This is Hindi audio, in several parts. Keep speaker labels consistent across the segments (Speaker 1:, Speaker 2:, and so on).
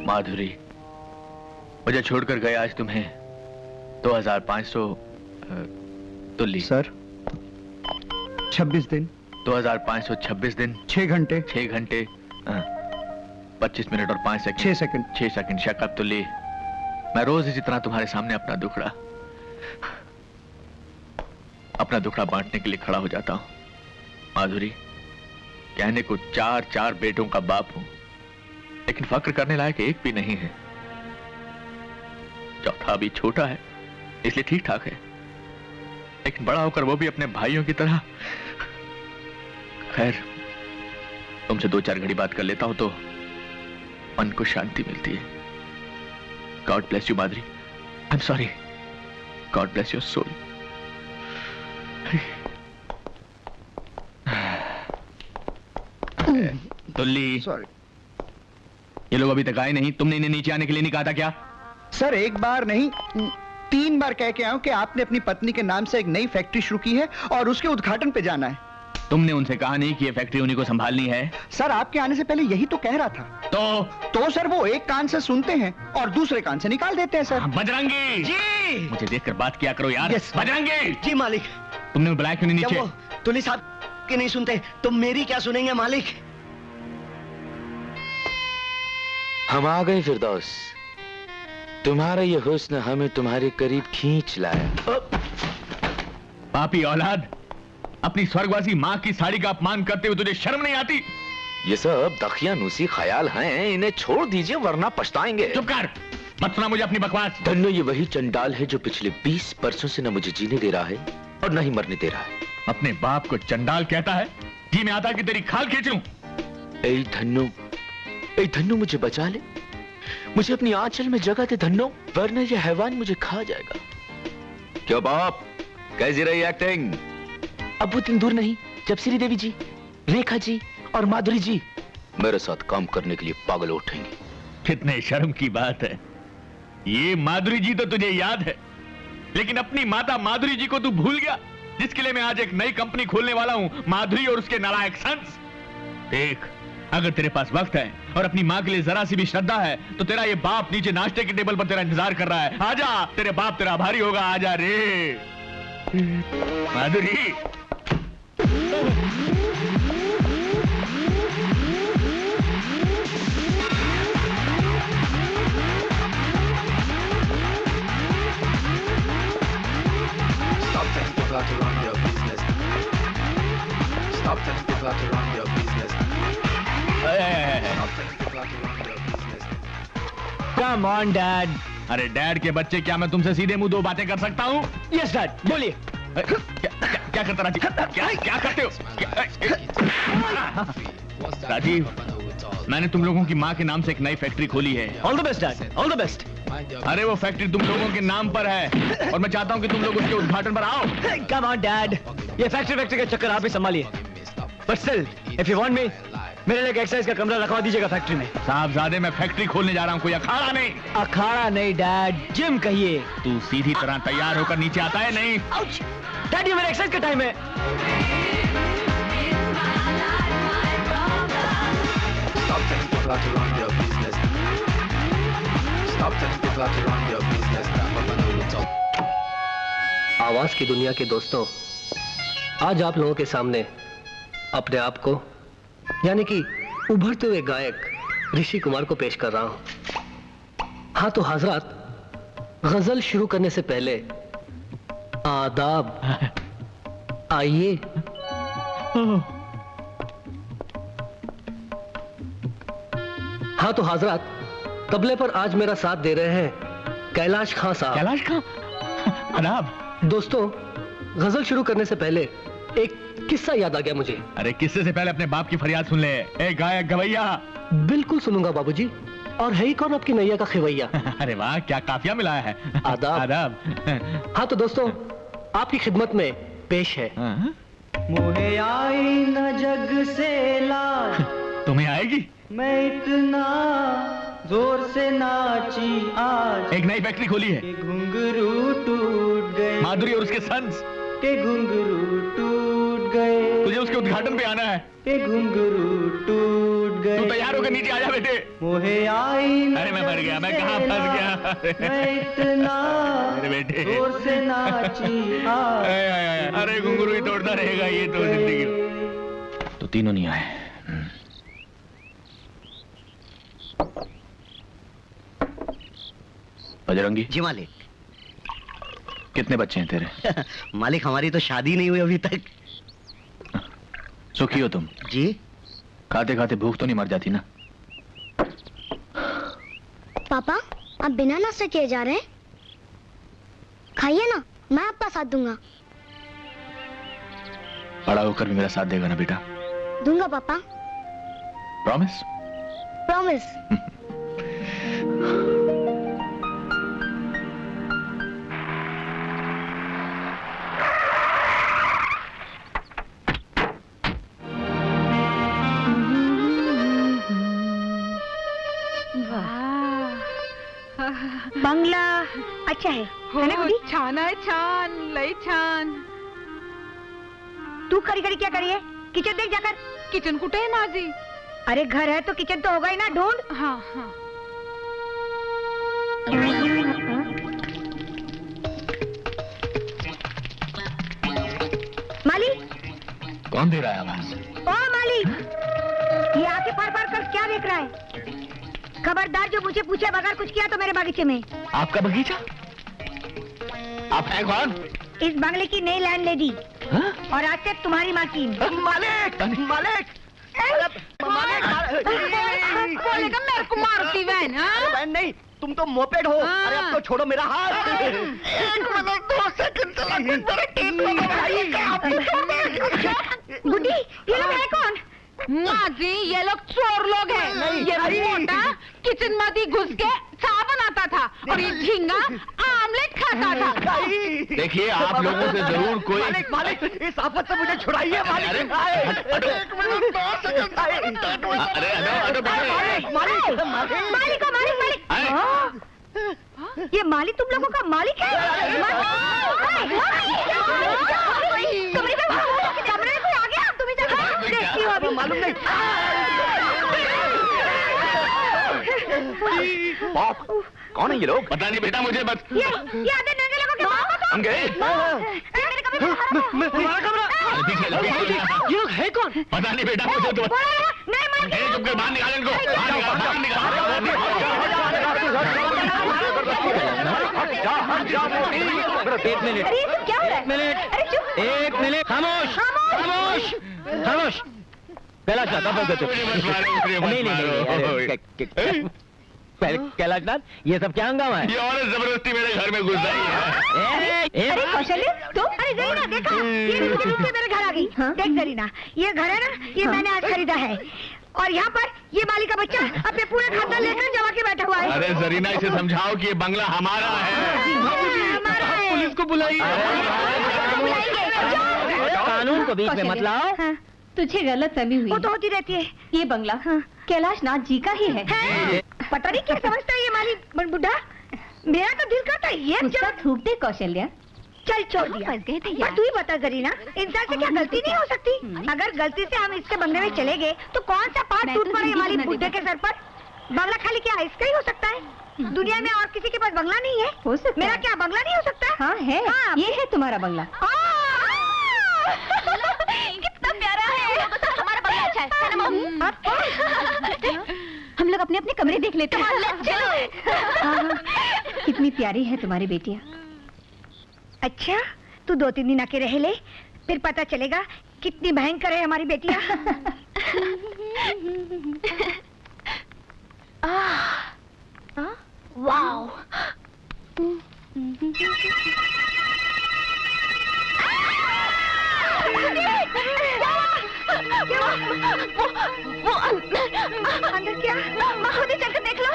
Speaker 1: माधुरी, मुझे छोड़कर गए आज तुम्हें 2500 तुल्ली।
Speaker 2: सर 26 दिन
Speaker 1: 2526 दिन
Speaker 2: 6 घंटे
Speaker 1: 6 घंटे 25 मिनट और 5 सेकंड 6 सेकंड शक्कब तुल्ली, मैं रोज इसी तरह तुम्हारे सामने अपना दुखड़ा बांटने के लिए खड़ा हो जाता हूं। माधुरी, कहने को 4 बेटों का बाप हूं, लेकिन फक्र करने लायक एक भी नहीं है। चौथा अभी छोटा है, इसलिए ठीक ठाक है, लेकिन बड़ा होकर वो भी अपने भाइयों की तरह। खैर, तुमसे 2-4 घड़ी बात कर लेता हूं तो मन को शांति मिलती है। God bless you Madhuri. I am sorry. God bless your soul. Tulli,
Speaker 2: sorry.
Speaker 1: ये लोग अभी तक आए नहीं। तुमने इन्हें नीचे आने के लिए नहीं कहा था क्या?
Speaker 2: सर एक बार नहीं 3 बार कह के आया हूं कि आपने अपनी पत्नी के नाम से एक नई फैक्ट्री शुरू की है और उसके उद्घाटन पे जाना है।
Speaker 1: तुमने उनसे कहा नहीं कि ये फैक्ट्री उन्हीं को संभालनी है?
Speaker 2: सर आपके आने से पहले यही तो कह रहा था।
Speaker 1: तो
Speaker 2: सर वो एक कान से सुनते हैं और दूसरे कान से निकाल देते हैं सर।
Speaker 1: बजरंगी
Speaker 3: जी,
Speaker 1: मुझे देखकर बात किया करो यार।
Speaker 2: Yes,
Speaker 1: बजरंगी
Speaker 3: जी मालिक।
Speaker 1: तुमने बुलाया क्यों नहीं नीचे?
Speaker 3: तुल्ली साहब की नहीं सुनते तो मेरी क्या सुनेंगे मालिक?
Speaker 4: हम आ गए फिरदौस। तुम्हारा ये हुस्न हमें तुम्हारे करीब खींच लाया।
Speaker 1: पापी औलाद, अपनी स्वर्गवासी माँ की साड़ी का अपमान करते हुए तुझे शर्म नहीं आती?
Speaker 4: ये सब दखियानूसी ख्याल हैं, इन्हें छोड़ दीजिए वरना पछताएंगे।
Speaker 1: चुप कर, मत सुना मुझे अपनी बकवास।
Speaker 4: धन्नो, ये वही चंडाल है जो पिछले 20 वर्षों से न मुझे जीने दे रहा है और न ही मरने दे रहा है।
Speaker 1: अपने बाप को चंडाल कहता है? जी मैं आता कि तेरी खाल खींच लूं।
Speaker 4: ऐ धन्नो मुझे बचा ले, मुझे अपनी आंचल में जगह दे धन्नो, वरना ये हैवान मुझे खा जाएगा। क्यों बाप, कैसी रही एक्टिंग?
Speaker 5: अब वो दिन दूर नहीं जब श्री देवी जी, रेखा जी और माधुरी जी
Speaker 4: मेरे साथ काम करने के लिए पागल उठेंगे।
Speaker 1: कितने शर्म की बात है। ये माधुरी जी तो तुझे याद है, लेकिन अपनी माता माधुरी जी को तू भूल गया, जिसके लिए मैं आज एक नई कंपनी खोलने वाला हूं, माधुरी और उसके नालायक सन्स। देख, अगर तेरे पास वक्त है और अपनी माँ के लिए जरा सी भी श्रद्धा है तो तेरा ये बाप नीचे नाश्ते के टेबल पर तेरा इंतजार कर रहा है। आजा, तेरे बाप तेरा आभारी होगा। आजा रे माधुरी।
Speaker 6: Stop telling people how to run your business. Stop telling people how to run your business. Stop telling people how to run your business.
Speaker 5: Come on, Dad.
Speaker 1: अरे डैड के बच्चे, क्या मैं तुमसे सीधे मुंह 2 बातें कर सकता हूँ?
Speaker 5: Yes, Dad. बोलिए।
Speaker 1: क्या करता राजीव? क्या करते हो? राजीव, मैंने तुम लोगों की माँ के नाम से एक नई फैक्ट्री खोली है।
Speaker 5: All the best, Dad. All the best.
Speaker 1: अरे वो फैक्ट्री तुम लोगों के नाम पर है और मैं चाहता हूँ कि तुम लोग उसके उद्घाटन पर आओ।
Speaker 5: Come on, Dad. ये फैक्ट्री का चक्कर आप ही संभालिए। But still, if you want me, मेरे लिए एक एक्सरसाइज का कमरा रखवा दीजिएगा फैक्ट्री में।
Speaker 1: साहबजादे, मैं फैक्ट्री खोलने जा रहा हूँ, कोई अखाड़ा नहीं।
Speaker 5: अखाड़ा नहीं डैड, जिम कहिए।
Speaker 1: तू सीधी तरह तैयार होकर नीचे आता है? नहीं
Speaker 5: डैड, ये मेरा एक्सरसाइज का टाइम है।
Speaker 6: Stop telling people how to run your business. Stop telling people how to run your business. Papa know what's up.
Speaker 7: आवाज की दुनिया के दोस्तों, आज आप लोगों के सामने अपने आप को यानी कि उभरते हुए गायक ऋषि कुमार को पेश कर रहा हूं। हाँ तो हजरात, गजल शुरू करने से पहले आदाब। आइए। हाँ तो हजरात, तबले पर आज मेरा साथ दे रहे हैं कैलाश खां साहब।
Speaker 1: कैलाश खां? आदाब।
Speaker 7: दोस्तों, गजल शुरू करने से पहले एक किस्सा याद आ गया मुझे।
Speaker 1: अरे किस्से से पहले अपने बाप की फरियाद सुन ले। ए गायक गवैया।
Speaker 7: बिल्कुल सुनूंगा बाबूजी। और है ही कौन आपकी नैया का खिवैया?
Speaker 1: अरे वाह, क्या काफिया मिला है।
Speaker 7: आदाब।
Speaker 1: आदाब।
Speaker 7: हाँ तो दोस्तों, आपकी खिदमत में पेश है
Speaker 8: मुझे आई न जग से लाज।
Speaker 1: तुम्हें आएगी?
Speaker 8: मैं इतना जोर से नाची आज।
Speaker 1: एक नई फैक्ट्री खोली है,
Speaker 8: घुंघरू टूट गए।
Speaker 1: माधुरी और उसके सन्स
Speaker 8: के घुंघरू टूट गए,
Speaker 1: तुझे उसके उद्घाटन पे आना है।
Speaker 8: ये घुंघरू टूट गए।
Speaker 1: तू तैयार होकर नीचे आ जा बेटे।
Speaker 8: मोहे आई
Speaker 1: अरे मैं मर गया, मैं कहाँ फंस गया।
Speaker 8: मैं इतना
Speaker 1: अरे बेटे
Speaker 8: जोर से नाची हाय।
Speaker 1: अरे घुंघरू ही तोड़ता रहेगा ये तो जिंदगी। तो तीनों नहीं आए। बजरंगी
Speaker 3: जी मालिक।
Speaker 1: कितने बच्चे हैं तेरे?
Speaker 3: मालिक हमारी तो शादी नहीं हुई अभी तक।
Speaker 1: सुखी हो तुम?
Speaker 3: जी।
Speaker 1: खाते खाते भूख तो नहीं मर जाती ना?
Speaker 9: पापा आप बिना नाश्ता किए जा रहे हैं? खाइए ना, मैं आपका साथ दूंगा।
Speaker 1: बड़ा होकर भी मेरा साथ देगा ना बेटा?
Speaker 9: दूंगा पापा।
Speaker 1: प्रॉमिस?
Speaker 9: प्रॉमिस।
Speaker 10: बंगला अच्छा है ना गुडी?
Speaker 11: छान आहे, छान, लय छान।
Speaker 10: तू खरी खरी क्या करी है? किचन देख जाकर।
Speaker 11: किचन कुठे आहे माझी?
Speaker 10: अरे घर है तो किचन तो होगा ही ना, ढूंढ।
Speaker 11: हाँ हाँ।
Speaker 10: माली।
Speaker 1: कौन दे रहा है आवाज?
Speaker 10: ओ माली, ये आके फाड़ फाड़ कर क्या देख रहा है? खबरदार जो मुझे पूछे बगैर कुछ किया तो मेरे बगीचे में।
Speaker 1: आपका बगीचा? आप हैं कौन?
Speaker 10: इस बंगले की नई लैंडलेडी और आज से तुम्हारी मालकिन।
Speaker 3: मालिक मालिक
Speaker 11: बोलेगा मेरे को मारती वैन। हाँ?
Speaker 3: वैन नहीं, तुम तो मोपेड हो। अरे अब तो छोड़ो मेरा हाथ।
Speaker 10: गुड्डी ये लोग है कौन?
Speaker 11: माझी ये लोग चोर लोग हैं। ये मोटा किचन में घुस के चाय बनाता था और ये झींगा आमलेट खाता था।
Speaker 1: देखिए आप लोगों से जरूर कोई
Speaker 3: मालिक मालिक इस आफत से मुझे छुड़ाइए मालिक।
Speaker 1: अरे
Speaker 10: मालिक ये मालिक तुम लोगों का मालिक है? कमरे में कोई आ गया? तुम्हें देखती हो अभी?
Speaker 3: मालूम नहीं।
Speaker 1: बाप कौन है ये लोग? पता नहीं बेटा मुझे बस।
Speaker 10: ये आधे नंगे लोगों के बाप
Speaker 1: हम गए।
Speaker 10: मेरे कमरा।
Speaker 5: ये लोग है कौन?
Speaker 1: पता नहीं बेटा मुझे तो।
Speaker 10: नहीं
Speaker 1: चुपके बाहर निकाल इनको।
Speaker 5: एक मिनट।
Speaker 10: अरे ये क्या हो रहा है? अरे चुप।
Speaker 5: एक मिनट। खामोश खामोश खामोश। कैलाश कैलाशनाथ ये सब क्या हंगामा है?
Speaker 1: ये औरत जबरदस्ती मेरे घर में घुस आई है।
Speaker 10: अरे कौशल्य तुम? अरे जरीना देखा, ये जबरदस्ती मेरे घर आ गई। देख जरीना, ये घर है ना, ये मैंने आज खरीदा है और यहाँ पर ये माली का बच्चा अपने पूरे खानदान लेकर जमा के बैठा हुआ है।
Speaker 1: अरे जरीना इसे समझाओ कि ये बंगला हमारा है।
Speaker 5: पुलिस को बुलाइए। कानून को बीच में मत लाओ।
Speaker 10: तुझे गलत फहमी हुई। वो तो होती रहती है। ये बंगला कैलाश नाथ जी का ही है। पता नहीं क्या समझता है ये माली बुढ़ा। मेरा तो दिल करता है ये थूक दे कौशल्या। चल छोड़ दिया। पर तू ही बता जरीना, इंसान से क्या गलती नहीं हो सकती? अगर गलती से हम इसके बंगले में चले गए तो कौन सा पार्ट टूट पड़े हमारी बुढ़े के सर पर? बंगला खाली क्या इसका ही हो सकता है? दुनिया में और किसी के पास बंगला नहीं है? हो सकता मेरा क्या बंगला नहीं हो सकता? हाँ है। ये है तुम्हारा बंगला। कितना प्यारा है। हमारा बंगला अच्छा है। हम लोग अपने अपने कमरे देख लेते हैं। कितनी प्यारी है तुम्हारी बेटियाँ। अच्छा तू 2-3 दिन आके रह ले, फिर पता चलेगा कितनी भयंकर है हमारी बेटियाँ। वाओ। वो अंदर क्या? खुद ही चलकर देख लो।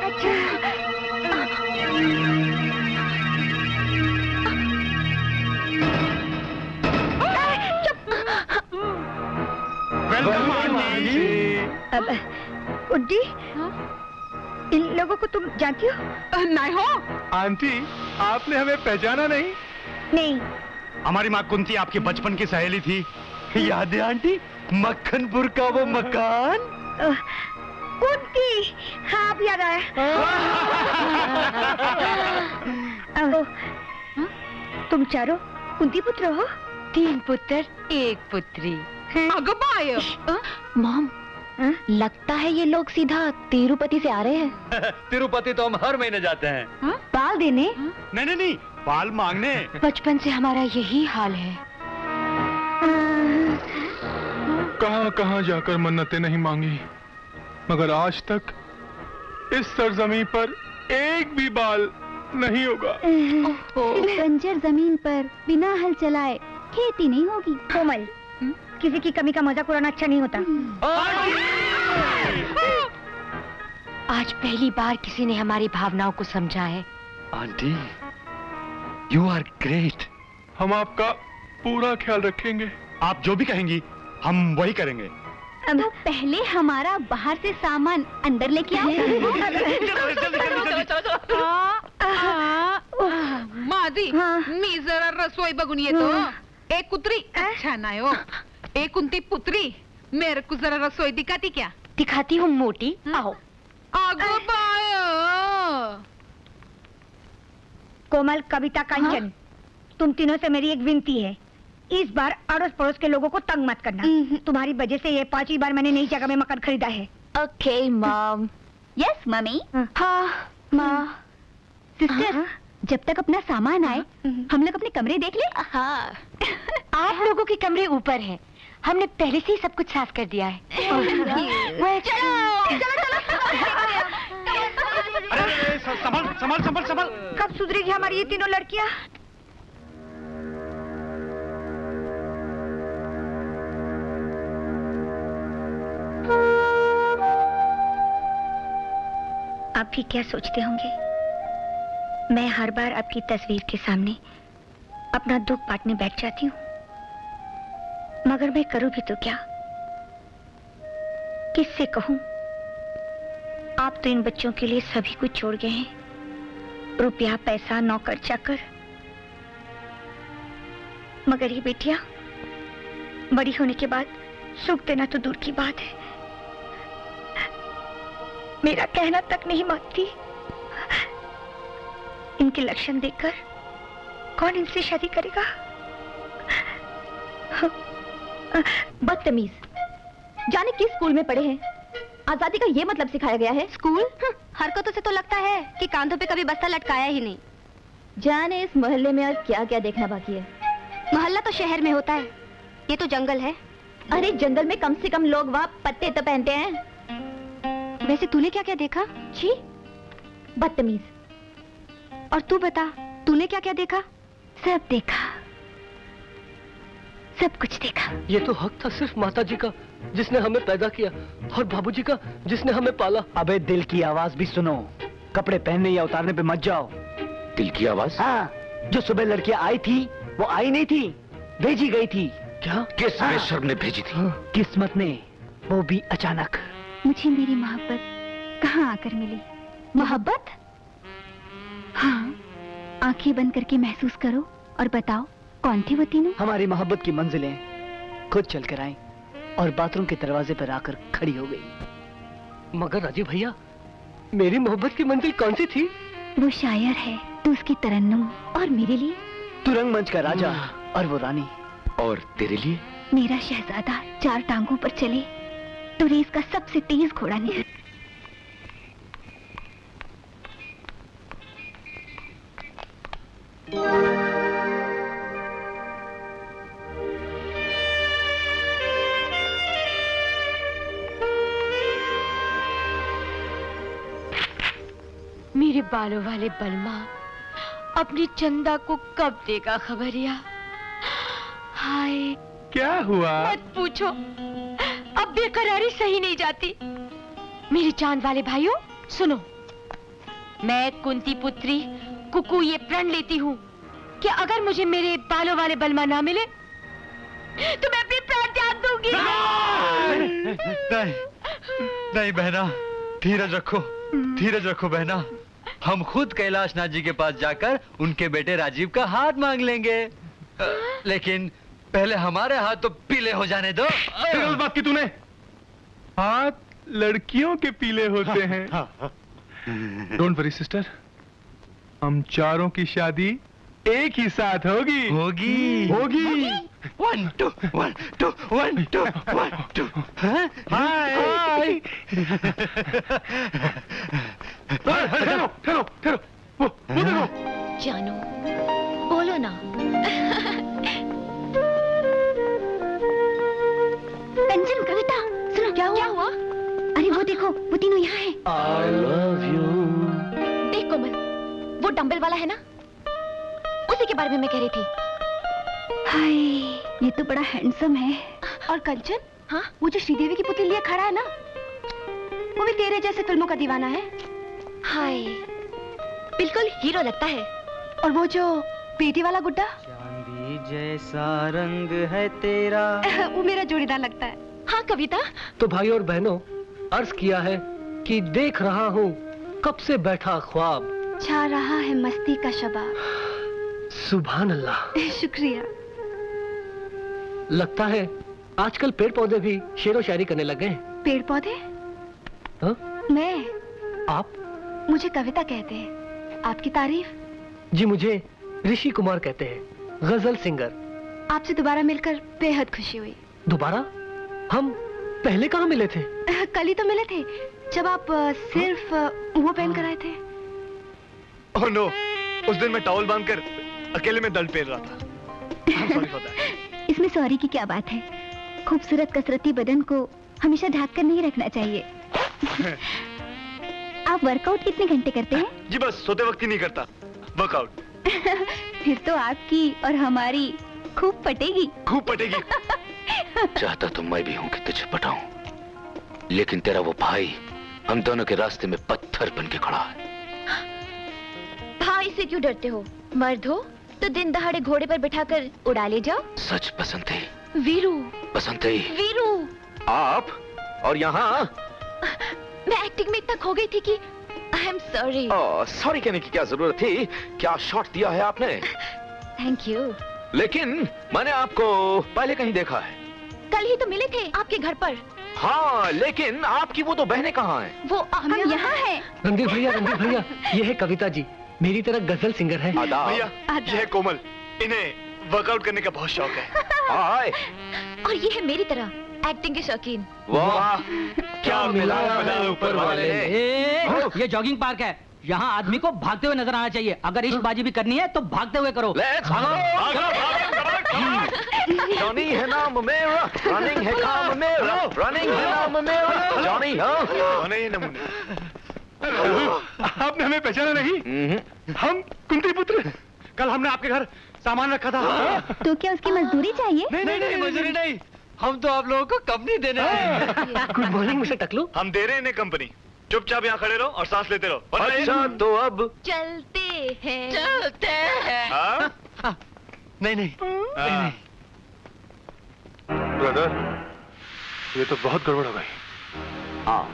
Speaker 10: अच्छा अब उड्डी इन लोगों को तुम जानती हो?
Speaker 11: नहीं हो।
Speaker 12: आंटी आपने हमें पहचाना नहीं?
Speaker 10: नहीं।
Speaker 12: हमारी माँ कुंती आपकी बचपन की सहेली थी, याद है आंटी? मक्खनपुर का वो मकान।
Speaker 10: कुंती, हाँ अब याद आया। तुम चारों कुंती पुत्र हो?
Speaker 11: 3 पुत्र 1 पुत्री।
Speaker 13: मॉम, लगता है ये लोग सीधा तिरुपति से आ रहे हैं।
Speaker 12: तिरुपति तो हम हर महीने जाते हैं।
Speaker 10: बाल देने?
Speaker 12: नहीं, बाल मांगने।
Speaker 11: बचपन से हमारा यही हाल है।
Speaker 14: कहां कहां जाकर मन्नतें नहीं मांगी, मगर आज तक इस सरजमीन पर एक भी बाल नहीं होगा।
Speaker 10: इस बंजर जमीन पर बिना हल चलाए खेती नहीं होगी। कोमल, किसी की कमी का मजाक उड़ाना अच्छा नहीं होता।
Speaker 11: आज पहली बार किसी ने हमारी भावनाओं को समझा है।
Speaker 12: Aunty, you are great.
Speaker 14: हम आपका पूरा ख्याल रखेंगे।
Speaker 12: आप जो भी कहेंगी हम वही करेंगे।
Speaker 10: तो पहले हमारा बाहर से सामान अंदर लेके आओ।
Speaker 11: मादी, मी जरा रसोई बघून येतो। एक कुत्री अच्छा नाही हो, एक कुंती पुत्री, मेरे को जरा रसोई दिखाती क्या?
Speaker 13: दिखाती हूँ मोटी, आओ।
Speaker 11: आगो बाय।
Speaker 10: कोमल, कविता, कांचन, तुम तीनों से मेरी एक विनती है, इस बार अड़ोस पड़ोस के लोगों को तंग मत करना। तुम्हारी वजह से ये 5वीं बार मैंने नई जगह में मकान खरीदा है।
Speaker 13: Okay mom.
Speaker 10: Yes mummy.
Speaker 13: हाँ माँ।
Speaker 10: सिस्टर, जब तक अपना सामान आए हम लोग अपने कमरे देख ले।
Speaker 13: हाँ।
Speaker 11: आप लोगों के कमरे ऊपर हैं। हमने पहले से ही सब कुछ साफ कर दिया है।
Speaker 12: अरे संभल।
Speaker 10: कब सुधरेगी हमारी ये तीनों लड़कियां? आप भी क्या सोचते होंगे, मैं हर बार आपकी तस्वीर के सामने अपना दुख बांटने बैठ जाती हूँ, मगर मैं करूँ भी तो क्या, किससे कहूँ? आप तो इन बच्चों के लिए सभी कुछ छोड़ गए हैं, रुपया, पैसा, नौकर चाकर, मगर ये बेटियां बड़ी होने के बाद सुख देना तो दूर की बात है, मेरा कहना तक नहीं मानती। इनके लक्षण देखकर कौन इनसे शादी करेगा?
Speaker 13: बदतमीज, जाने किस स्कूल में पढ़े हैं? आजादी का ये मतलब सिखाया गया है?
Speaker 9: स्कूल? हरकतों से तो लगता है कि कांधों पे कभी बस्ता लटकाया ही नहीं।
Speaker 13: जाने इस मोहल्ले में और क्या क्या देखना बाकी है।
Speaker 9: मोहल्ला तो शहर में होता है, ये तो जंगल है।
Speaker 13: अरे जंगल में कम से कम लोग वहाँ पत्ते तो पहनते हैं।
Speaker 9: वैसे तूने क्या क्या देखा?
Speaker 13: छी, बदतमीज।
Speaker 9: और तू बता, तूने क्या क्या देखा?
Speaker 13: सब देखा, सब कुछ देखा।
Speaker 7: ये तो हक था सिर्फ माता जी का जिसने हमें पैदा किया, और बाबूजी का जिसने हमें पाला।
Speaker 5: अबे दिल की आवाज भी सुनो, कपड़े पहनने या उतारने पे मत जाओ।
Speaker 4: दिल की आवाज?
Speaker 5: हाँ, जो सुबह लड़कियां आई थी वो आई नहीं थी, भेजी गई थी।
Speaker 7: क्या?
Speaker 4: किस बेशर्म ने भेजी थी?
Speaker 5: किस्मत ने, वो भी अचानक।
Speaker 10: मुझे मेरी मोहब्बत कहाँ आकर मिली?
Speaker 13: मोहब्बत?
Speaker 10: हाँ, आंखें बंद करके महसूस करो और बताओ कौन थी वो तीनों?
Speaker 5: हमारी मोहब्बत की मंजिलें खुद चल कर आई और बाथरूम के दरवाजे पर आकर खड़ी हो गई।
Speaker 7: मगर राजीव भैया, मेरी मोहब्बत की मंजिल कौन सी थी?
Speaker 10: वो शायर है तो उसकी तरन्नुम, और मेरे लिए
Speaker 5: तू रंगमंच का राजा और वो रानी।
Speaker 4: और तेरे लिए?
Speaker 10: मेरा शहजादा 4 टांगों पर चले तो रेस का सबसे तेज घोड़ा नहीं।
Speaker 11: मेरे बालों वाले बलमा अपनी चंदा को कब देगा खबरिया? हाय,
Speaker 14: क्या हुआ?
Speaker 11: मत पूछो, अब बेकरारी सही नहीं जाती। मेरे चांद वाले भाइयों सुनो, मैं कुंती पुत्री कुकू ये प्रण लेती हूँ कि अगर मुझे मेरे बालों वाले बलमा ना मिले तो मैं अपने प्राण त्याग दूंगी।
Speaker 12: नहीं बहना, धीरज रखो बहना।
Speaker 5: हम खुद कैलाश नाथ जी के पास जाकर उनके बेटे राजीव का हाथ मांग लेंगे। लेकिन पहले हमारे हाथ तो पीले हो जाने दो।
Speaker 14: फिर उस बात की तूने? हाथ लड़कियों के पीले होते हैं। डोंट वरी सिस्टर, हम चारों की शादी एक ही साथ होगी।
Speaker 5: होगी
Speaker 14: होगी।
Speaker 5: 1 2 1 2 1 2 1 2। हाय।
Speaker 14: ठहरो ठहरो ठहरो, वो देखो।
Speaker 11: जानू बोलो ना।
Speaker 10: कंचन, कविता, सुनो क्या हुआ? अरे वो देखो, वो तीनों यहाँ हैं।
Speaker 4: I love you।
Speaker 11: देख कोमल, वो डंबल वाला है ना, उसी के बारे में मैं कह रही थी।
Speaker 10: हाय, ये तो बड़ा हैंडसम है। और कंचन, हाँ, वो जो श्रीदेवी की पुतली लिए खड़ा है ना, वो भी तेरे जैसे फिल्मों का दीवाना है।
Speaker 11: हाय, बिल्कुल हीरो लगता है।
Speaker 10: और वो जो पेटी वाला गुड्डा,
Speaker 8: चांदी जैसा रंग है तेरा,
Speaker 10: वो मेरा जोड़ीदार लगता है।
Speaker 11: हाँ कविता।
Speaker 7: तो भाई और बहनों, अर्ज किया है कि देख रहा हूँ कब से बैठा ख्वाब,
Speaker 10: छा रहा है मस्ती का शबाब।
Speaker 7: सुभान अल्लाह।
Speaker 10: शुक्रिया।
Speaker 7: लगता है आजकल पेड़ पौधे भी शेर व शायरी करने लग गए हैं।
Speaker 10: पेड़ पौधे?
Speaker 7: हाँ?
Speaker 10: मैं?
Speaker 7: आप?
Speaker 10: मुझे कविता कहते हैं। आपकी तारीफ?
Speaker 7: जी मुझे ऋषि कुमार कहते हैं, गजल सिंगर।
Speaker 10: आपसे दोबारा मिलकर बेहद खुशी हुई।
Speaker 7: दोबारा? हम पहले कहाँ मिले थे?
Speaker 10: कल ही तो मिले थे, जब आप सिर्फ वो पहन कर आए थे।
Speaker 12: ओह नो, उस दिन मैं टॉवल बांधकर अकेले में दर्द पेल रहा था। Sorry for that।
Speaker 10: इसमें सॉरी की क्या बात है? खूबसूरत कसरती बदन को हमेशा ढक कर नहीं रखना चाहिए। आप वर्कआउट कितने घंटे करते हैं?
Speaker 12: जी बस सोते वक्त ही नहीं करता वर्कआउट।
Speaker 10: फिर तो आपकी और हमारी खूब पटेगी।
Speaker 12: खूब पटेगी।
Speaker 4: चाहता तो मैं भी हूं कि तुझे पटाऊं, लेकिन तेरा वो भाई हम दोनों के रास्ते में पत्थर बन के खड़ा है।
Speaker 11: भाई से क्यों डरते हो? मर्द हो तो दिन दहाड़े घोड़े पर बिठाकर उड़ा ले जाओ।
Speaker 4: सच बसंती।
Speaker 11: वीरू।
Speaker 4: बसंती।
Speaker 11: वीरू।
Speaker 4: आप और यहाँ?
Speaker 11: मैं एक्टिंग में इतना खो गई थी कि आई एम सॉरी।
Speaker 4: सॉरी कहने की क्या जरूरत थी? क्या शॉट दिया है आपने?
Speaker 11: Thank you.
Speaker 4: लेकिन मैंने आपको पहले कहीं देखा है।
Speaker 11: कल ही तो मिले थे आपके घर पर।
Speaker 4: हाँ, लेकिन आपकी वो दो बहनें कहाँ हैं?
Speaker 11: वो हम यहाँ हैं।
Speaker 7: रणधीर भैया, ये है कविता जी, मेरी तरह गजल सिंगर है।
Speaker 12: भैया, ये है कोमल, इन्हें वर्कआउट करने का बहुत शौक है।
Speaker 4: हाय।
Speaker 11: और ये है मेरी तरह एक्टिंग के शौकीन।
Speaker 4: वाह, क्या मिला ऊपर वाले ने।
Speaker 8: ये जॉगिंग पार्क है, यहाँ आदमी को भागते हुए नजर आना चाहिए। अगर इश्कबाजी भी करनी है तो भागते हुए करो।
Speaker 4: जॉनी है नाम मेरा, रनिंग है काम मेरा, रनिंग है नाम मेरा, जॉनी।
Speaker 14: आपने हमें पहचाना नहीं? हम कुंती पुत्र।
Speaker 12: कल हमने आपके घर सामान रखा था।
Speaker 10: तो क्या उसकी मजदूरी चाहिए?
Speaker 5: नहीं, मजदूरी नहीं, हम तो आप लोगों को कंपनी देने आए।
Speaker 7: गुड मॉर्निंग मिस्टर टकलू।
Speaker 12: हम दे रहे हैं इन्हें कंपनी। चुपचाप यहाँ खड़े रहो और सांस लेते रहो।
Speaker 4: अच्छा तो अब
Speaker 11: चलते हैं।
Speaker 12: हाँ?
Speaker 5: नहीं।
Speaker 14: ब्रदर, ये तो बहुत गड़बड़ हो गई।
Speaker 15: हाँ,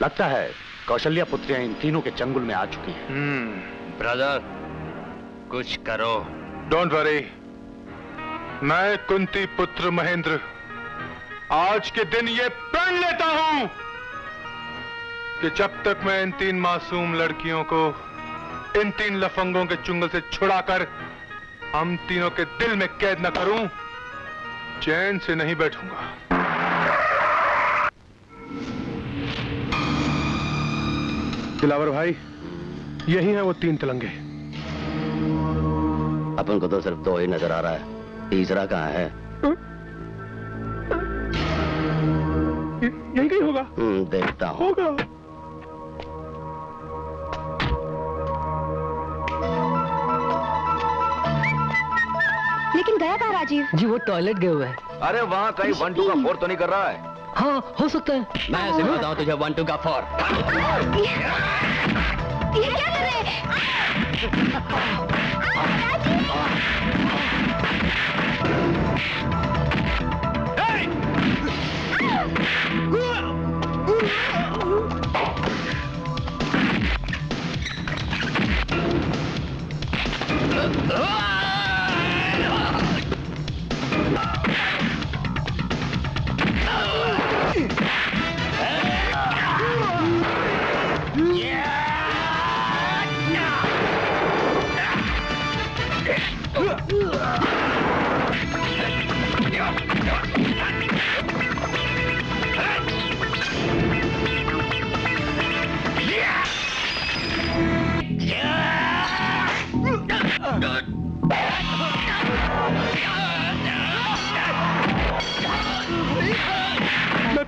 Speaker 15: लगता है कौशल्या पुत्रियां इन तीनों के चंगुल में आ चुकी हैं।
Speaker 4: ब्रदर, कुछ करो।
Speaker 14: डोंट वरी, मैं कुंती पुत्र महेंद्र आज के दिन ये प्रण लेता हूं कि जब तक मैं इन तीन मासूम लड़कियों को इन तीन लफंगों के चुंगल से छुड़ाकर हम तीनों के दिल में कैद न करूं, चैन से नहीं बैठूंगा। दिलावर भाई, यही है वो तीन तिलंगे।
Speaker 15: अपन को तो सिर्फ दो ही नजर आ रहा है, तीसरा कहाँ है?
Speaker 14: यही कहीं होगा।
Speaker 15: देखता हूँ।
Speaker 14: होगा।
Speaker 10: लेकिन गया कहाँ राजीव?
Speaker 7: जी वो टॉयलेट गए हुए हैं।
Speaker 4: अरे वहाँ कहीं 1 2 का 4 तो नहीं कर रहा है?
Speaker 7: हाँ, हो सकता है।
Speaker 8: मैं सिखाता हूँ तुझे 1 2 का 4।
Speaker 10: ये क्या कर रहे हैं?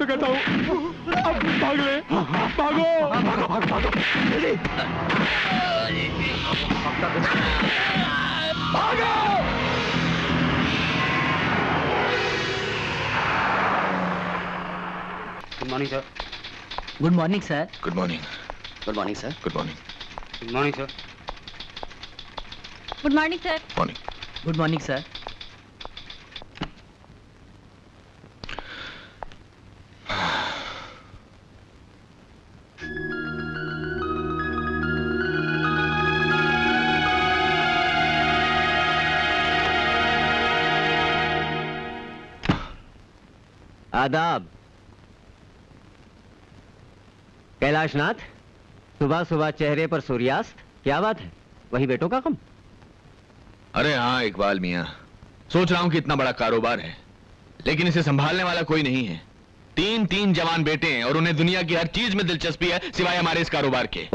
Speaker 12: कहता हूँ। अब भाग ले, भागो। भागो भागो भागो। भागो।
Speaker 16: Good morning sir.
Speaker 17: Good morning sir.
Speaker 1: Good morning.
Speaker 16: Good morning sir.
Speaker 1: Good morning.
Speaker 16: Good morning sir.
Speaker 11: Good morning sir.
Speaker 1: Morning.
Speaker 17: Good morning sir.
Speaker 18: आदाब। कैलाशनाथ, सुबह सुबह चेहरे पर सूर्यास्त, क्या बात है? वही बेटों का कम?
Speaker 1: अरे हाँ इकबाल मियाँ, सोच रहा हूँ कि इतना बड़ा कारोबार है लेकिन इसे संभालने वाला कोई नहीं है। तीन जवान बेटे हैं और उन्हें दुनिया की हर चीज में दिलचस्पी है सिवाय हमारे इस कारोबार के।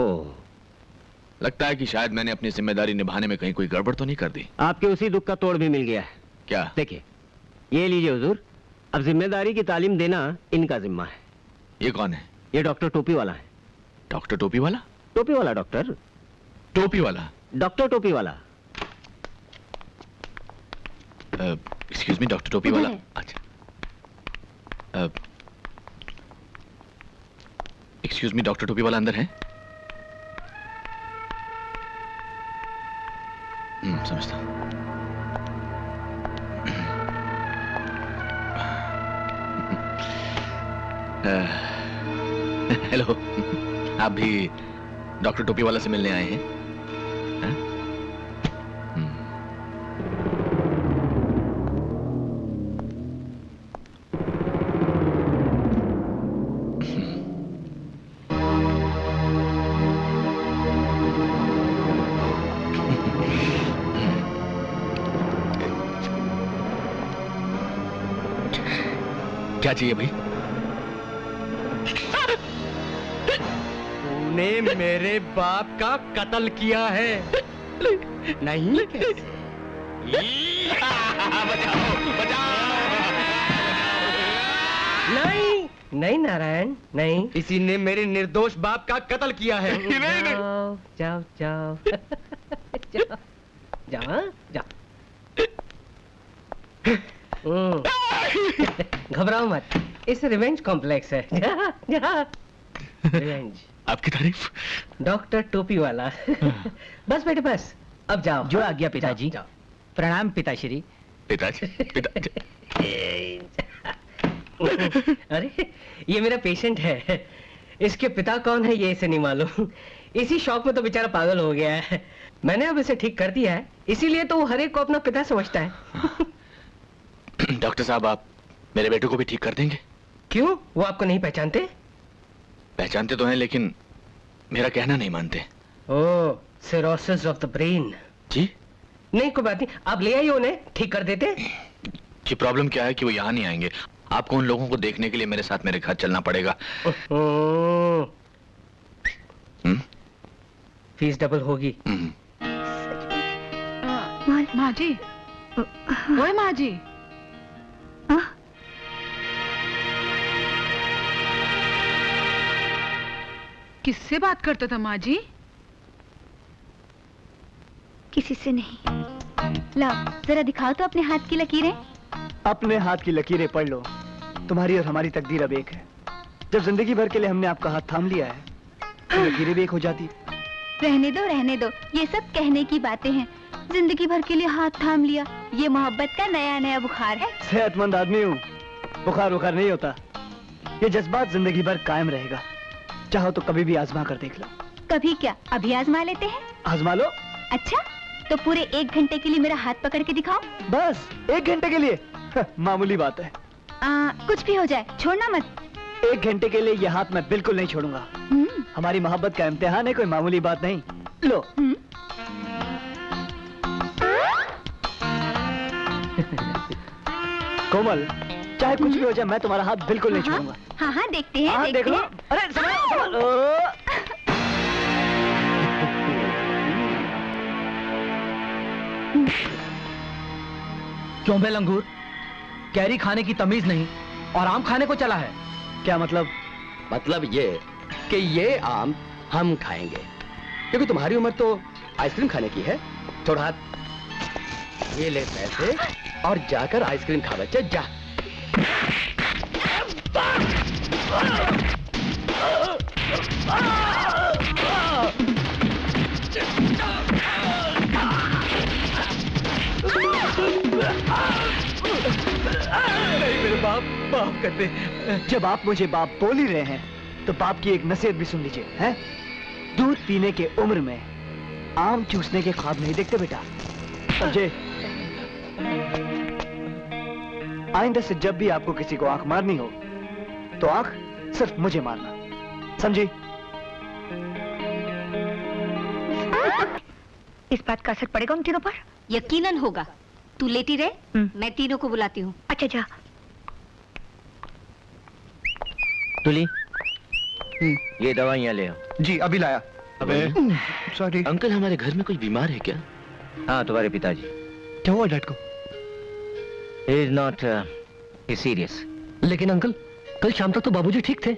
Speaker 1: लगता है कि शायद मैंने अपनी जिम्मेदारी निभाने में कहीं कोई गड़बड़ तो नहीं कर दी।
Speaker 18: आपके उसी दुख का तोड़ भी मिल गया है।
Speaker 1: क्या?
Speaker 18: देखिए, ये लीजिए हुजूर, अब जिम्मेदारी की तालीम देना इनका जिम्मा है।
Speaker 1: ये कौन है?
Speaker 18: ये डॉक्टर टोपी वाला है।
Speaker 1: डॉक्टर टोपी वाला?
Speaker 18: टोपी वाला डॉक्टर।
Speaker 1: टोपी वाला?
Speaker 18: डॉक्टर टोपी वाला।
Speaker 1: एक्सक्यूज मी, डॉक्टर टोपी वाला? अच्छा। एक्सक्यूज मी, डॉक्टर टोपी वाला अंदर है? समझता हूं। हेलो, आप भी डॉक्टर टोपी वाला से मिलने आए हैं? क्या चाहिए भाई?
Speaker 19: तूने मेरे बाप का कत्ल किया है। नहीं कैसे? नहीं नहीं नारायण, नहीं। इसी ने मेरे निर्दोष बाप का कत्ल किया है। जाओ जाओ जाओ जाओ जाओ जाओ। घबराओ मत, इस रिवेंज कॉम्प्लेक्स है। जा जा। रिवेंज।
Speaker 1: आपकी तारीफ।
Speaker 19: डॉक्टर टोपी वाला। बस बेटे बस, अब जाओ।
Speaker 17: जो आज्ञा पिताजी। प्रणाम पिताश्री।
Speaker 1: पिताजी
Speaker 19: अरे ये मेरा पेशेंट है, इसके पिता कौन है ये इसे नहीं मालूम। इसी शौक में तो बेचारा पागल हो गया है। मैंने अब इसे ठीक कर दिया है, इसीलिए तो वो हर एक को अपना पिता समझता है।
Speaker 1: डॉक्टर साहब, आप मेरे बेटे को भी ठीक कर देंगे?
Speaker 19: क्यों, वो आपको नहीं पहचानते?
Speaker 1: पहचानते तो हैं लेकिन मेरा कहना नहीं मानते।
Speaker 19: ओह, सिरोसिस ऑफ द ब्रेन।
Speaker 1: जी?
Speaker 19: नहीं कोई बात नहीं, आप ले आइए उन्हें, ठीक कर देते।
Speaker 1: जी, प्रॉब्लम क्या है कि वो यहाँ नहीं आएंगे। आपको उन लोगों को देखने के लिए मेरे साथ मेरे घर चलना पड़ेगा।
Speaker 19: फीस डबल होगी।
Speaker 10: माँ जी, ओए माँ जी, किससे बात करता था माँ जी?
Speaker 13: किसी से नहीं। लाओ जरा दिखाओ तो अपने हाथ की लकीरें।
Speaker 2: अपने हाथ की लकीरें पढ़ लो, तुम्हारी और हमारी तकदीर अब एक है। जब जिंदगी भर के लिए हमने आपका हाथ थाम लिया है तो लकीरें भी एक हो जाती।
Speaker 13: रहने दो, ये सब कहने की बातें हैं। जिंदगी भर के लिए हाथ थाम लिया, ये मोहब्बत का नया नया बुखार है।
Speaker 2: सेहतमंद आदमी हूँ, बुखार नहीं होता। ये जज्बात जिंदगी भर कायम रहेगा। चाहो तो कभी भी आजमा कर देख लो।
Speaker 13: कभी क्या, अभी आजमा लेते हैं।
Speaker 2: आजमा लो।
Speaker 13: अच्छा, तो पूरे 1 घंटे के लिए मेरा हाथ पकड़ के दिखाओ।
Speaker 2: बस 1 घंटे के लिए? मामूली बात है।
Speaker 13: कुछ भी हो जाए, छोड़ना मत।
Speaker 2: 1 घंटे के लिए ये हाथ मैं बिल्कुल नहीं छोड़ूंगा। हमारी मोहब्बत का इम्तिहान है, कोई मामूली बात नहीं। लो। कोमल, चाहे कुछ भी हो जाए, मैं तुम्हारा हाथ बिल्कुल नहीं छोड़ूंगा।
Speaker 13: हाँ देखते हैं।
Speaker 2: हाँ, देख लो। अरे
Speaker 17: क्यों बे लंगूर, कैरी खाने की तमीज नहीं और आम खाने को चला है?
Speaker 2: क्या मतलब?
Speaker 20: मतलब ये कि ये आम हम खाएंगे, क्योंकि तुम्हारी उम्र तो आइसक्रीम खाने की है। थोड़ा हाथ, ये ले पैसे और जाकर आइसक्रीम खा बच्चे, जा।
Speaker 2: नहीं मेरे बाप, माफ कर दे। जब आप मुझे बाप बोल ही रहे हैं तो बाप की एक नसीहत भी सुन लीजिए, हैं? दूध पीने के उम्र में आम चूसने के ख्वाब नहीं देखते बेटा, समझे? आइंदा से जब भी आपको किसी को आंख मारनी हो तो आंख सिर्फ मुझे मारना, समझी?
Speaker 10: इस बात का असर पड़ेगा उन तीनों पर?
Speaker 13: यकीनन होगा। तू लेटी रहे, मैं तीनों को बुलाती हूँ।
Speaker 10: अच्छा जा।
Speaker 18: तुली, ये दवाइयाँ ले आओ।
Speaker 2: जी अभी लाया।
Speaker 4: अबे
Speaker 2: सॉरी
Speaker 4: अंकल, हमारे घर में कोई बीमार है क्या?
Speaker 18: हाँ, तुम्हारे पिताजी।
Speaker 2: क्या हुआ डैड को?
Speaker 18: He is not serious।
Speaker 7: लेकिन अंकल, कल शाम तक तो बाबूजी ठीक थे।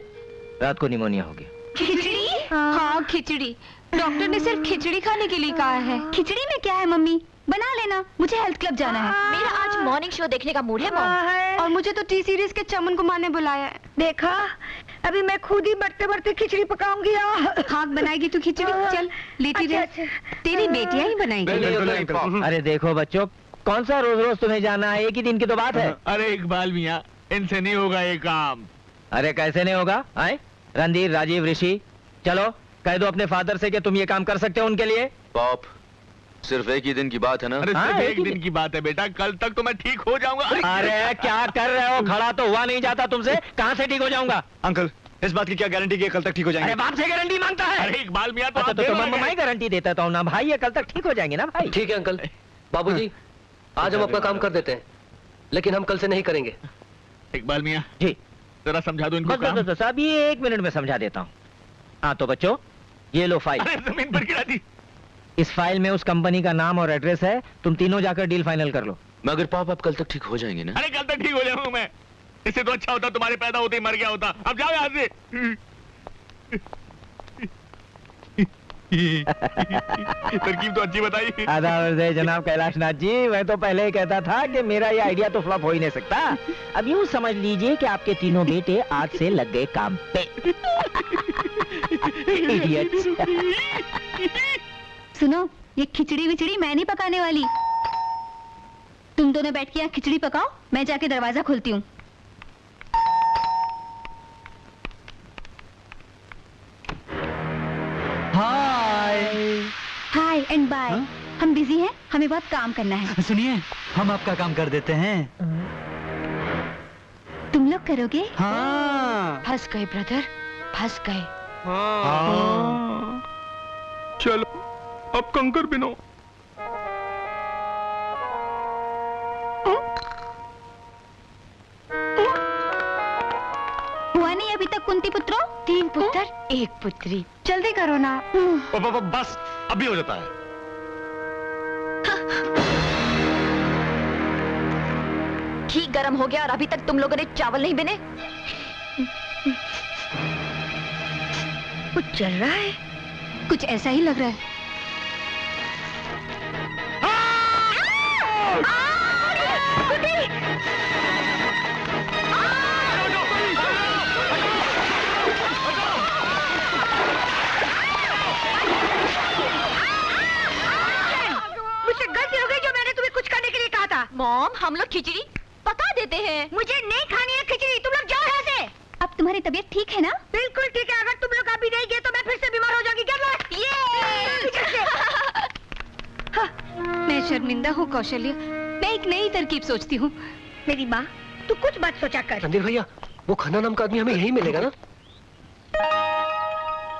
Speaker 18: रात को निमोनिया हो गया।
Speaker 11: खिचड़ी? हाँ खिचड़ी। डॉक्टर ने सिर्फ खिचड़ी खाने के लिए कहा है।
Speaker 13: खिचड़ी में क्या है मम्मी, बना लेना। मुझे हेल्थ क्लब जाना है।
Speaker 11: मेरा आज मॉर्निंग शो देखने का मूड है मॉम।
Speaker 10: और मुझे तो टी सीरीज के चमन कुमार ने बुलाया है। देखा, अभी मैं खुद ही बढ़ते बढ़ते खिचड़ी पकाऊंगी।
Speaker 13: हाँ बनाएगी तू खिचड़ी? चल लेती रह। तेरी बेटियां ही बनाएंगी।
Speaker 18: अरे देखो बच्चों, कौन सा रोज रोज तुम्हें जाना है? एक ही दिन की तो बात है।
Speaker 1: अरे इकबाल मियाँ, इनसे नहीं होगा ये काम।
Speaker 18: अरे कैसे नहीं होगा? आए रणधीर, राजीव, ऋषि, चलो कह दो अपने फादर से कि तुम ये काम कर सकते हो उनके लिए।
Speaker 4: पाप, सिर्फ एक ही दिन की बात है ना?
Speaker 1: अरे सिर्फ एक दिन की बात है बेटा, कल तक तो मैं ठीक हो जाऊंगा।
Speaker 18: अरे क्या कर रहे हो? खड़ा तो हुआ नहीं जाता तुमसे, कहाँ से ठीक हो जाऊंगा?
Speaker 2: अंकल, इस बात की क्या गारंटी कि कल तक ठीक हो जाएंगे?
Speaker 18: अरे बाप से गारंटी मांगता है?
Speaker 1: अरे इकबाल मियाँ तो
Speaker 18: मैं गारंटी देता हूँ ना भाई, ये कल तक ठीक हो जाएंगे ना भाई।
Speaker 7: ठीक है अंकल। बाबूजी, आज हम अपना काम कर देते हैं, लेकिन हम कल से नहीं करेंगे।
Speaker 1: इकबाल मियाँ
Speaker 18: जी,
Speaker 1: जरा समझा दो इनको काम।
Speaker 18: बस अभी 1 मिनट में समझा देता हूँ। हाँ तो बच्चों, ये लो फाइल।
Speaker 1: अरे जमीन पर गिरा दी।
Speaker 18: इस फाइल में उस कंपनी का नाम और एड्रेस है, तुम तीनों जाकर डील फाइनल कर लो।
Speaker 4: मगर पाप, आप कल तक ठीक हो जाएंगे ना?
Speaker 1: अरे कल तक ठीक हो जाऊंगा मैं। इससे तो अच्छा होता तुम्हारे पैदा होते ही मर गया होता। अब जाओ यहाँ से। तरकीब तो अच्छी बताई।
Speaker 18: आदाब जनाब कैलाश नाथ जी, मैं तो पहले ही कहता था कि मेरा ये आइडिया तो फ्लॉप हो ही नहीं सकता। अब यूँ समझ लीजिए कि आपके तीनों बेटे आज से लग गए काम पे। Idiots।
Speaker 13: सुनो, ये खिचड़ी विचड़ी मैं नहीं पकाने वाली। तुम दोनों बैठ के यहाँ खिचड़ी पकाओ, मैं जाके दरवाजा खोलती हूँ। हाय एंड बाय। हम बिजी हैं, हमें बहुत काम करना है।
Speaker 17: सुनिए, हम आपका काम कर देते हैं।
Speaker 13: तुम लोग करोगे?
Speaker 17: हाँ।
Speaker 11: फंस गए ब्रदर, फंस गए।
Speaker 14: चलो अब कंकर बिनो।
Speaker 13: हुआ नहीं अभी तक कुंती पुत्रों?
Speaker 11: 3 पुत्र 1 पुत्री।
Speaker 10: जल्दी करो ना।
Speaker 15: बस अभी हो जाता है।
Speaker 11: घी गर्म हो गया और अभी तक तुम लोगों ने चावल नहीं बने।
Speaker 10: कुछ चल रहा है।
Speaker 13: कुछ ऐसा ही लग रहा है।
Speaker 10: मुझसे गलती हो गई जो मैंने तुम्हें कुछ करने के लिए कहा था।
Speaker 11: मॉम, हम लोग खिचड़ी पका देते हैं।
Speaker 10: मुझे नहीं खानी है खिचड़ी, तुम लोग जाओ यहाँ से।
Speaker 13: अब तुम्हारी तबीयत ठीक है ना?
Speaker 10: बिल्कुल ठीक है। अगर तुम लोग अभी नहीं गए तो मैं फिर से बीमार हो जाऊंगी।
Speaker 13: मैं शर्मिंदा हूँ कौशल्य, मैं एक नई तरकीब सोचती हूँ।
Speaker 10: मेरी माँ, तू कुछ बात सोचा कर।
Speaker 7: रणधीर भैया, वो खन्ना नाम का आदमी हमें यहीं मिलेगा ना?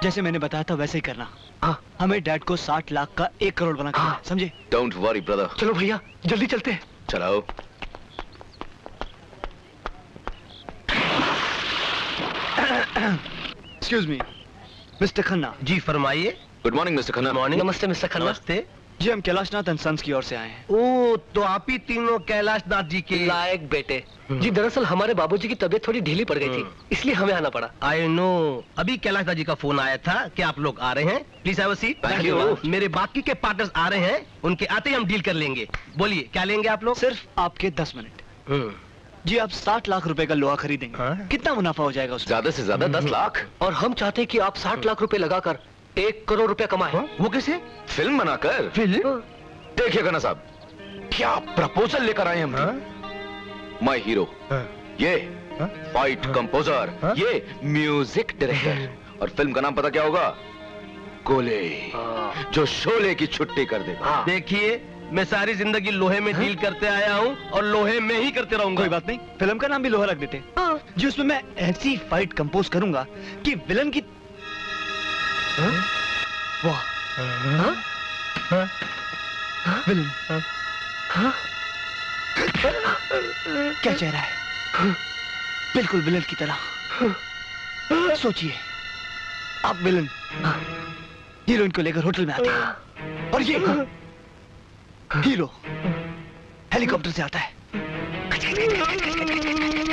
Speaker 2: जैसे मैंने बताया था वैसे ही करना। हाँ, हमें डैड को 60 लाख का 1 करोड़ बना करना है, समझे?
Speaker 4: Don't worry brother.
Speaker 7: चलो भैया, जल्दी चलते हैं।
Speaker 4: चलाओ।
Speaker 2: Excuse me, mister Khanna.
Speaker 20: जी फरमाइए।
Speaker 4: Good morning mister Khanna.
Speaker 20: Morning.
Speaker 7: नमस्ते मिस्टर खन्ना।
Speaker 20: नमस्ते।
Speaker 2: जी हम कैलाशनाथ एंड सन्स की ओर से आए हैं।
Speaker 20: ओ, तो आप ही तीनों कैलाशनाथ जी के
Speaker 7: लायक बेटे। जी दरअसल हमारे बाबूजी की तबीयत थोड़ी ढीली पड़ गई थी, इसलिए हमें आना पड़ा।
Speaker 20: आई नो, अभी कैलाशनाथ जी का फोन आया था कि आप लोग आ रहे हैं। Please have a seat.
Speaker 7: Thank you।
Speaker 20: मेरे बाकी के पार्टनर्स आ रहे हैं, उनके आते ही हम डील कर लेंगे। बोलिए क्या लेंगे आप लोग?
Speaker 2: सिर्फ आपके 10 मिनट। जी आप 60 लाख रुपए का लोहा खरीदेंगे, कितना मुनाफा हो जाएगा उसमें?
Speaker 4: ज्यादा से ज्यादा 10 लाख।
Speaker 7: और हम चाहते हैं कि आप 60 लाख रुपए लगाकर 1 करोड़ रुपए कमाएं।
Speaker 20: वो कैसे?
Speaker 4: फिल्म बनाकर।
Speaker 20: फिल्म?
Speaker 4: देखिएगा ना साहब, क्या प्रपोजल लेकर आए हम। माय हीरो, ये फाइट कंपोजर, ये म्यूजिक डायरेक्टर। और फिल्म का नाम पता क्या होगा? गोले, जो शोले की छुट्टी कर दे।
Speaker 20: देखिए, मैं सारी जिंदगी लोहे में डील करते आया हूँ और लोहे में ही करते रहूंगा।
Speaker 2: कोई बात नहीं, फिल्म का नाम भी लोहा रख देते। जी उसमें मैं ऐसी फाइट कंपोज करूंगा कि विलन की वाह विलन क्या चेहरा है, बिल्कुल विलन की तरह। सोचिए, आप विलन हीरोइन को लेकर होटल में आते हैं और ये हीरो हेलीकॉप्टर से आता है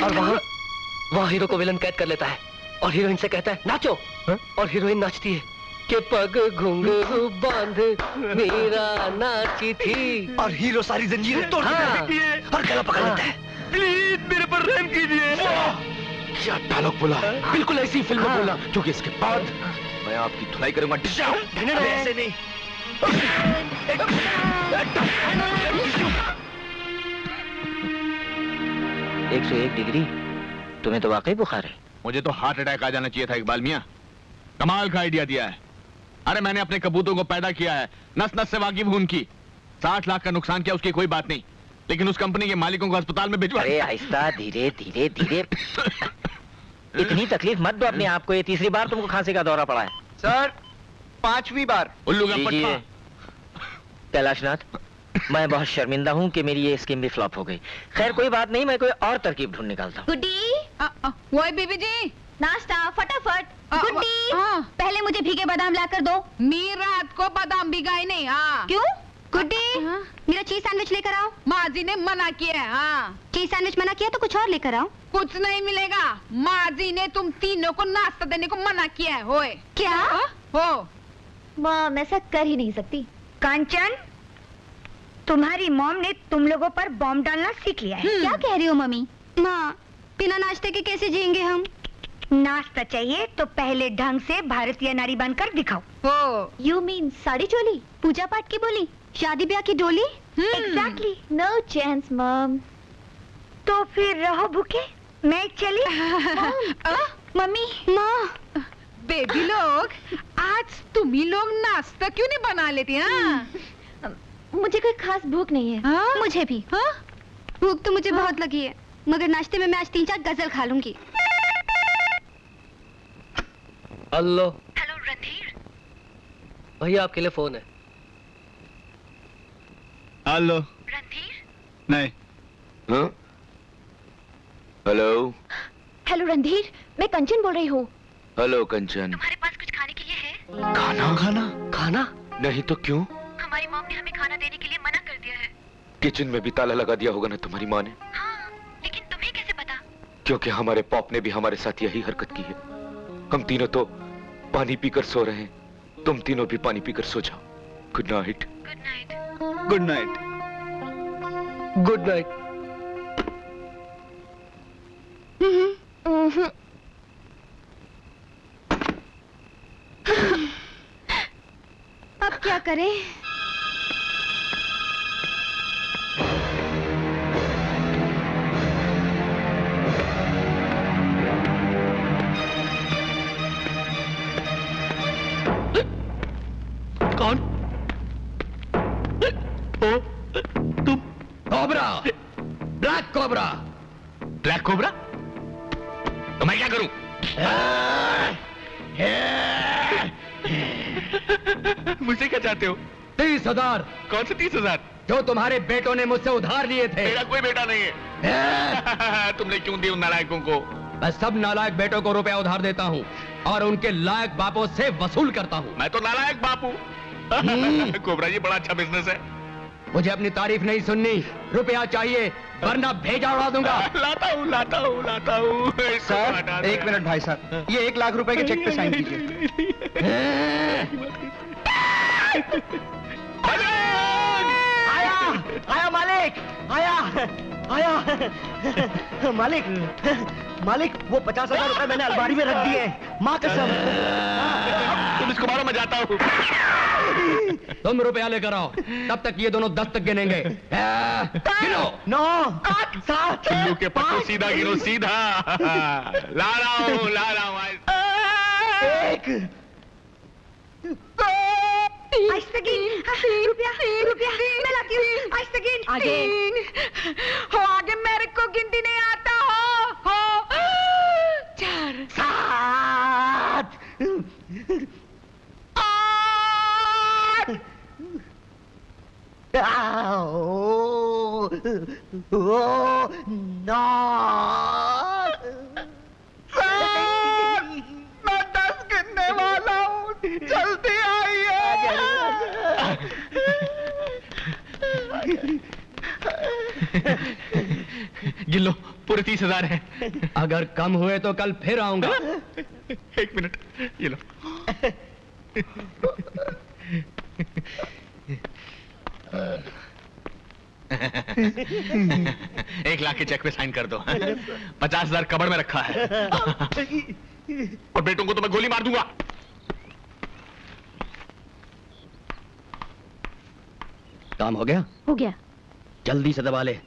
Speaker 7: और वहाँ हीरो को विलन कैद कर लेता है और हीरोइन से कहता है नाचो। और हीरोइन नाचती है कि पग घुंघरू बांध मेरा नाची थी।
Speaker 2: और हीरो सारी जंजीरें तोड़ देती है और गला पकड़ लेता है।
Speaker 20: प्लीज मेरे पर रहम कीजिए।
Speaker 4: क्या डायलॉग बोला, बिल्कुल ऐसी फिल्म बोला, क्योंकि इसके बाद मैं आपकी धुलाई करूंगा।
Speaker 2: ऐसे नहीं।
Speaker 18: 101 डिग्री, तुम्हें तो वाकई बुखार है।
Speaker 1: मुझे तो हार्ट अटैक आ जाना चाहिए था इकबाल मियां। कमाल का आइडिया दिया है। अरे मैंने अपने कबूतरों को पैदा किया है, नस नस से वाकिफ हूं उनकी। 60 लाख का नुकसान किया उसकी कोई बात नहीं, लेकिन उस कंपनी के मालिकों को अस्पताल में भिजवा।
Speaker 18: अरे आहिस्ता, धीरे धीरे धीरे। इतनी तकलीफ मत दो अपने आप को, ये तीसरी बार तुमको खांसी का दौरा पड़ा है।
Speaker 2: सर 5वीं बार।
Speaker 1: उल्लू का पट्टा।
Speaker 18: कैलाशनाथ, मैं बहुत शर्मिंदा हूँ कि मेरी ये स्कीम भी फ्लॉप हो गई। खैर कोई बात नहीं, मैं कोई और तरकीब ढूंढ निकालता हूँ।
Speaker 13: गुड्डी, वो बीबी जी, नाश्ता फटाफट। गुड्डी, पहले मुझे भीगे बादाम लाकर दो।
Speaker 10: मीर रात को बादाम भिगाए नहीं। हाँ
Speaker 13: क्यों? गुड्डी, मेरा चीज सैंडविच लेकर आओ।
Speaker 10: माँ जी ने मना किया है। हाँ,
Speaker 13: चीज सैंडविच मना किया तो कुछ और लेकर आओ।
Speaker 10: कुछ नहीं मिलेगा, माँ जी ने तुम तीनों को नाश्ता देने को मना किया है। होए
Speaker 13: क्या?
Speaker 10: हो
Speaker 13: मॉम ऐसा कर ही नहीं सकती। कांचन, तुम्हारी मॉम ने तुम लोगों पर बॉम्ब डालना सीख लिया है। क्या कह रही हो मम्मी? माँ, बिना नाश्ते के कैसे जिएंगे हम? नाश्ता चाहिए तो पहले ढंग से भारतीय नारी बनकर दिखाओ। यू मीन साड़ी चोली, पूजा पाठ की बोली, शादी ब्याह की डोली? एग्जैक्टली। No chance mom. तो फिर रहो भूखे, मैं चली। मम्मी, माँ।
Speaker 10: बेबी लोग, आज तुम ही लोग नाश्ता क्यों नहीं बना लेती? हाँ,
Speaker 13: मुझे कोई खास भूख नहीं है। मुझे भी भूख तो मुझे बहुत लगी है, मगर नाश्ते में मैं आज 3-4 गजल खा लूंगी।
Speaker 7: हेलो।
Speaker 13: हेलो रणधीर।
Speaker 7: भैया आपके लिए फोन है।
Speaker 2: हेलो
Speaker 13: रणधीर।
Speaker 2: नहीं।
Speaker 4: हेलो।
Speaker 13: हेलो रणधीर, मैं कंचन बोल रही हूँ।
Speaker 4: हेलो कंचन।
Speaker 13: तुम्हारे पास कुछ खाने के लिए है?
Speaker 4: खाना? खाना नहीं तो क्यों?
Speaker 13: हमारी मॉम ने हमें खाना देने के लिए मना कर दिया है।
Speaker 4: किचन में भी ताला लगा दिया होगा ना तुम्हारी माँ ने।
Speaker 13: हाँ, लेकिन तुम्हें कैसे पता?
Speaker 4: क्योंकि हमारे पॉप ने भी हमारे साथ यही हरकत की है। हम तीनों तो पानी पीकर सो रहे हैं, तुम तीनों भी पानी पीकर सो जाओ। Good night.
Speaker 13: Good night.
Speaker 2: Good night.
Speaker 7: Good night.
Speaker 13: अब क्या करें?
Speaker 20: कौन? तुम? Cobra, black cobra.
Speaker 1: Black cobra? तो मैं क्या करूं? मुझसे क्या चाहते हो?
Speaker 20: 30,000।
Speaker 1: कौन से 30,000?
Speaker 20: जो तुम्हारे बेटों ने मुझसे उधार लिए थे।
Speaker 1: मेरा कोई बेटा नहीं है। तुमने क्यों दिए उन नालायकों को?
Speaker 20: मैं सब नालायक बेटों को रुपया उधार देता हूँ और उनके लायक बापों से वसूल करता हूँ।
Speaker 1: मैं तो नालायक बाप हूँ। कोबरा जी बड़ा अच्छा बिजनेस है।
Speaker 20: मुझे अपनी तारीफ नहीं सुननी, रुपया चाहिए वरना भेजा उड़ा दूंगा।
Speaker 1: लाता हूँ।
Speaker 2: सर 1 मिनट भाई साहब, ये 1 लाख रुपए के चेक पे साइन कीजिए। आया मालिक, आया मालिक वो 50,000 रुपए मैंने अलमारी में रख दिए, माँ कसम।
Speaker 1: तुम इसको मारो, मैं जाता हूँ।
Speaker 20: तुम रुपया लेकर आओ, तब तक ये दोनों 10 तक गिनेंगे। गिनो।
Speaker 2: 9 8 7
Speaker 1: चुल्लू के पत्तों सीधा गिनो, सीधा। ला रहा हूँ।
Speaker 2: 1
Speaker 10: रुपया मैं लाती हूँ। आगे मेरे को गिनती नहीं आता हो। 4
Speaker 2: 7 8 9
Speaker 10: मैं 10 गिनने वाला हूँ, जल्दी आइए।
Speaker 1: गिन लो, पूरे 30,000 है।
Speaker 20: अगर कम हुए तो कल फिर आऊंगा।
Speaker 1: 1 मिनट, ये लो। 1 लाख के चेक पे साइन कर दो। 50,000 कबड़ में रखा है। और बेटों को तो मैं गोली मार दूंगा।
Speaker 20: काम हो गया?
Speaker 13: हो गया।
Speaker 20: जल्दी से दबा ले।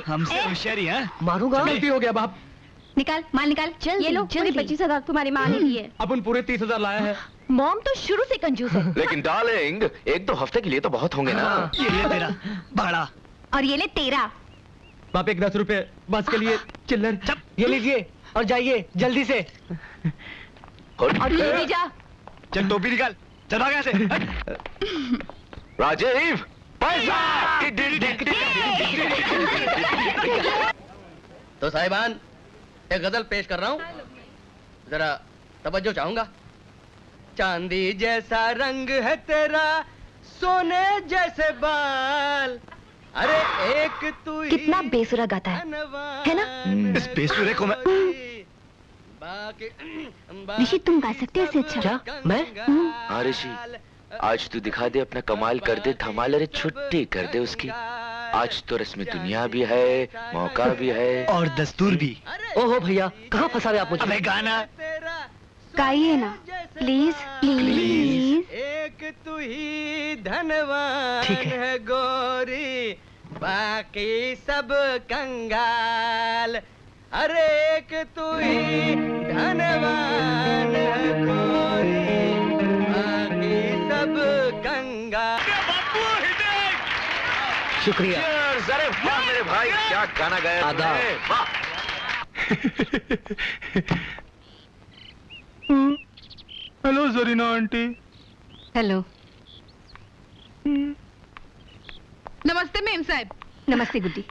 Speaker 2: हमसे होशियारी है।
Speaker 20: मारूंगा। गलती हो गया बाप।
Speaker 13: निकाल माल निकाल। ये लो, पूरे 25,000 तुम्हारी माँ ने दिए।
Speaker 20: अपन पूरे 30,000 लाया है।
Speaker 13: मॉम तो शुरू से कंजूस है।
Speaker 4: लेकिन डार्लिंग 1-2 हफ्ते के लिए तो बहुत होंगे ना।
Speaker 2: ये ले तेरा भाड़ा।
Speaker 13: और ये ले तेरा।
Speaker 20: बाप 1 10 रुपए बस के लिए चिल्लर।
Speaker 2: ये लीजिए और जाइए जल्दी से।
Speaker 13: और ये ले जा।
Speaker 2: चल टोपी निकाल, चल भाग यहाँ से।
Speaker 4: राजीव पैसा।
Speaker 20: तो साहिबान एक गजल पेश कर रहा हूँ, जरा तवज्जो चाहूंगा। चांदी जैसा रंग है तेरा, सोने जैसे बाल, अरे एक तू ही।
Speaker 13: कितना बेसुरा गाता है ना?
Speaker 2: इस बेसुरे को मैं।
Speaker 13: ऋषि तुम गा सकते हो इससे अच्छा?
Speaker 20: क्या मैं?
Speaker 4: हाँ ऋषि, आज तू दिखा दे अपना कमाल, कर दे धमाल। अरे छुट्टी कर दे उसकी। आज तो रस्म दुनिया भी है, मौका भी है
Speaker 2: और दस्तूर भी।
Speaker 7: ओहो भैया, कहाँ फंसा रहे आप मुझे?
Speaker 2: अबे गाना
Speaker 13: गाइए ना प्लीज प्लीज।
Speaker 20: एक तू ही धनवान है गोरी, बाकी सब कंगाल। अरे एक तू ही धनवान है गोरी, बाकी सब कंगाल।
Speaker 7: शुक्रिया।
Speaker 4: अरे वाह मेरे भाई, क्या गाना गाया तुमने। वाह।
Speaker 14: Hello Zarina aunty.
Speaker 10: हेलो। नमस्ते मेम साहब।
Speaker 13: नमस्ते गुड्डी।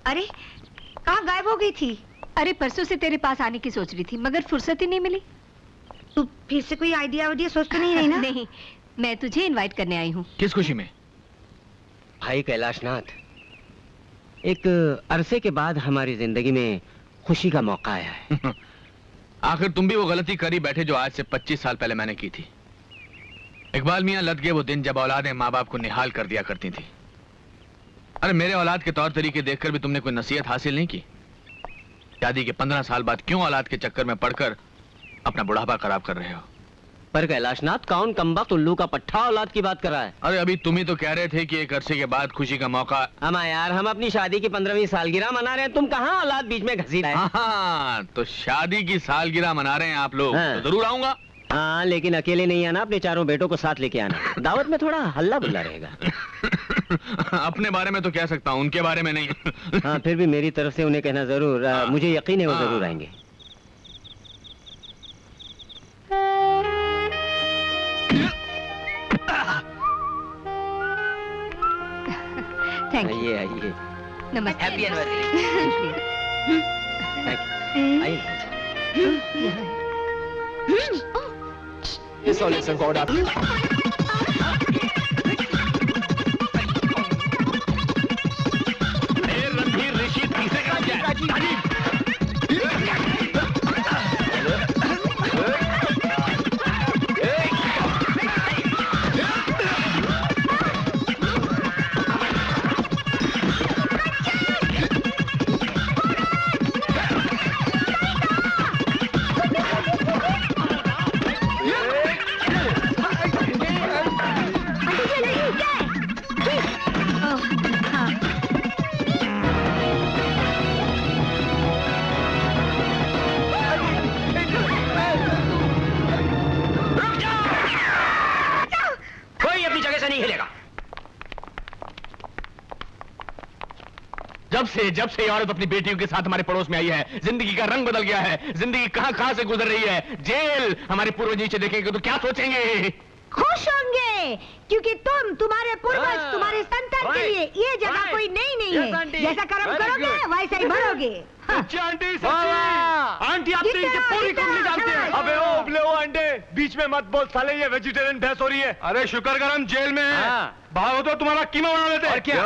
Speaker 10: अरे कहाँ गायब हो गई थी?
Speaker 13: अरे परसों से तेरे पास आने की सोच रही थी मगर फुर्सत ही नहीं मिली।
Speaker 10: तू फिर से कोई आइडिया सोच तो नहीं रही ना?
Speaker 13: नहीं, मैं तुझे इनवाइट करने आई हूँ।
Speaker 1: किस खुशी में?
Speaker 16: भाई कैलाशनाथ, एक अरसे के बाद हमारी जिंदगी में खुशी का मौका आया है।
Speaker 1: आखिर तुम भी वो गलती करी बैठे जो आज से 25 साल पहले मैंने की थी। इकबाल मियां लद गए वो दिन जब औलादें माँ बाप को निहाल कर दिया करती थी। अरे मेरे औलाद के तौर तरीके देखकर भी तुमने कोई नसीहत हासिल नहीं की। शादी के 15 साल बाद क्यों औलाद के चक्कर में पड़कर अपना बुढ़ापा खराब कर रहे हो?
Speaker 16: पर कैलाशनाथ, कौन कमबख्त उल्लू का पट्टा औलाद की बात कर रहा है?
Speaker 1: अरे अभी तुम ही तो कह रहे थे कि एक अरसे के बाद खुशी का मौका।
Speaker 16: यार, हम अपनी शादी की 15वीं सालगिरह मना रहे हैं, तुम कहाँ औलाद बीच में घसीट है?
Speaker 1: हाँ, तो शादी की सालगिरह मना रहे हैं आप लोग।
Speaker 16: हाँ।
Speaker 1: तो जरूर आऊंगा।
Speaker 16: हाँ, लेकिन अकेले नहीं आना, अपने चारों बेटों को साथ लेके आना। दावत में थोड़ा हल्ला बुल्ला रहेगा।
Speaker 1: अपने बारे में तो कह सकता हूँ, उनके बारे में नहीं।
Speaker 16: हाँ, फिर भी मेरी तरफ से उन्हें कहना जरूर। मुझे यकीन है वो जरूर आएंगे।
Speaker 13: आइए
Speaker 16: आइए।
Speaker 13: नमस्ते।
Speaker 16: Happy anniversary. आइए।
Speaker 6: It's all listen God up.
Speaker 1: Randhir ऋषि तीसरे ग्राम क्या जब से ये औरत अपनी बेटियों के साथ हमारे पड़ोस में आई है, जिंदगी का रंग बदल गया है। जिंदगी कहां से गुजर रही है। जेल हमारे पूर्वज नीचे देखेंगे तो क्या सोचेंगे?
Speaker 10: खुश होंगे, क्योंकि तुम्हारे पूर्वज, तुम्हारे संतान के लिए ये जगह कोई नहीं है। जैसा कर्म करोगे वैसा ही भरोगे।
Speaker 12: आंटी आप तो इनकी पूरी कुंडली जानते हैं। अबे ओ उबले हो अंडे, बीच में मत बोल साले, ये वेजिटेरियन भैंस हो रही है। अरे शुक्र कर हम जेल में हैं। भागो तो तुम्हारा कीमा बना लेते।
Speaker 4: और क्या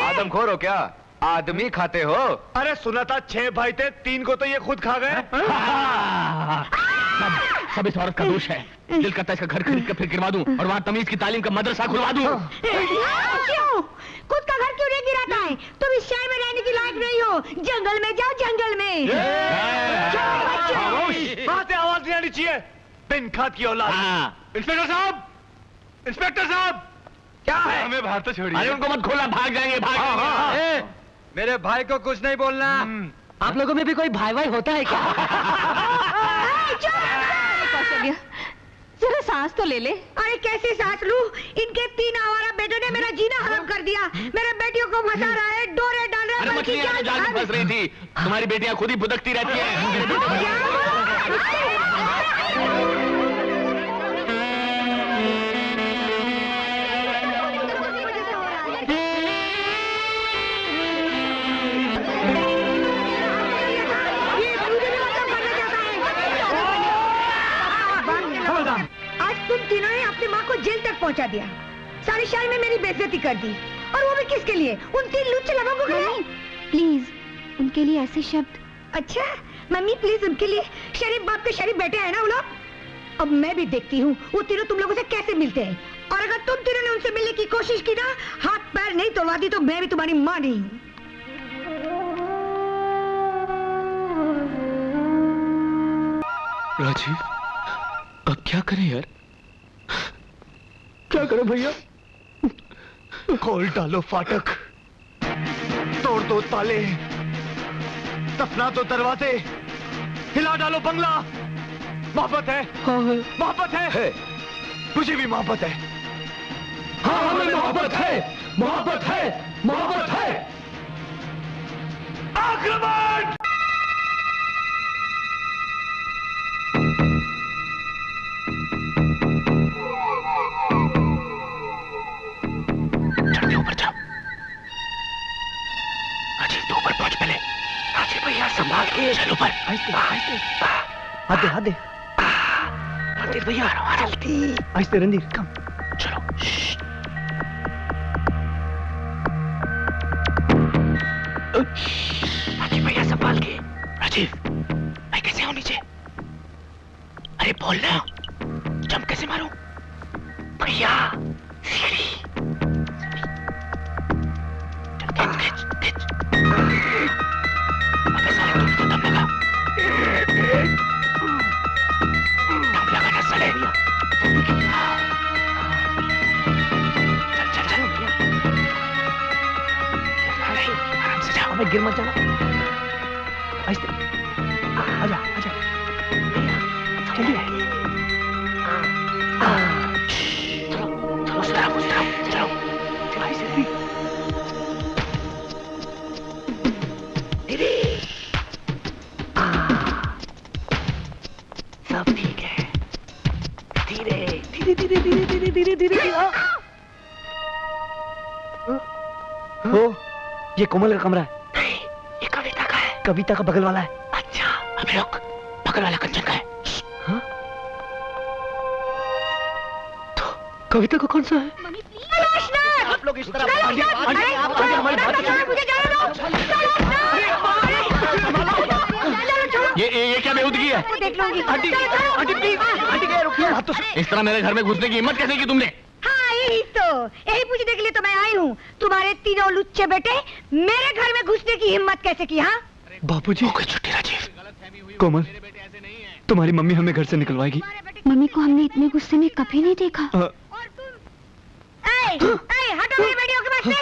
Speaker 4: आदमखोर हो क्या? आदमी खाते हो?
Speaker 12: अरे सुना था 6 भाई थे, 3 को तो ये खुद खा गए।
Speaker 1: सब इस औरत का दोष है। दिल करता है इसका घर खरीद कर फिर गिरवा दूं और वहाँ तमीज की तालीम का मदरसा खुलवा दूं।
Speaker 10: क्यों? खुद का घर क्यों नहीं गिराता है? तुम इस शहर में रहने की लायक नहीं हो। जंगल में जाओ, जंगल में।
Speaker 12: वहाँ से आवाज नहीं आनी चाहिए। बिन खाद की औलाद। इंस्पेक्टर साहब, इंस्पेक्टर साहब, क्या है? हमें बाहर तो छोड़िए।
Speaker 1: अरे उनको मत खोलना, भाग जाएंगे। भाग।
Speaker 5: मेरे भाई को कुछ नहीं बोलना।
Speaker 7: आप लोगों में भी कोई भाई भाई होता है क्या?
Speaker 10: कौशल्या, जरा सांस तो ले ले। अरे कैसे सांस लूं? इनके 3 आवारा बेटों ने मेरा जीना हराम कर दिया। मेरे बेटियों को फंसा रहा है, डोरे डाल रहा है।
Speaker 1: अरे मछलियां तो जाल में फंस रही थी। तुम्हारी बेटियां खुद ही भुदकती रहती हैं।
Speaker 10: तुम तीनों ने अपनी माँ को जेल तक पहुँचा दिया, सारे शहर में मेरी बेइज्जती कर दी, और वो भी किसके लिए? उन 3 लुच्चे लोगों के लिए।
Speaker 13: प्लीज उनके लिए ऐसे शब्द।
Speaker 10: अच्छा मम्मी प्लीज, उनके लिए शरीफ बाप के शरीफ बेटे हैं ना वो लोग। अब मैं भी देखती हूँ वो तीनों तुम लोगों से कैसे मिलते हैं, और अगर तुम तीनों ने उनसे मिलने की कोशिश की ना, हाथ पैर नहीं तोड़वा दी तो मैं भी तुम्हारी माँ नहीं।
Speaker 1: राजीव, अब क्या करें यार?
Speaker 2: क्या करें भैया? खोल डालो फाटक, तोड़ दो ताले, दफना दो दरवाजे, हिला डालो बंगला। मोहब्बत है, मोहब्बत है, मुझे भी मोहब्बत है।
Speaker 6: हाँ हमें मोहब्बत है, मोहब्बत है, मोहब्बत है।
Speaker 12: आक्रमण!
Speaker 1: ऊपर जाओ। राजीव तो ऊपर पहुंच पहले। राजीव भैया संभाल के चल ऊपर।
Speaker 2: हाथ दे, हाथ दे।
Speaker 1: रणधीर भैया जल्दी।
Speaker 2: आहिस्ते रणधीर, कम।
Speaker 1: चलो। राजीव भैया संभाल के। राजीव, मैं कैसे आऊं नीचे? अरे बोल ना, जंप कैसे मारूं? भैया सीढ़ी। खिंच खिंच खिंच। अबे साले तू तो दम लगा। दम लगा ना साले। चल चल चल भैया। आराम से जाओ।
Speaker 2: अबे गिर मत जाना। आहिस्ते। आजा आजा। चलिए।
Speaker 1: चलो उस तरफ चलो। आहिस्ते। सब ठीक है। धीरे धीरे धीरे धीरे धीरे धीरे धीरे।
Speaker 2: हो, ये कोमल का कमरा है।
Speaker 1: नहीं, ये कविता का है।
Speaker 2: कविता का बगल वाला है।
Speaker 1: अच्छा, अभी रुक, बगल वाला कंचन का है। हाँ?
Speaker 7: कविता का कौन सा है?
Speaker 3: आप लोग इस तरह
Speaker 1: ये क्या बेहूदगी है?
Speaker 3: आंटी आंटी रुकिए।
Speaker 1: इस तरह मेरे घर में घुसने की हिम्मत कैसे की तुमने?
Speaker 10: हाँ यही पूछने के लिए तो मैं आई हूँ। तुम्हारे तीनों लुच्चे बेटे मेरे घर में घुसने की हिम्मत कैसे की? हाँ
Speaker 2: बापूजी।
Speaker 4: छुट्टी राजीव।
Speaker 2: कोमल, तुम्हारी मम्मी हमें घर से निकलवाएगी।
Speaker 13: मम्मी को हमने इतने गुस्से में कभी नहीं देखा।
Speaker 10: हटो मेरे बेटियों के पास से।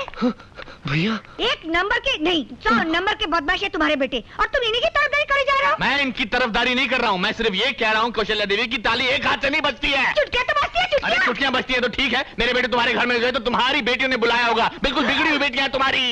Speaker 2: भैया,
Speaker 10: 1 नंबर के नहीं 100 नंबर के बदमाश है तुम्हारे बेटे, और तुम इन्हीं की तरफदारी करे जा रहे हो।
Speaker 1: मैं इनकी तरफदारी नहीं कर रहा हूँ, मैं सिर्फ ये कह रहा हूँ कौशल्या देवी की ताली एक हाथ से नहीं बजती है।
Speaker 10: चुटकियां तो बजती है।
Speaker 1: अरे चुटकियां बजती है तो ठीक है, मेरे बेटे तुम्हारे घर में गए तो तुम्हारी बेटियों ने बुलाया होगा। बिल्कुल बिगड़ी हुई बेटियां तुम्हारी।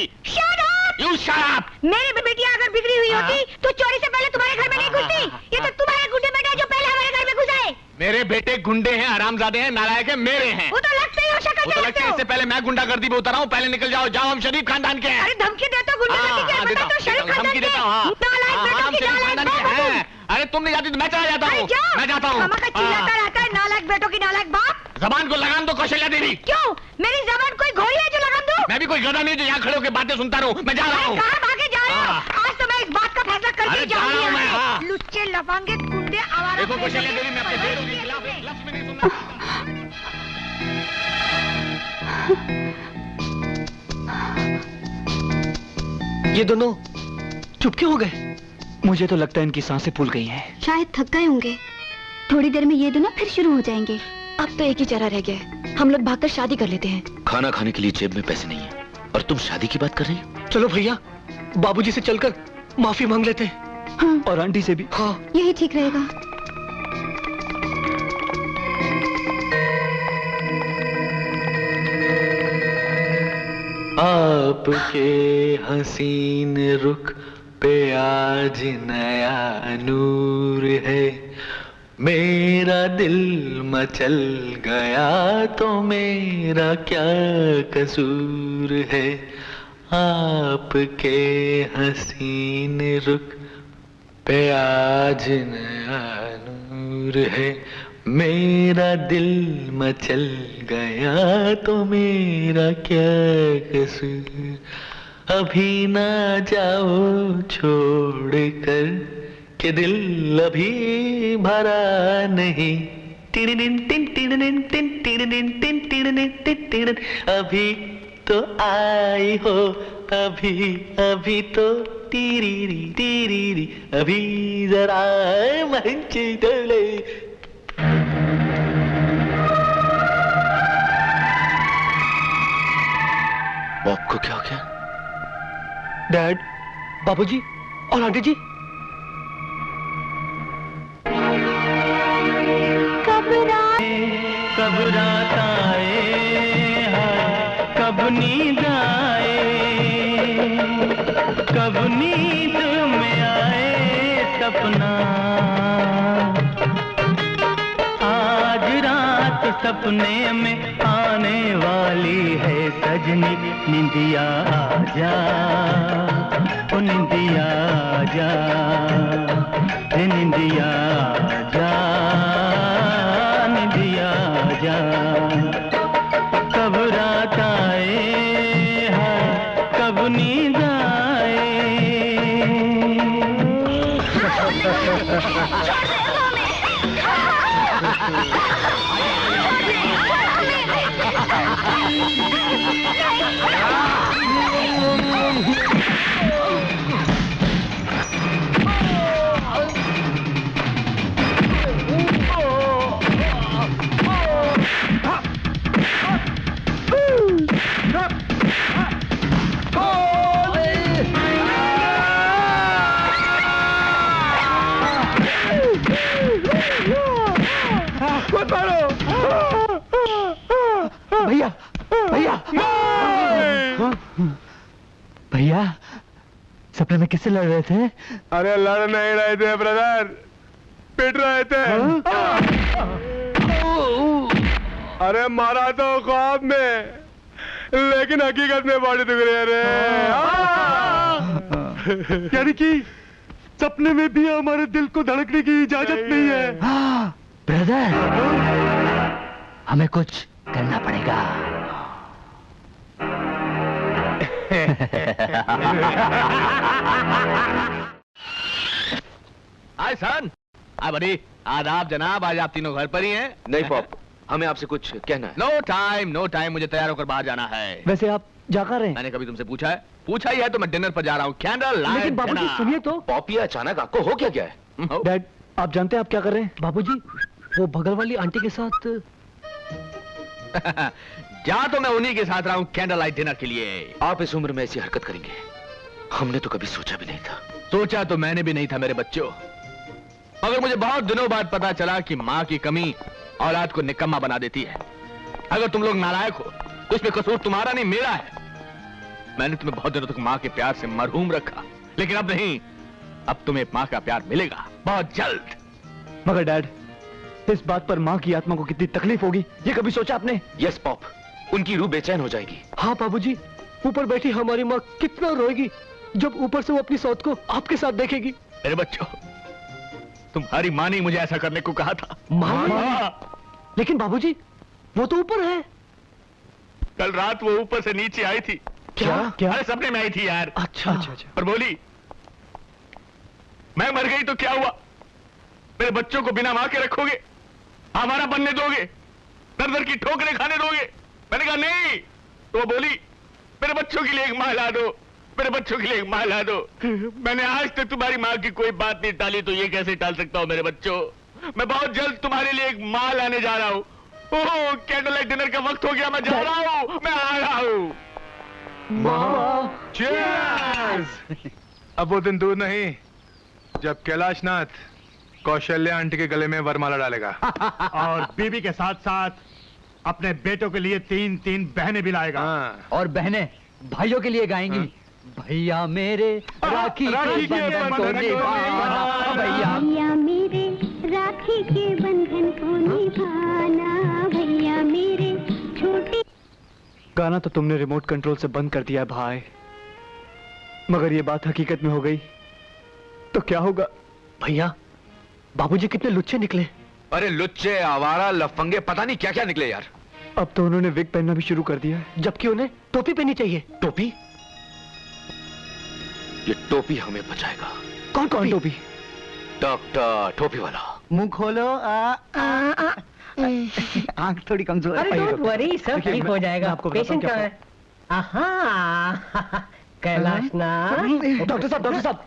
Speaker 1: You shut up!
Speaker 10: मेरी बेटियां अगर बिगड़ी हुई होती तो चोरी से पहले तुम्हारे घर में नहीं घुसती। ये तो तुम्हारे गुंडे बेटे हैं जो पहले हमारे घर में घुसे।
Speaker 1: मेरे बेटे गुंडे हैं, हरामजादे हैं, नालायक हैं, मेरे हैं।
Speaker 10: वो तो लगता ही हो शक्ल
Speaker 1: वो तो लगता है इससे पहले मैं गुंडागर्दी में उतर रहा हूँ। पहले निकल जाओ, जाओ, हम शरीफ खानदान के हैं।
Speaker 10: अरे धमकी देते हो गुंडागर्दी के? मैं तो शरीफ खानदान के।
Speaker 1: हम शरीफ खानदान के हैं। अरे तुम नहीं जाती तो मैं चला जाता हूँ। मैं जाता हूँ।
Speaker 10: चिल्लाता रहता है नालायक बेटों की नालायक बाप।
Speaker 1: जबान को लगाम दो कौशल्या देवी।
Speaker 10: क्यों? मेरी जबान कोई घोड़ी है जो लगाम दो?
Speaker 1: मैं भी कोई गधा नहीं जो यहाँ खड़े होकर बातें सुनता रहूँ। मैं जा रहा हूँ।
Speaker 10: कहाँ भागे जा रहे हो? आज तो मैं इस बात का फैसला करके जाऊंगी। लुच्चे लफंगे गुंडे आवारा।
Speaker 1: देखो कौशल्या देवी, मैं अपने बेटों के खिलाफ एक लफ्ज़ भी नहीं सुनना।
Speaker 7: ये दोनों चुप क्यों हो गए?
Speaker 2: मुझे तो लगता है इनकी सांसें फूल गई हैं।
Speaker 13: शायद थक गए होंगे। थोड़ी देर में ये दोनों फिर शुरू हो जाएंगे।
Speaker 11: अब तो एक ही चारा रह गया है, हम लोग भागकर शादी कर लेते हैं।
Speaker 4: खाना खाने के लिए जेब में पैसे नहीं है और तुम शादी की बात कर रही हो?
Speaker 7: चलो भैया, बाबूजी से चलकर माफी मांग लेते हैं।
Speaker 13: हाँ।
Speaker 2: और आंटी से भी।
Speaker 7: हाँ,
Speaker 13: यही ठीक रहेगा।
Speaker 6: आपके हसीन रुख पे आज नया नूर है, मेरा दिल मचल गया तो मेरा क्या कसूर है। आपके हसीन रुख पे आज नया नूर है, मेरा दिल मचल गया तो मेरा क्या कसूर। अभी ना जाओ छोड़ कर कि दिल अभी भरा नहीं। अभी तो आई हो, अभी अभी तो टीरी टीरी, अभी जरा मंच डोले।
Speaker 4: बॉब को क्या हो गया?
Speaker 7: डैड, बाबूजी और आंटी जी।
Speaker 8: कब रात आए, कब नींद आए, कब नींद में आए सपना। आज रात सपने में आने वाली है सजनी, निंदिया आजा, ओ निंदिया आजा, निंदिया आजा, निंदिया आजा। कब रात आए, कब नींद आए।
Speaker 2: भैया, भैया, भैया, सपने में किससे लड़ रहे थे?
Speaker 12: अरे लड़ नहीं रहे थे ब्रदर, पिट रहे थे। अरे मारा तो ख्वाब में, लेकिन हकीकत में बॉडी दुख रही है रे। यानी कि सपने में भी हमारे दिल को धड़कने की इजाजत नहीं है।
Speaker 2: ब्रदर, हमें कुछ
Speaker 15: करना पड़ेगा।
Speaker 1: हाय सन, हाय बड़ी, आदाब जनाब, आज आप तीनों घर पर ही हैं?
Speaker 4: नहीं पॉप, हमें आपसे कुछ कहना है।
Speaker 1: नो टाइम, मुझे तैयार होकर बाहर जाना है।
Speaker 2: वैसे आप जा कर रहे हैं?
Speaker 1: मैंने कभी तुमसे पूछा है? पूछा ही है तो मैं डिनर पर जा रहा हूँ। Candle light.
Speaker 2: लेकिन बाबूजी सुनिए तो।
Speaker 4: पॉपी अचानक आपको हो क्या गया है?
Speaker 2: डैड, आप जानते हैं आप क्या कर रहे हैं?
Speaker 7: बाबूजी, वो बगल वाली आंटी के साथ
Speaker 1: जा तो मैं उन्हीं के साथ रहा हूँ कैंडल लाइट डिनर के लिए।
Speaker 4: आप इस उम्र में ऐसी हरकत करेंगे, हमने तो कभी सोचा भी नहीं था।
Speaker 1: सोचा तो मैंने भी नहीं था मेरे बच्चों, मगर मुझे बहुत दिनों बाद पता चला कि माँ की कमी औलाद को निकम्मा बना देती है। अगर तुम लोग नालायक हो तो इसमें कसूर तुम्हारा नहीं मेरा है। मैंने तुम्हें बहुत दिनों तक माँ के प्यार से मरहूम रखा, लेकिन अब नहीं, अब तुम्हें माँ का प्यार मिलेगा बहुत जल्द।
Speaker 2: मगर डैड, इस बात पर माँ की आत्मा को कितनी तकलीफ होगी, ये कभी सोचा आपने?
Speaker 4: यस पॉप, उनकी रूह बेचैन हो जाएगी।
Speaker 7: हाँ बाबूजी, ऊपर बैठी हमारी माँ कितना रोएगी जब ऊपर से वो अपनी सौत को आपके साथ देखेगी।
Speaker 1: मेरे बच्चों, तुम्हारी माँ ने मुझे ऐसा करने को कहा था।
Speaker 7: माँ? लेकिन बाबूजी, वो तो ऊपर है।
Speaker 1: कल रात वो ऊपर से नीचे आई थी।
Speaker 2: क्या?
Speaker 1: अरे सपने में आई थी यार।
Speaker 2: अच्छा।
Speaker 1: और बोली, मैं मर गई तो क्या हुआ, मेरे बच्चों को बिना मां के रखोगे, हमारा बनने दोगे, दर दर की ठोकरें खाने दोगे? मैंने कहा नहीं। तो वो बोली, मेरे बच्चों के लिए एक मां ला दो, मेरे बच्चों के लिए एक मां ला दो। मैंने आज तक तुम्हारी मां की कोई बात नहीं टाली, तो ये कैसे टाल सकता हूं? मेरे बच्चों, मैं बहुत जल्द तुम्हारे लिए एक मां लाने जा रहा हूं। ओह, कैंडल लाइट डिनर का वक्त हो गया, मैं जा रहा हूं, मैं आ रहा हूं।
Speaker 14: Cheers! अब वो दिन दूर नहीं जब कैलाशनाथ कौशल्या आंटी के गले में वरमाला डालेगा
Speaker 12: और बीबी के साथ साथ अपने बेटों के लिए 3 बहनें भी लाएगा।
Speaker 17: और बहनें भाइयों के लिए गाएंगी। भैया मेरे राखी के बंधन को निभाना, भैया
Speaker 9: मेरे राखी के बंधन को निभाना, भैया मेरे छोटे।
Speaker 2: गाना तो तुमने रिमोट कंट्रोल से बंद कर दिया भाई, मगर ये बात हकीकत में हो गई तो क्या होगा?
Speaker 7: भैया, बाबूजी कितने लुच्चे निकले।
Speaker 4: अरे लुच्चे, आवारा, लफंगे, पता नहीं क्या क्या निकले यार।
Speaker 2: अब तो उन्होंने विग पहनना भी शुरू कर दिया है,
Speaker 7: जबकि उन्हें टोपी पहननी चाहिए।
Speaker 4: टोपी? ये टोपी हमें बचाएगा।
Speaker 2: कौन टोपी?
Speaker 4: डॉक्टर टोपी वाला।
Speaker 18: मुंह खोलो। आंख थोड़ी कमजोर है।
Speaker 19: अरे डोंट वरी, सब ठीक हो जाएगा। पेशेंट कहाँ है? आहा, कैलाशनाथ।
Speaker 2: डॉक्टर साहब,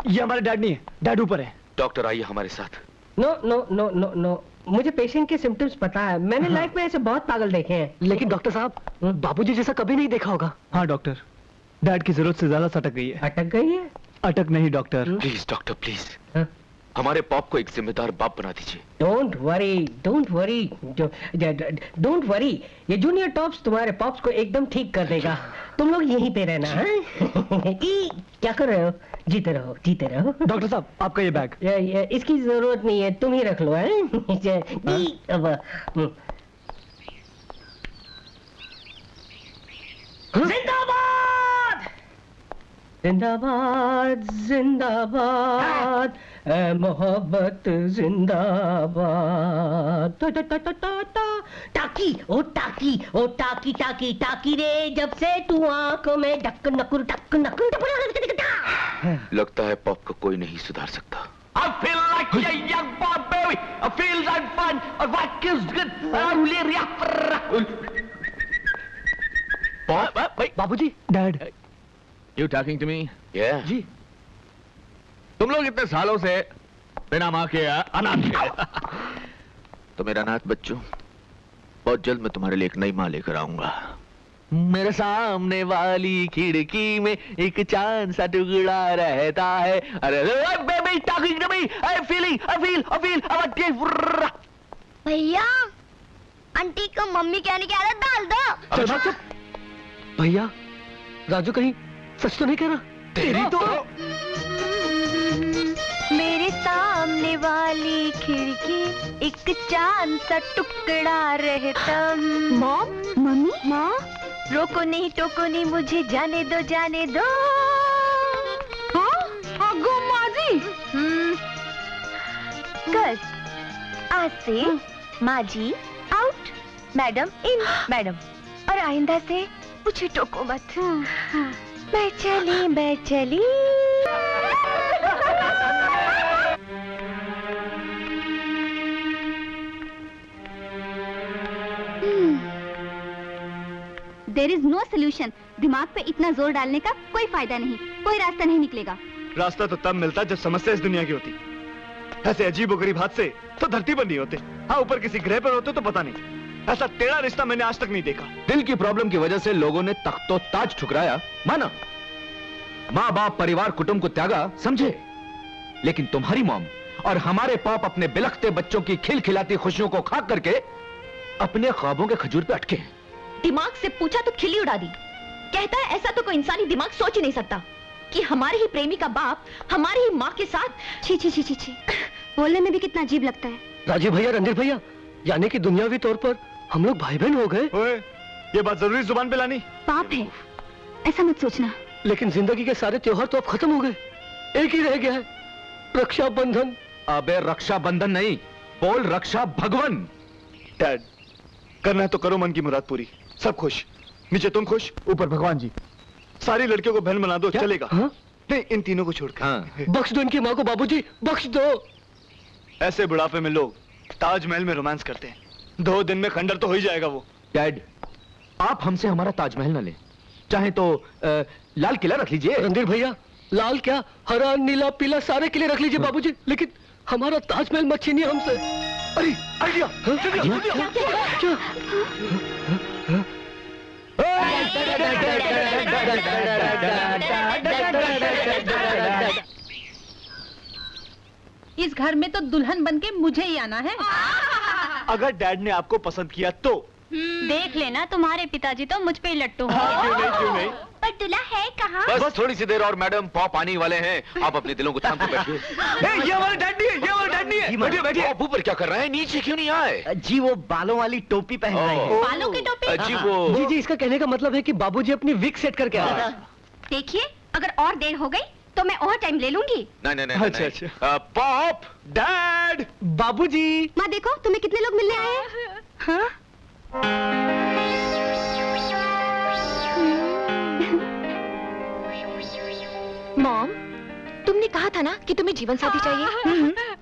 Speaker 2: ये हमारे डैड नहीं है, डैड ऊपर है।
Speaker 4: डॉक्टर आइए हमारे साथ।
Speaker 19: नो, मुझे पेशेंट के सिम्टम्स पता है, मैंने लाइफ में ऐसे बहुत पागल देखे हैं।
Speaker 7: लेकिन डॉक्टर साहब, बाबूजी जैसा कभी नहीं देखा होगा।
Speaker 2: हाँ डॉक्टर, डैड की जरूरत से ज्यादा सटक गई है।
Speaker 19: अटक गई है?
Speaker 2: अटक नहीं डॉक्टर।
Speaker 4: प्लीज डॉक्टर प्लीज, हमारे पॉप को एक जिम्मेदार बाप बना दीजिए।
Speaker 19: डोंट वरी, ये जूनियर टॉप्स तुम्हारे पॉप्स को एकदम ठीक कर देगा। तुम लोग यहीं पे रहना है। क्या कर रहे हो? जीते रहो।
Speaker 2: डॉक्टर साहब, आपका ये बैग।
Speaker 19: इसकी जरूरत नहीं है, तुम ही रख लो। जिंदाबाद, जिंदाबाद, मोहब्बत जिंदाबाद। टाकी रे, जब से तू आंखों में डक नकुर।
Speaker 4: लगता है पॉप को कोई नहीं सुधार सकता।
Speaker 1: I feel like a young boy, baby. I feel like fun. What is good?
Speaker 4: Pop?
Speaker 2: बाबूजी, dad.
Speaker 1: You talking to me?
Speaker 4: Yeah.
Speaker 2: जी।
Speaker 1: तुम लोग इतने सालों से बिना माँ के अनाथ थे।
Speaker 4: तो मेरा अनाथ बच्चों, बहुत जल्द मैं तुम्हारे लिए एक नई माँ लेकर आऊंगा।
Speaker 1: मेरे सामने वाली खिड़की में एक चांद सा टुकड़ा रहता है। अरे baby talking to me, I feel
Speaker 9: भैया, आंटी को मम्मी कहने की आदत डाल दो।
Speaker 7: चुप। भैया, राजू कहीं सच तो नहीं कह रहा?
Speaker 4: तेरी तो
Speaker 10: मेरे सामने वाली खिड़की एक चांद सा टुकड़ा रहता।
Speaker 9: मम्मी,
Speaker 10: रोको नहीं टोको नहीं, मुझे जाने दो।
Speaker 9: आगो माजी।
Speaker 10: कल आज से माजी आउट।
Speaker 11: मैडम इन मैडम, और आइंदा से मुझे टोको मत। मैं चली।
Speaker 13: There is no solution. दिमाग पे इतना जोर डालने का कोई फायदा नहीं, कोई रास्ता नहीं निकलेगा।
Speaker 2: रास्ता तो तब मिलता जब समस्या इस दुनिया की होती। ऐसे अजीबोगरीब हादसे तो धरती पर नहीं होते। हाँ, ऊपर किसी ग्रह पर होते तो पता नहीं। ऐसा टेढ़ा रिश्ता मैंने आज तक नहीं देखा।
Speaker 4: दिल की प्रॉब्लम की वजह से लोगों ने तख्तो ताज ठुकराया, माना। माँ बाप परिवार कुटुंब को त्यागा, समझे। लेकिन तुम्हारी मॉम और हमारे पॉप अपने बिलखते बच्चों की खिलखिलाती खुशियों को खाक करके अपने ख्वाबों के खजूर पे अटके।
Speaker 10: दिमाग से पूछा तो खिल्ली उड़ा दी। कहता है ऐसा तो कोई इंसानी दिमाग सोच ही नहीं सकता कि हमारे ही प्रेमी का बाप हमारी ही माँ के साथ।
Speaker 13: छी छी छी छी छी, बोलने में भी कितना अजीब लगता है।
Speaker 7: राजीव भैया, रणधीर भैया, यानी कि दुनियावी तौर पर हम लोग भाई बहन हो गए।
Speaker 2: ओए, ये बात जरूरी जुबान पे लानी?
Speaker 13: पाप है, ऐसा मत सोचना।
Speaker 7: लेकिन जिंदगी के सारे त्योहार तो अब खत्म हो गए, एक ही रह गया है, रक्षाबंधन।
Speaker 4: अबे रक्षाबंधन नहीं, बोल रक्षा भगवन।
Speaker 2: डैड, करना है तो करो मन की मुराद पूरी। सब खुश, नीचे तुम खुश, ऊपर भगवान जी। सारी लड़कियों को बहन बना दो, चलेगा?
Speaker 7: हाँ?
Speaker 2: नहीं, इन तीनों को छोड़कर।
Speaker 4: हाँ।
Speaker 7: बख्श दो इनकी माँ को बाबूजी, बख्श दो।
Speaker 2: ऐसे बुढ़ापे में लोग ताजमहल में रोमांस करते हैं, 2 दिन में खंडर तो हो ही जाएगा वो।
Speaker 4: डैड, आप हमसे हमारा ताजमहल न ले, चाहे तो लाल किला रख लीजिए।
Speaker 7: रणधीर भैया, लाल क्या, हरा नीला पीला सारे किले रख लीजिए बाबूजी, लेकिन हमारा ताजमहल मत छीनिए हमसे।
Speaker 2: अरे आइडिया,
Speaker 7: क्या?
Speaker 10: इस घर में तो दुल्हन बनके मुझे ही आना है।
Speaker 2: अगर डैड ने आपको पसंद किया तो
Speaker 13: देख लेना, तुम्हारे पिताजी तो मुझ पे ही लट्टू हैं।
Speaker 2: क्यों नहीं?
Speaker 13: पर दूल्हा है कहाँ?
Speaker 4: बस थोड़ी सी देर और मैडम, पॉप आने वाले हैं। आप अपने दिलों को थाम के बैठिए।
Speaker 2: ये हमारे डैड नहीं है, ये हमारे डैड नहीं है। बैठिए बैठिए।
Speaker 4: पॉप ऊपर क्या कर रहे हैं, नीचे क्यों नहीं आए?
Speaker 3: जी वो बालों वाली टोपी पहन रहे हैं।
Speaker 13: बालों की टोपी?
Speaker 4: जी वो
Speaker 7: जी, इसका कहने का मतलब है कि बाबूजी अपनी विग सेट करके आ रहे हैं।
Speaker 13: देखिए, अगर और देर हो गई तो मैं और टाइम ले लूंगी।
Speaker 4: नहीं।
Speaker 2: अच्छा।
Speaker 4: पॉप,
Speaker 2: डैड,
Speaker 7: बाबूजी।
Speaker 13: माँ देखो, तुम्हें कितने लोग मिलने आए हैं। हाँ?
Speaker 11: मॉम, तुमने कहा था ना कि तुम्हें जीवन साथी चाहिए।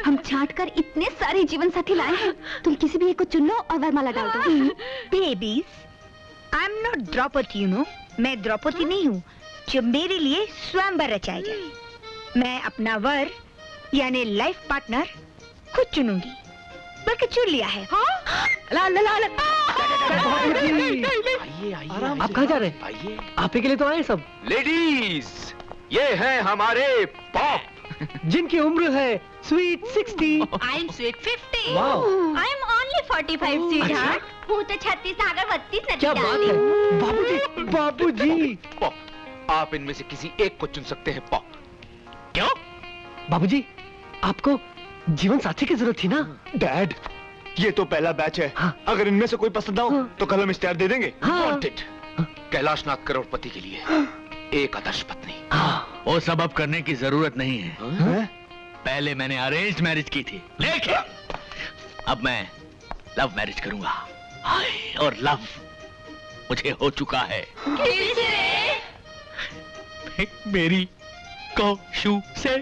Speaker 13: हम छांट कर इतने सारे जीवन साथी लाए हैं, तुम किसी भी एक को चुन लो और वरमाला डाल दो।
Speaker 10: Babies, I am not Draupadi, you know. मैं द्रौपदी नहीं हूँ जो मेरे लिए स्वयंवर रचाए जाए। मैं अपना वर यानी लाइफ पार्टनर खुद चुनूंगी, बल्कि चुन लिया है।
Speaker 7: ला ला ला ला। आप कहाँ जा रहे हैं?
Speaker 4: आइए।
Speaker 7: आप ही के लिए तो आए सब।
Speaker 4: लेडीज, ये हैं हमारे पॉप,
Speaker 7: जिनकी उम्र है sweet 60।
Speaker 13: I am sweet 50।
Speaker 7: Wow.
Speaker 13: I am only 45 sweetheart. हूँ तो 36 आकर 32 नदी
Speaker 7: क्या बात है बाबूजी, बाबूजी।
Speaker 4: पॉप, आप इनमें से किसी एक को चुन सकते हैं। पॉप, क्यों?
Speaker 7: बाबूजी, आपको जीवन साथी की जरूरत थी ना?
Speaker 2: डैड, ये तो पहला बैच है।
Speaker 7: हाँ।
Speaker 2: अगर इनमें से कोई पसंद ना हो तो कल हम इश्तेहार दे देंगे।
Speaker 4: वांटेड, कैलाशनाथ करोड़पति के लिए एक आदर्श पत्नी।
Speaker 1: वो सब अब करने की जरूरत नहीं है। पहले मैंने अरेंज्ड मैरिज की थी, लेकिन अब मैं लव मैरिज करूंगा। हाय, और लव मुझे हो चुका है। मेरी कौशु से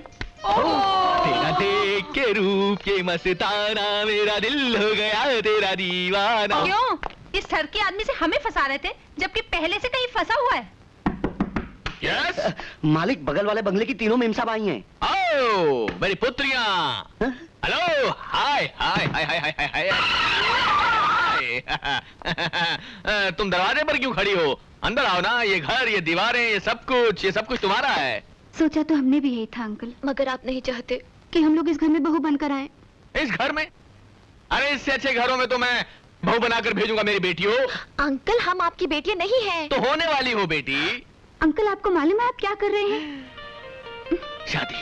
Speaker 1: तेरा देख के रूप के मस्ताना, मेरा दिल हो गया तेरा दीवाना।
Speaker 10: क्यों? इस ठरकी आदमी से हमें फंसा रहे थे, जबकि पहले से कहीं फंसा हुआ है।
Speaker 1: यस
Speaker 3: मालिक, बगल वाले बंगले की तीनों मेम साहब आई हैं।
Speaker 1: आओ मेरी पुत्रियां। हेलो, हाय हाय हाय हाय हाय हाय हाय। तुम दरवाजे पर क्यों खड़ी हो? अंदर आओ ना। ये घर, ये दीवारें, ये सब कुछ तुम्हारा है।
Speaker 13: सोचा तो हमने भी यही था अंकल,
Speaker 11: मगर आप नहीं चाहते
Speaker 13: कि हम लोग इस घर में बहू बनकर आए।
Speaker 1: इस घर में? अरे इससे अच्छे घरों में तो मैं बहू बनाकर भेजूंगा मेरी बेटियों।
Speaker 11: अंकल, हम आपकी बेटियां नहीं हैं।
Speaker 1: तो होने वाली हो बेटी।
Speaker 13: अंकल, आपको मालूम है आप क्या कर रहे हैं?
Speaker 1: शादी,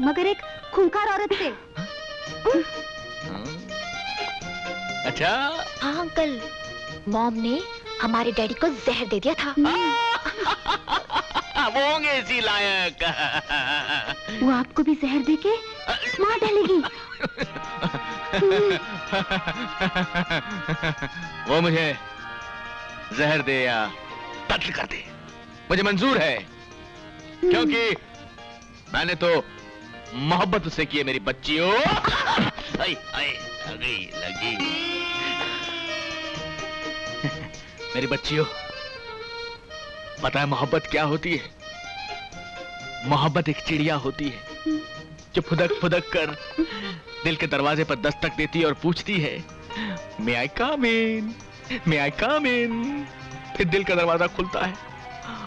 Speaker 13: मगर एक खूंखार औरत से।
Speaker 1: अच्छा?
Speaker 11: हाँ अंकल, मॉम ने हमारे डैडी को जहर दे दिया था।
Speaker 1: वो होंगे इसी लायक।
Speaker 11: वो आपको भी जहर देके मार डालेगी।
Speaker 1: वो मुझे जहर दे या कत्ल कर दे, मुझे मंजूर है, क्योंकि मैंने तो मोहब्बत उससे की है मेरी बच्चियों। लगी मेरी बच्चियों, पता है मोहब्बत क्या होती है? मोहब्बत एक चिड़िया होती है जो फुदक फुदक कर दिल के दरवाजे पर दस्तक देती है और पूछती है, मे आई कम इन, मे आई कम इन। फिर दिल का दरवाजा खुलता है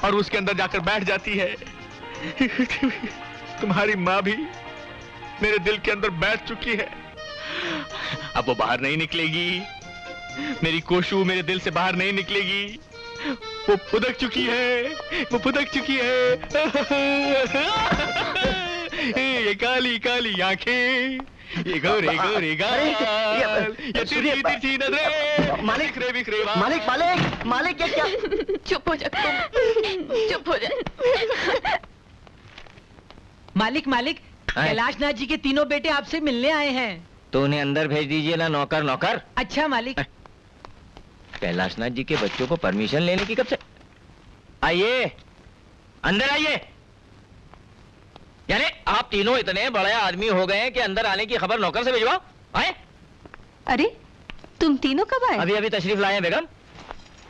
Speaker 1: और उसके अंदर जाकर बैठ जाती है। तुम्हारी माँ भी मेरे दिल के अंदर बैठ चुकी है, अब वो बाहर नहीं निकलेगी। मेरी कोशू मेरे दिल से बाहर नहीं निकलेगी, वो फुदक चुकी है, वो फुदक चुकी है। ये काली काली आंखें, ये गोरे गोरे गाल, ये तिरछी तिरछी नजरें।
Speaker 3: मालिक मालिक मालिक मालिक क्या?
Speaker 11: चुप हो जा तुम, चुप हो जा।
Speaker 18: मालिक मालिक, कैलाशनाथ जी के तीनों बेटे आपसे मिलने आए हैं।
Speaker 16: तो उन्हें अंदर भेज दीजिए ना नौकर नौकर।
Speaker 18: अच्छा मालिक।
Speaker 16: कैलाशनाथ जी के बच्चों को परमिशन लेने की कब से? आइए अंदर आइए। यानी आप तीनों इतने बड़े आदमी हो गए हैं कि अंदर आने की खबर नौकर से भिजवाओ। आए?
Speaker 10: अरे तुम तीनों कब आए?
Speaker 16: अभी अभी तशरीफ लाए हैं बेगम।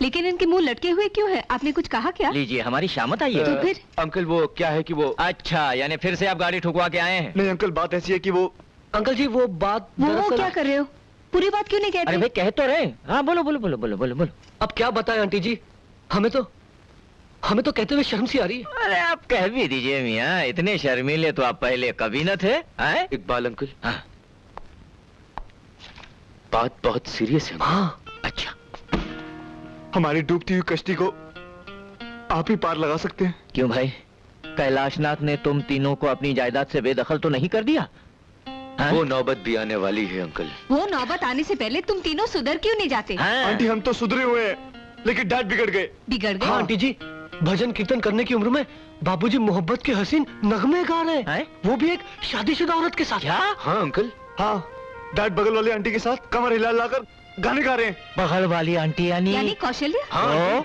Speaker 10: लेकिन इनके मुंह लटके हुए क्यों है? आपने कुछ कहा क्या?
Speaker 16: लीजिए हमारी शामत आई है।
Speaker 10: तो फिर?
Speaker 4: अंकल वो क्या है कि वो।
Speaker 16: अच्छा यानी फिर से आप गाड़ी ठुकवा के आए हैं?
Speaker 2: नहीं अंकल, बात ऐसी है कि वो।
Speaker 7: अंकल जी वो बात
Speaker 10: वो क्या कर रहे हो? पूरी बात क्यों नहीं कहते?
Speaker 16: अरे भाई कह तो रहे। हाँ बोलो बोलो बोलो बोलो बोलो बोलो।
Speaker 7: अब क्या बताएं आंटी जी, हमें तो कहते हुए शर्म सी आ रही है।
Speaker 16: अरे आप कह भी दीजिए मियाँ, इतने शर्मीले तो आप पहले कभी न थे।
Speaker 4: इकबाल अंकल।
Speaker 16: हाँ।
Speaker 4: बात बहुत सीरियस है।
Speaker 7: हाँ।
Speaker 16: अच्छा
Speaker 2: हमारी डूबती हुई कश्ती को आप ही पार लगा सकते हैं।
Speaker 16: क्यों भाई, कैलाशनाथ ने तुम तीनों को अपनी जायदाद से बेदखल तो नहीं कर दिया?
Speaker 4: वो नौबत भी आने वाली है अंकल।
Speaker 10: वो नौबत आने से पहले तुम तीनों सुधर क्यों नहीं जाते?
Speaker 2: आंटी हम तो सुधरे हुए हैं, लेकिन डैड बिगड़ गए।
Speaker 10: बिगड़ गए?
Speaker 7: हाँ आंटी जी, भजन कीर्तन करने की उम्र में बाबूजी मोहब्बत के हसीन नगमे गा रहे हैं, वो भी एक शादीशुदा औरत के साथ।
Speaker 4: हाँ अंकल।
Speaker 2: हाँ, डैड बगल वाली आंटी के साथ कमर हिला लाकर गाने गा रहे हैं।
Speaker 16: बगल वाली आंटी यानी
Speaker 10: कौशल्या?
Speaker 4: हाँ,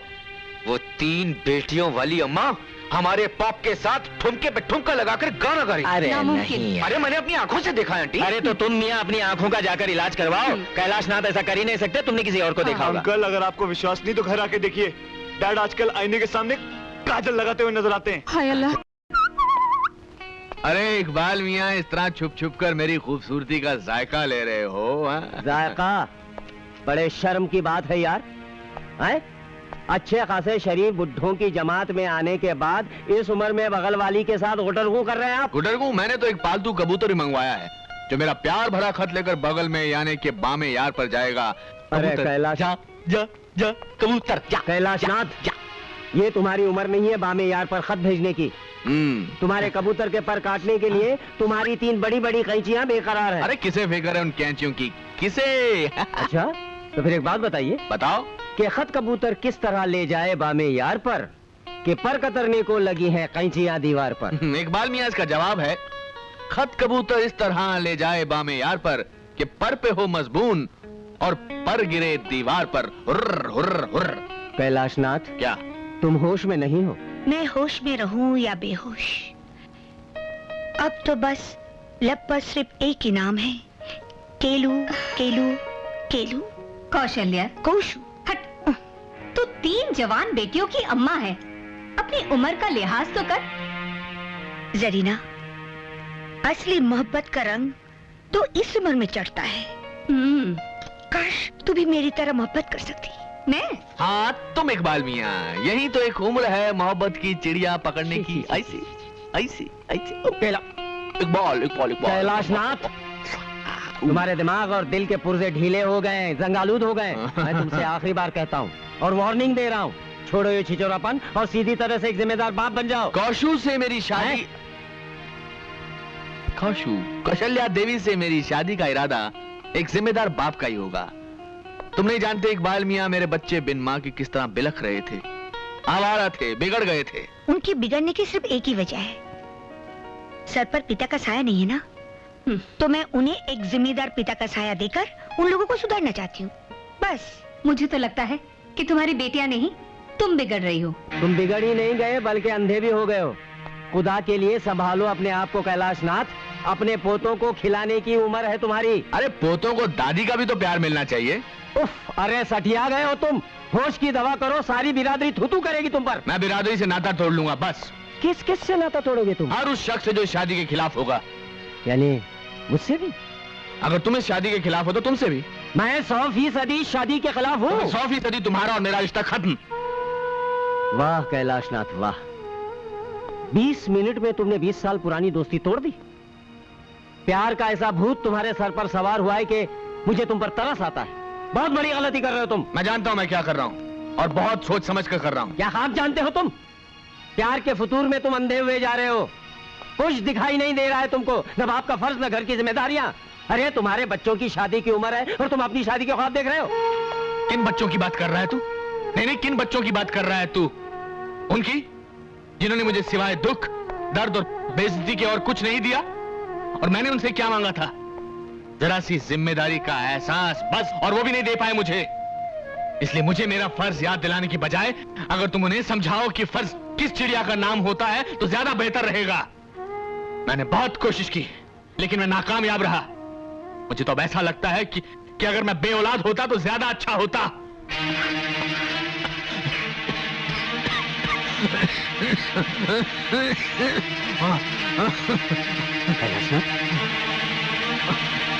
Speaker 4: वो 3 बेटियों वाली अम्मा हमारे पॉप के साथ ठुमके पे ठुमका लगाकर गाना गा रही।
Speaker 16: अरे नहीं,
Speaker 4: अरे मैंने अपनी आंखों से देखा आंटी।
Speaker 16: अरे तो तुम मियाँ अपनी आंखों का जाकर इलाज करवाओ। कैलाशनाथ ऐसा कर ही नहीं सकते, तुमने किसी और को देखा होगा।
Speaker 2: अंकल अगर आपको विश्वास नहीं तो घर आके देखिए, डैड आजकल आईने के सामने काजल लगाते हुए नजर आते हैं।
Speaker 10: हाय अल्लाह।
Speaker 1: अरे इकबाल मियाँ, इस तरह छुप छुप कर मेरी खूबसूरती का जायका ले रहे हो?
Speaker 18: जायका? बड़े शर्म की बात है यार। हैं? अच्छे खासे शरीफ बुड्ढों की जमात में आने के बाद इस उम्र में बगल वाली के साथ गुटरगू कर रहे हैं आप?
Speaker 1: गुटरगू? मैंने तो एक पालतू कबूतर ही मंगवाया है जो मेरा प्यार भरा खत लेकर बगल में यानी के बामे यार पर जाएगा।
Speaker 18: अरे कैलाश,
Speaker 1: जा जा जा कबूतर जा।
Speaker 18: कैलाशनाथ, ये तुम्हारी उम्र नहीं है बामे यार पर खत भेजने की। तुम्हारे कबूतर के पर काटने के लिए तुम्हारी 3 बड़ी बड़ी कैंचियां बेकरार हैं।
Speaker 1: अरे किसे फिक्र है उन कैंचियों की, किसे?
Speaker 18: अच्छा तो फिर एक बात बताइए।
Speaker 1: बताओ।
Speaker 18: कि खत कबूतर किस तरह ले जाए बामे यार पर कि पर कतरने को लगी हैं कैंचियां दीवार पर?
Speaker 1: इकबाल मियाँ इसका जवाब है, खत कबूतर इस तरह ले जाए बामे यार पर कि पर पे हो मजबून और पर गिरे दीवार पर। हुर्र हुर्र हुर्र।
Speaker 18: कैलाशनाथ,
Speaker 1: क्या
Speaker 18: तुम होश में नहीं हो?
Speaker 13: मैं होश में रहूं या बेहोश, अब तो बस लब पर सिर्फ एक ही नाम है, केलू केलू केलू।
Speaker 10: कौशल्या,
Speaker 13: कोशू।
Speaker 10: हट, तू 3 जवान बेटियों की अम्मा है, अपनी उम्र का लिहाज तो कर।
Speaker 13: जरीना, असली मोहब्बत का रंग तो इस उम्र में चढ़ता है। काश तू भी मेरी तरह मोहब्बत कर सकती।
Speaker 10: मैं?
Speaker 1: हाँ तुम इकबाल मियाँ, यही तो एक उम्र है मोहब्बत की चिड़िया पकड़ने की। ऐसी ऐसी ऐसी। इकबाल इकबाल इकबाल।
Speaker 18: कैलाशनाथ, तुम्हारे दिमाग और दिल के पुर्जे ढीले हो गए, जंगालूद हो गए। मैं तुमसे आखिरी बार कहता हूँ और वार्निंग दे रहा हूँ, छोड़ो ये छिचोरापन और सीधी तरह से एक जिम्मेदार बाप बन जाओ।
Speaker 1: कौशू से मेरी शादी, कौशल्या देवी से मेरी शादी का इरादा एक जिम्मेदार बाप का ही होगा। तुम नहीं जानते इकबाल मियाँ, मेरे बच्चे बिन माँ के किस तरह बिलख रहे थे।
Speaker 4: आवारा थे, बिगड़ गए थे।
Speaker 13: उनकी बिगड़ने की सिर्फ एक ही वजह है, सर पर पिता का साया नहीं है ना। तो मैं उन्हें एक जिम्मेदार पिता का साया देकर उन लोगों को सुधारना चाहती हूँ, बस।
Speaker 10: मुझे तो लगता है कि तुम्हारी बेटियां नहीं, तुम बिगड़ रही हो।
Speaker 18: तुम बिगड़ ही नहीं गए बल्कि अंधे भी हो गए हो। खुदा के लिए संभालो अपने आप को कैलाशनाथ, अपने पोतों को खिलाने की उम्र है तुम्हारी।
Speaker 4: अरे पोतों को दादी का भी तो प्यार मिलना चाहिए।
Speaker 18: उफ, अरे सठिया गए हो तुम। होश की दवा करो, सारी बिरादरी थूथू करेगी तुम पर।
Speaker 4: मैं बिरादरी से नाता तोड़ लूंगा बस।
Speaker 18: किस से नाता तोड़ोगे तुम?
Speaker 4: हर उस शख्स से जो शादी के खिलाफ होगा।
Speaker 18: यानी मुझसे भी?
Speaker 4: अगर तुम इस शादी के खिलाफ हो तो तुमसे भी।
Speaker 18: मैं 100% शादी के खिलाफ हूँ।
Speaker 4: 100% तुम्हारा और मेरा रिश्ता खत्म।
Speaker 18: वाह कैलाशनाथ वाह, 20 मिनट में तुमने 20 साल पुरानी दोस्ती तोड़ दी। प्यार का ऐसा भूत तुम्हारे सर पर सवार हुआ है कि मुझे तुम पर तरस आता है। बहुत बड़ी गलती कर रहे हो तुम।
Speaker 4: मैं जानता हूं मैं क्या कर रहा हूं और बहुत सोच समझ कर रहा हूं।
Speaker 18: क्या आप जानते हो तुम? प्यार के फतूर में तुम अंधे हुए जा रहे हो। कुछ दिखाई नहीं दे रहा है तुमको, न बाप का फर्ज न घर की जिम्मेदारियां। अरे तुम्हारे बच्चों की शादी की उम्र है और तुम अपनी शादी के ख्वाब देख रहे हो।
Speaker 4: किन बच्चों की बात कर रहा है तू? नहीं, किन बच्चों की बात कर रहा है तू? उनकी जिन्होंने मुझे सिवाय दुख, दर्द और बेइज्जती के और कुछ नहीं दिया। और मैंने उनसे क्या मांगा था? जरा सी जिम्मेदारी का एहसास, बस। और वो भी नहीं दे पाए मुझे। इसलिए मुझे मेरा फर्ज याद दिलाने की बजाय अगर तुम उन्हें समझाओ कि फर्ज किस चिड़िया का नाम होता है तो ज्यादा बेहतर रहेगा। मैंने बहुत कोशिश की लेकिन मैं नाकामयाब रहा। मुझे तो अब ऐसा लगता है कि अगर मैं बेऔलाद होता तो ज्यादा अच्छा होता।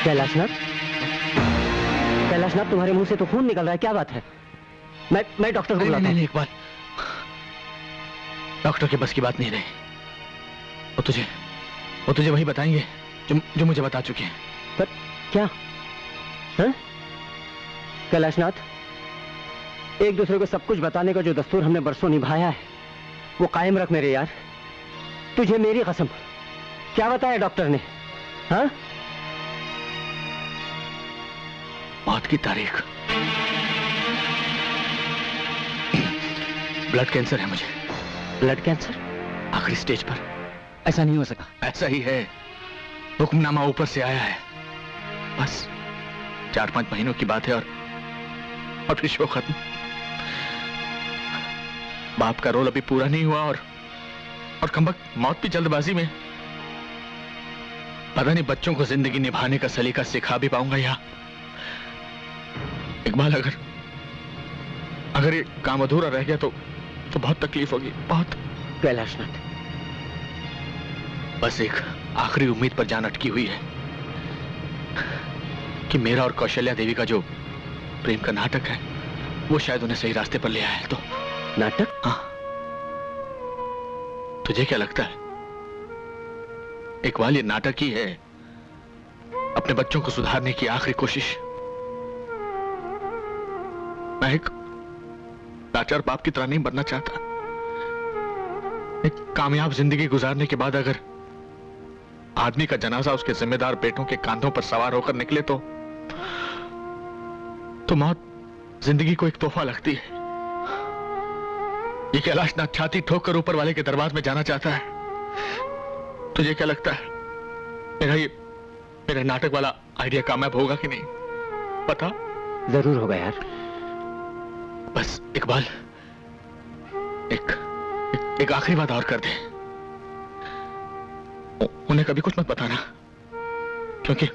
Speaker 18: कैलाशनाथ, कैलाशनाथ तुम्हारे मुंह से तो खून निकल रहा है, क्या बात है? मैं डॉक्टर को बुलाता हूं।
Speaker 4: नहीं, इकबाल, डॉक्टर के बस की बात नहीं रही। वो तुझे वही बताएंगे जो मुझे बता चुके हैं।
Speaker 18: पर क्या? हाँ? कैलाशनाथ, एक दूसरे को सब कुछ बताने का जो दस्तूर हमने बरसों निभाया है वो कायम रख मेरे यार। तुझे मेरी कसम। क्या बताया डॉक्टर ने? हाँ?
Speaker 4: मौत की तारीख। ब्लड कैंसर है मुझे।
Speaker 18: Blood cancer?
Speaker 4: आखिरी स्टेज पर।
Speaker 17: ऐसा नहीं हो सका।
Speaker 4: ऐसा ही है, हुक्मनामा ऊपर से आया है। बस 4-5 महीनों की बात है और फिर शो खत्म। बाप का रोल अभी पूरा नहीं हुआ और कमबख्त मौत भी जल्दबाजी में। पता नहीं बच्चों को जिंदगी निभाने का सलीका सिखा भी पाऊंगा या। इकबाल, अगर ये काम अधूरा रह गया तो बहुत तकलीफ होगी, बहुत।
Speaker 18: कैलाशनाथ,
Speaker 4: बस एक आखिरी उम्मीद पर जान अटकी हुई है कि मेरा और कौशल्या देवी का जो प्रेम का नाटक है वो शायद उन्हें सही रास्ते पर ले आया है। तो
Speaker 18: नाटक?
Speaker 4: हाँ। तुझे क्या लगता है? इकबाल, ये नाटक ही है, अपने बच्चों को सुधारने की आखिरी कोशिश। मैं एक लाचार बाप की तरह नहीं बनना चाहता। एक कामयाब जिंदगी गुजारने के बाद अगर आदमी का जनाजा उसके जिम्मेदार बेटों के कांधों पर सवार होकर निकले तो मौत जिंदगी को एक तोहफा लगती है। ये कैलाशनाथ छाती ठोक कर ऊपर वाले के दरबार में जाना चाहता है। तुझे क्या लगता है मेरा नाटक वाला आइडिया कामयाब होगा कि नहीं? पता?
Speaker 18: जरूर होगा यार।
Speaker 4: बस इकबाल, एक आखिरी बात और कर दे। उन्हें कभी कुछ मत बताना, क्योंकि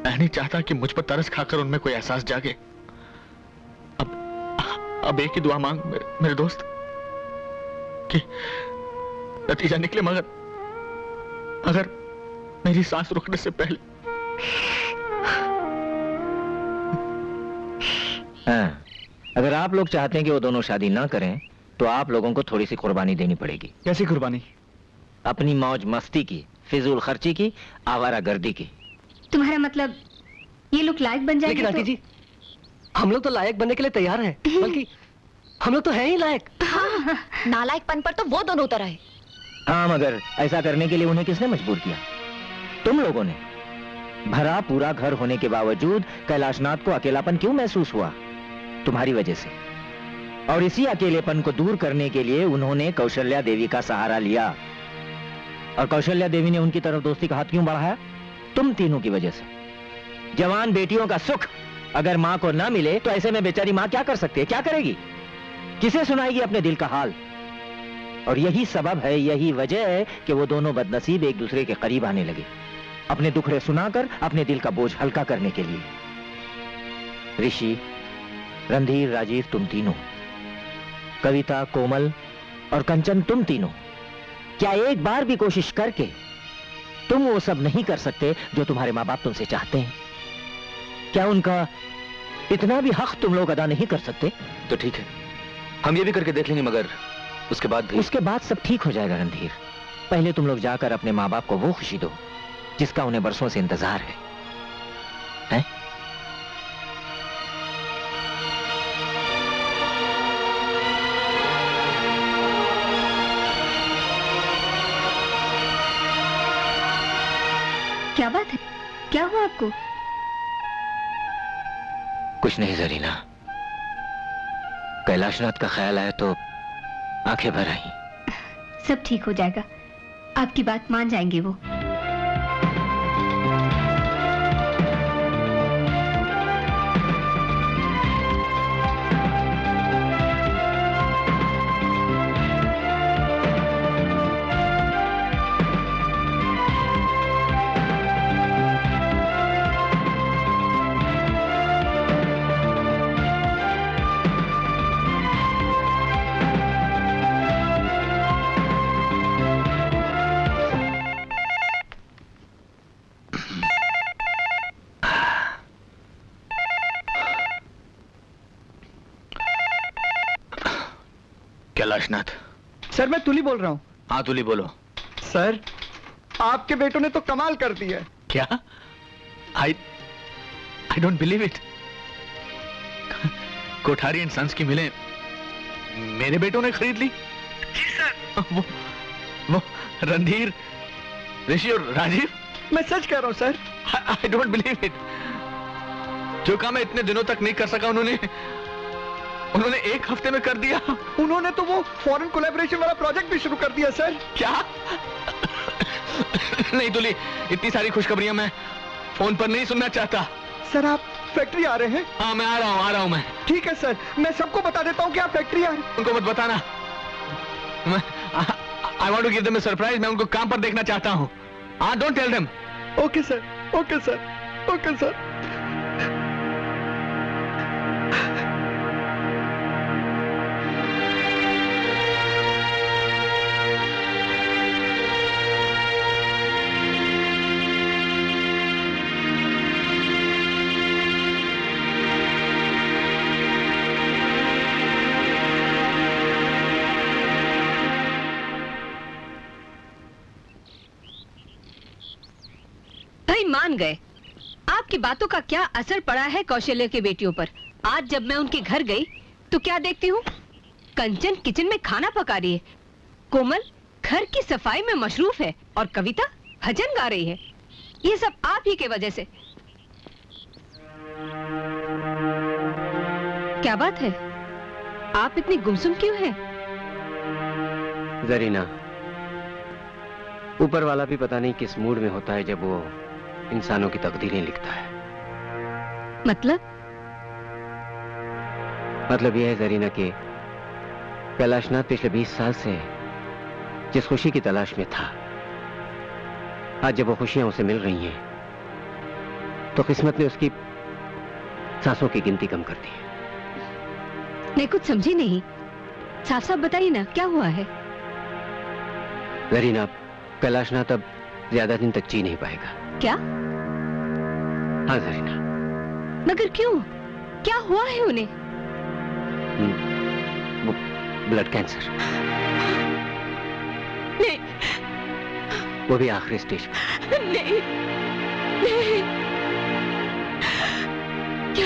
Speaker 4: मैं नहीं चाहता कि मुझ पर तरस खाकर उनमें कोई एहसास जागे। अब एक ही दुआ मांग मेरे दोस्त कि नतीजा निकले, मगर अगर मेरी सांस रुकने से पहले।
Speaker 21: हाँ, अगर आप लोग चाहते हैं कि वो दोनों शादी ना करें तो आप लोगों को थोड़ी सी कुर्बानी देनी पड़ेगी।
Speaker 2: कैसी कुर्बानी?
Speaker 21: अपनी मौज मस्ती की, फिजूल खर्ची की, आवारा गर्दी की।
Speaker 10: तुम्हारा मतलब ये लोग लायक बन जाएंगे?
Speaker 7: लेकिन आंटी जी, हम लोग तो लायक बनने के लिए तैयार हैं, बल्कि हम लोग तो हैं ही लायक।
Speaker 11: हाँ, नालायकपन पर तो वो दोनों उतर आए।
Speaker 21: हाँ, मगर ऐसा करने के लिए उन्हें किसने मजबूर किया? तुम लोगों ने। भरा पूरा घर होने के बावजूद कैलाशनाथ को अकेलापन क्यों महसूस हुआ? तुम्हारी वजह से। और इसी अकेलेपन को दूर करने के लिए उन्होंने कौशल्या देवी का सहारा लिया। और कौशल्या देवी ने उनकी तरफ दोस्ती का हाथ क्यों बढ़ाया? तुम तीनों की वजह से। जवान बेटियों का सुख अगर माँ को ना मिले तो ऐसे में बेचारी माँ क्या कर सकती है? क्या करेगी? किसे सुनाएगी अपने दिल का हाल? और यही सबब है, यही वजह है कि वो दोनों बदनसीब एक दूसरे के करीब आने लगे, अपने दुखड़े सुनाकर अपने दिल का बोझ हल्का करने के लिए। ऋषि, रणधीर, राजीव, तुम तीनों, कविता, कोमल और कंचन, तुम तीनों, क्या एक बार भी कोशिश करके तुम वो सब नहीं कर सकते जो तुम्हारे माँ बाप तुमसे चाहते हैं? क्या उनका इतना भी हक तुम लोग अदा नहीं कर सकते?
Speaker 4: तो ठीक है, हम ये भी करके देख लेंगे, मगर उसके बाद भी?
Speaker 21: उसके बाद सब ठीक हो जाएगा रणधीर। पहले तुम लोग जाकर अपने माँ बाप को वो खुशी दो जिसका उन्हें बरसों से इंतजार है, हैं?
Speaker 10: क्या बात है? क्या हुआ आपको?
Speaker 21: कुछ नहीं जरीना, कैलाशनाथ का ख्याल आया तो आंखें भर आई।
Speaker 10: सब ठीक हो जाएगा, आपकी बात मान जाएंगे वो।
Speaker 1: कैलाशनाथ।
Speaker 2: सर मैं तुली बोल रहा हूँ।
Speaker 1: हाँ तुली बोलो।
Speaker 2: सर आपके बेटों ने तो कमाल कर दिया।
Speaker 1: क्या? I don't believe it. Kothari and sons की मिलें मेरे बेटों ने खरीद ली?
Speaker 2: जी सर।
Speaker 1: वो रणधीर, ऋषि और राजीव?
Speaker 2: मैं सच कह रहा हूँ sir.
Speaker 1: I don't believe it. जो काम मैं इतने दिनों तक नहीं कर सका उन्होंने एक हफ्ते में कर दिया।
Speaker 2: उन्होंने तो वो फॉरेन कोलैबोरेशन वाला प्रोजेक्ट भी शुरू कर दिया सर।
Speaker 1: क्या? नहीं तुली, इतनी सारी खुशखबरियां मैं फोन पर नहीं सुनना चाहता।
Speaker 2: सर आप फैक्ट्री आ रहे हैं?
Speaker 1: हाँ मैं आ रहा हूँ मैं।
Speaker 2: ठीक है सर, मैं सबको बता देता हूँ कि आप फैक्ट्री आ रहे हैं।
Speaker 1: उनको मत बताना। I want to give them a surprise। मैं उनको काम पर देखना चाहता हूँ। Don't tell them।
Speaker 2: Okay sir, okay sir, okay sir.
Speaker 11: मान गए। आपकी बातों का क्या असर पड़ा है कौशल्या की बेटियों पर? आज जब मैं उनके घर गई तो क्या देखती हूँ? कंचन किचन में खाना पका रही है, कोमल घर की सफाई में मशरूफ है और कविता भजन गा रही है। ये सब आप ही के वजह से। क्या बात है? आप इतनी गुमसुम क्यों हैं?
Speaker 18: जरीना, ऊपर वाला भी पता नहीं किस मूड में होता है जब वो इंसानों की तकदीरें लिखता है। मतलब यह है जरीना कि कैलाशनाथ पिछले 20 साल से जिस खुशी की तलाश में था, आज जब वो खुशियां उसे मिल रही हैं तो किस्मत ने उसकी सांसों की गिनती कम कर दी है।
Speaker 11: मैं कुछ समझी नहीं, साफ साफ बताइए ना क्या हुआ है?
Speaker 18: जरीना, कैलाशनाथ अब ज्यादा दिन तक जी नहीं पाएगा।
Speaker 11: क्या?
Speaker 18: हाँ जरीना।
Speaker 11: मगर क्यों? क्या हुआ है उन्हें?
Speaker 18: वो ब्लड कैंसर।
Speaker 11: नहीं।
Speaker 18: वो भी आखिरी स्टेज पे।
Speaker 11: नहीं, नहीं।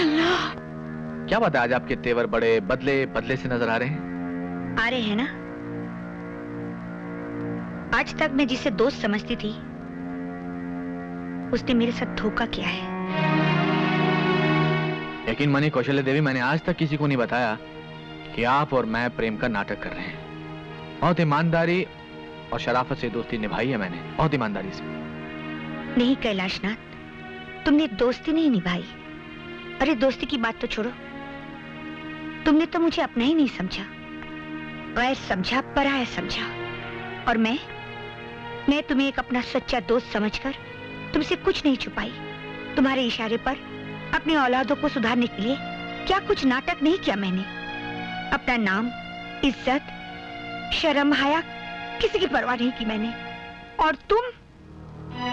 Speaker 11: अल्लाह।
Speaker 1: क्या बात है, आज आपके तेवर बड़े बदले से नजर आ रहे हैं?
Speaker 13: आ रहे हैं ना। आज तक मैं जिसे दोस्त समझती थी उसने मेरे साथ धोखा किया है।
Speaker 1: यकीन मानिए कौशल्या देवी, मैंने आज तक किसी को नहीं बताया कि आप और मैं प्रेम का नाटक कर रहे हैं। बहुत ईमानदारी और शराफत से दोस्ती निभाई है मैंने, बहुत ईमानदारी से।
Speaker 10: नहीं कैलाशनाथ, तुमने दोस्ती नहीं निभाई। अरे दोस्ती की बात तो छोड़ो, तुमने तो मुझे अपना ही नहीं समझा, गैर समझा, पराया समझा। और मैं तुम्हें एक अपना सच्चा दोस्त समझकर तुमसे कुछ नहीं छुपाई। तुम्हारे इशारे पर अपनी औलादों को सुधारने के लिए क्या कुछ नाटक नहीं किया मैंने। अपना नाम, इज्जत, शर्म, हया किसी की परवाह नहीं की मैंने। और तुम?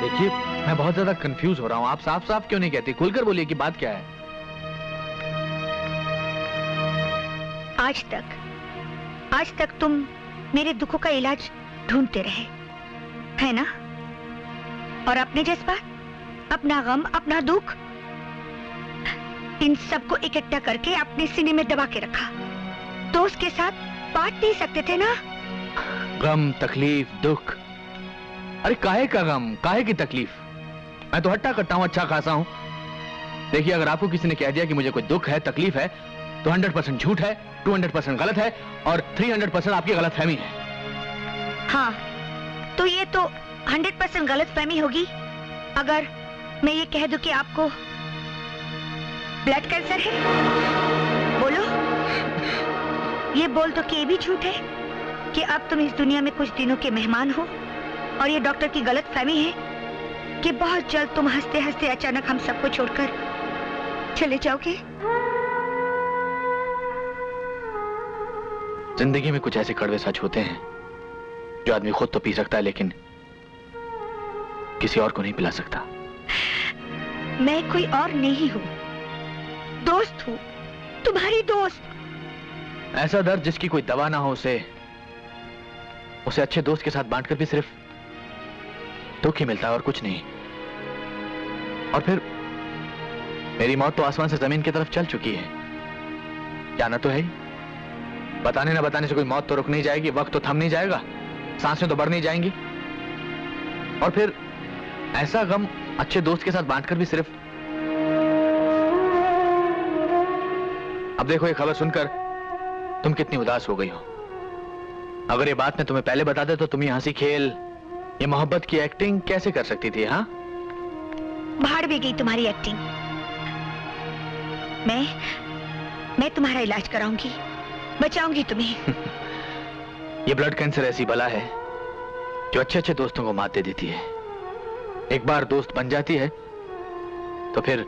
Speaker 1: देखिए, मैं बहुत ज्यादा कंफ्यूज हो रहा हूँ। आप साफ साफ क्यों नहीं कहती? खुलकर बोलिए कि बात क्या है।
Speaker 10: आज तक तुम मेरे दुखों का इलाज ढूंढते रहे, है ना? और अपने जज्बात, अपना गम, अपना दुख, इन सबको इकट्ठा करके अपने सीने में दबा के रखा। दोस्त के साथ बांट नहीं सकते थे ना?
Speaker 1: गम, तकलीफ, दुख। अरे काहे का गम, काहे की तकलीफ? मैं तो हट्टा कट्टा हूं, अच्छा खासा हूं। देखिए, अगर आपको किसी ने कह दिया कि मुझे कोई दुख है, तकलीफ है, तो 100% झूठ है, 200% गलत है और 300% आपकी गलतफहमी है।
Speaker 10: हाँ, तो ये तो 100% गलतफहमी होगी अगर मैं ये कह दूं कि आपको ब्लड कैंसर है। बोलो, ये बोल दो कि ये भी झूठ है कि अब तुम इस दुनिया में कुछ दिनों के मेहमान हो और ये डॉक्टर की गलतफहमी है कि बहुत जल्द तुम हंसते हंसते अचानक हम सबको छोड़कर चले जाओगे।
Speaker 1: जिंदगी में कुछ ऐसे कड़वे सच होते हैं जो आदमी खुद तो पी सकता है लेकिन किसी और को नहीं पिला सकता।
Speaker 10: मैं कोई और नहीं हूँ, दोस्त हूँ, तुम्हारी दोस्त।
Speaker 1: ऐसा दर्द जिसकी कोई दवा ना हो, उसे अच्छे दोस्त के साथ बांटकर भी सिर्फ दुख ही मिलता है और कुछ नहीं। और फिर मेरी मौत तो आसमान से जमीन की तरफ चल चुकी है, जाना तो है ही। बताने ना बताने से कोई मौत तो रुक नहीं जाएगी, वक्त तो थम नहीं जाएगा, सांसें तो बढ़ नहीं जाएंगी। और फिर ऐसा गम अच्छे दोस्त के साथ बांटकर भी सिर्फ। अब देखो, ये खबर सुनकर तुम कितनी उदास हो गई हो। अगर ये बात मैं तुम्हें पहले बता दे तो तुम ये हंसी खेल, ये मोहब्बत की एक्टिंग कैसे कर सकती थी? हाँ,
Speaker 10: भाड़ भी गई तुम्हारी एक्टिंग। मैं तुम्हारा इलाज कराऊंगी, बचाऊंगी तुम्हें।
Speaker 1: ये ब्लड कैंसर ऐसी बला है जो अच्छे अच्छे दोस्तों को मात दे देती है। एक बार दोस्त बन जाती है तो फिर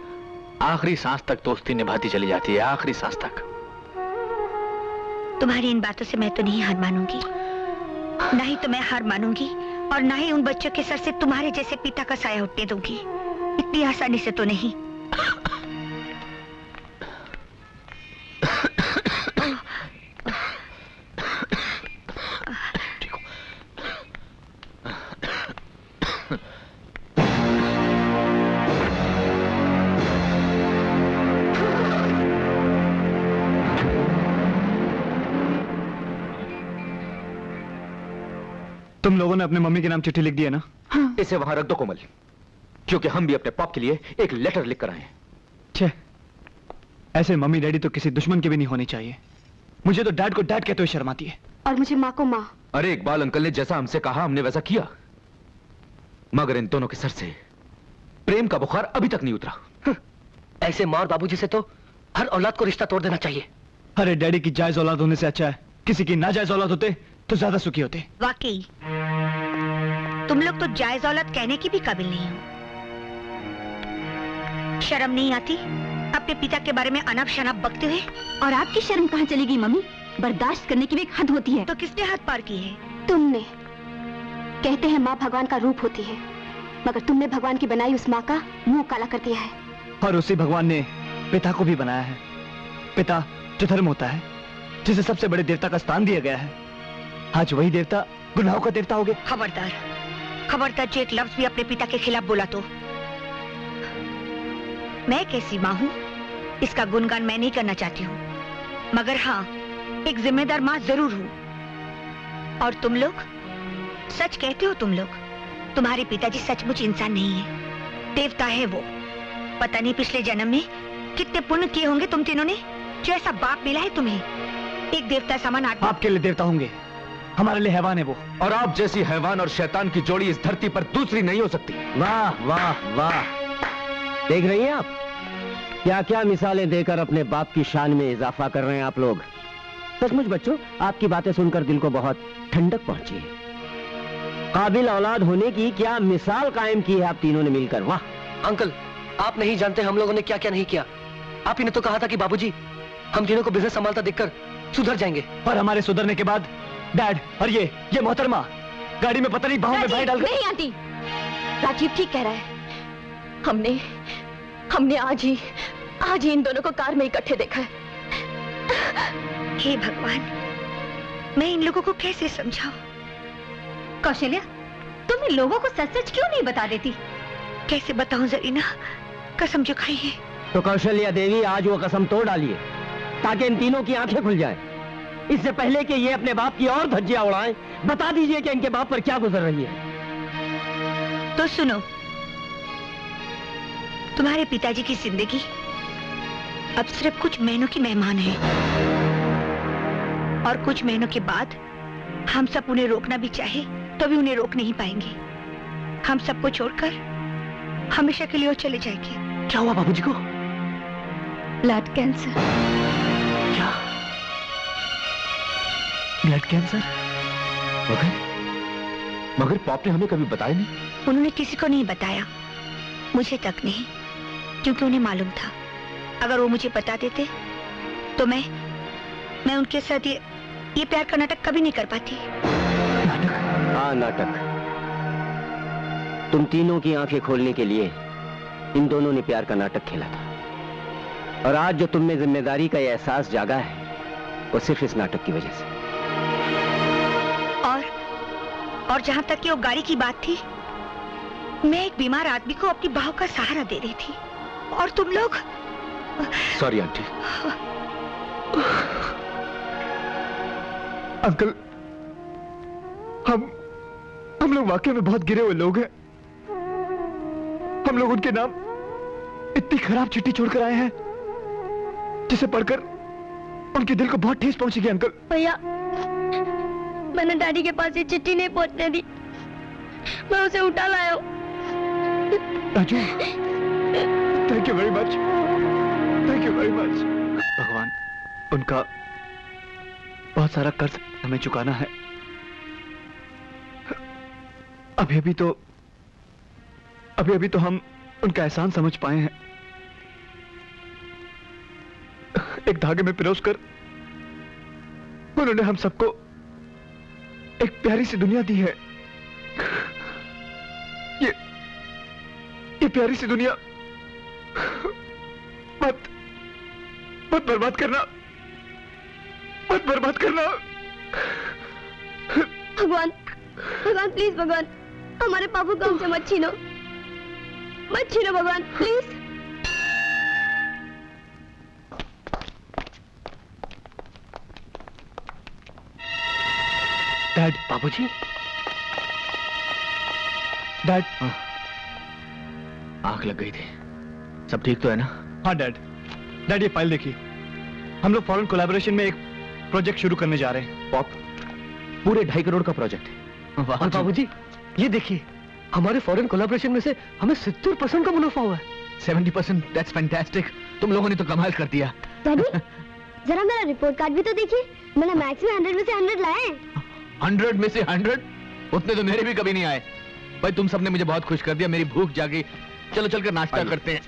Speaker 1: आखिरी सांस तक दोस्ती निभाती चली जाती है, आखिरी सांस तक।
Speaker 10: तुम्हारी इन बातों से मैं तो नहीं हार मानूंगी, ना ही तो मैं हार मानूंगी और ना ही उन बच्चों के सर से तुम्हारे जैसे पिता का साया उठने दूंगी। इतनी आसानी से तो नहीं।
Speaker 2: तुम लोगों ने अपने मम्मी के नाम चिट्ठी लिख दी है ना?
Speaker 15: हाँ। इसे वहां रख दो कोमल, क्योंकि हम भी अपने पाप के लिए एक लेटर लिख कर आए हैं।
Speaker 2: छे, ऐसे मम्मी डैडी तो किसी दुश्मन के भी नहीं होने चाहिए। मुझे तो डैड को डैड कहते हुए शर्म आती है।
Speaker 13: और मुझे माँ को माँ।
Speaker 15: अरे इकबाल अंकल ने जैसा हमसे कहा हमने वैसा किया, मगर इन दोनों के सर से प्रेम का बुखार अभी तक नहीं उतरा।
Speaker 7: ऐसे माँ और बाबूजी से तो हर औलाद को रिश्ता तोड़ देना चाहिए।
Speaker 2: अरे डैडी की जायज औलाद होने से अच्छा है किसी की नाजायज औलाद होते तो ज्यादा सुखी होते।
Speaker 10: वाकई तुम लोग तो जायज औलाद कहने की भी काबिल नहीं हो। शर्म नहीं आती अपने पिता के बारे में अनाप शनाप बकते हुए?
Speaker 13: और आपकी शर्म कहाँ चलेगी मम्मी? बर्दाश्त करने की भी एक हद होती है।
Speaker 10: तो किसने हद पार की है?
Speaker 13: तुमने। कहते हैं माँ भगवान का रूप होती है, मगर तुमने भगवान की बनाई उस माँ का मुंह काला कर दिया है।
Speaker 2: और उसी भगवान ने पिता को भी बनाया है। पिता जो धर्म होता है, जिसे सबसे बड़े देवता का स्थान दिया गया है, आज वही देवता गुनाहों का देवता हो गया।
Speaker 10: खबरदार, खबरदार जो एक लफ्ज भी अपने पिता के खिलाफ बोला तो। मैं कैसी माँ हूँ इसका गुणगान मैं नहीं करना चाहती हूँ, मगर हाँ एक जिम्मेदार माँ जरूर हूँ। और तुम लोग सच कहते हो, तुम लोग, तुम्हारे पिताजी सचमुच इंसान नहीं है, देवता है वो। पता नहीं पिछले जन्म में कितने पुण्य किए होंगे तुम तीनों ने, जो ऐसा बाप मिला है तुम्हें। एक देवता समान आदमी।
Speaker 2: आपके लिए देवता होंगे, हमारे लिए हैवान है वो।
Speaker 15: और आप जैसी हैवान और शैतान की जोड़ी इस धरती पर दूसरी नहीं हो सकती।
Speaker 18: वाह वाह वाह, देख रही हैं आप क्या क्या मिसालें देकर अपने बाप की शान में इजाफा कर रहे हैं आप लोग। सचमुच बच्चों, आपकी बातें सुनकर दिल को बहुत ठंडक पहुंची है। काबिल औलाद होने की क्या मिसाल कायम की है आप तीनों ने मिलकर। वाह
Speaker 7: अंकल, आप नहीं जानते हम लोगों ने क्या क्या नहीं किया। आप ही ने तो कहा था कि बाबूजी हम तीनों को बिजनेस संभालता देखकर सुधर जाएंगे।
Speaker 2: और हमारे सुधरने के बाद डैड और ये मोहतरमा गाड़ी में पता नहीं बाहों में भाई डाल
Speaker 11: नहीं आंटी, राजीव ठीक कह रहा है। हमने आज ही इन दोनों को कार में इकट्ठे देखा है।
Speaker 10: हे भगवान, मैं इन लोगों को कैसे समझाऊं?
Speaker 13: कौशल्या, तुम इन लोगों को सच सच क्यों नहीं बता देती?
Speaker 10: कैसे बताऊं जरीना, कसम जो खाई है।
Speaker 18: तो कौशल्या देवी आज वो कसम तोड़ डालिए ताकि इन तीनों की आंखें खुल जाएं। इससे पहले कि ये अपने बाप की और धज्जियां उड़ाएं, बता दीजिए कि इनके बाप पर क्या गुजर रही है।
Speaker 10: तो सुनो, तुम्हारे पिताजी की जिंदगी अब सिर्फ कुछ महीनों की मेहमान है, और कुछ महीनों के बाद हम सब उन्हें रोकना भी चाहे तो भी उन्हें रोक नहीं पाएंगे। हम सबको छोड़कर हमेशा के लिए वो चले जाएंगे।
Speaker 7: क्या हुआ बाबूजी को?
Speaker 11: Blood cancer.
Speaker 2: क्या? Blood cancer?
Speaker 15: मगर पाप ने हमें कभी बताया नहीं।
Speaker 10: उन्होंने किसी को नहीं बताया, मुझे तक नहीं, क्योंकि उन्हें मालूम था अगर वो मुझे बता देते तो मैं उनके साथ ये प्यार का नाटक कभी नहीं कर पाती।
Speaker 18: नाटक? हाँ नाटक। तुम तीनों की आंखें खोलने के लिए इन दोनों ने प्यार का नाटक खेला था, और आज जो तुम में जिम्मेदारी का यह एहसास जागा है वो सिर्फ इस नाटक की वजह से।
Speaker 10: और जहां तक कि वो गाड़ी की बात थी, मैं एक बीमार आदमी को अपनी बाहों का सहारा दे रही थी, और तुम लोग।
Speaker 15: Sorry aunty.
Speaker 2: अंकल, हम लोग वाकई में बहुत गिरे हुए लोग हैं। हम लोग उनके नाम इतनी खराब चिट्ठी छोड़कर आए हैं जिसे पढ़कर उनके दिल को बहुत ठेस पहुंचेगी। अंकल
Speaker 9: भैया, मैंने डैडी के पास ये चिट्ठी नहीं पहुंचने दी, मैं उसे उठा लाया हूं।
Speaker 2: Raju, thank you very much, thank you very much. भगवान, उनका बहुत सारा कर्ज हमें चुकाना है। अभी अभी तो हम उनका एहसान समझ पाए हैं। एक धागे में पिरोसकर उन्होंने हम सबको एक प्यारी सी दुनिया दी है। ये प्यारी सी दुनिया मत बर्बाद करना, मत बर्बाद करना।
Speaker 9: भगवान प्लीज, भगवान हमारे पापू को हमसे मत छीनो भगवान प्लीज।
Speaker 2: डैड।
Speaker 7: बाबूजी?
Speaker 2: डैड।
Speaker 1: आंख लग गई थी, सब ठीक तो है ना?
Speaker 2: हाँ डैड, ये फाइल देखिए। हम लोग फॉरेन कोलैबोरेशन में एक प्रोजेक्ट शुरू करने जा रहे हैं।
Speaker 15: पॉप, पूरे 2.5 करोड़ का प्रोजेक्ट है।
Speaker 7: और बाबूजी ये देखिए, हमारे फॉरेन कोलैबोरेशन में से हमें 70% का मुनाफा हुआ है।
Speaker 1: 70%? That's fantastic. तुम लोगों ने तो कमाल कर दिया।
Speaker 9: डैडी, जरा मेरा रिपोर्ट कार्ड भी तो देखिए, मैंने मैथ्स में 100 में से 100 लाए हैं।
Speaker 1: 100 में से 100? उतने तो मेरे भी कभी नहीं आए। भाई तुम सबने मुझे बहुत खुश कर दिया, मेरी भूख जागी। चलो चलकर नाश्ता करते हैं।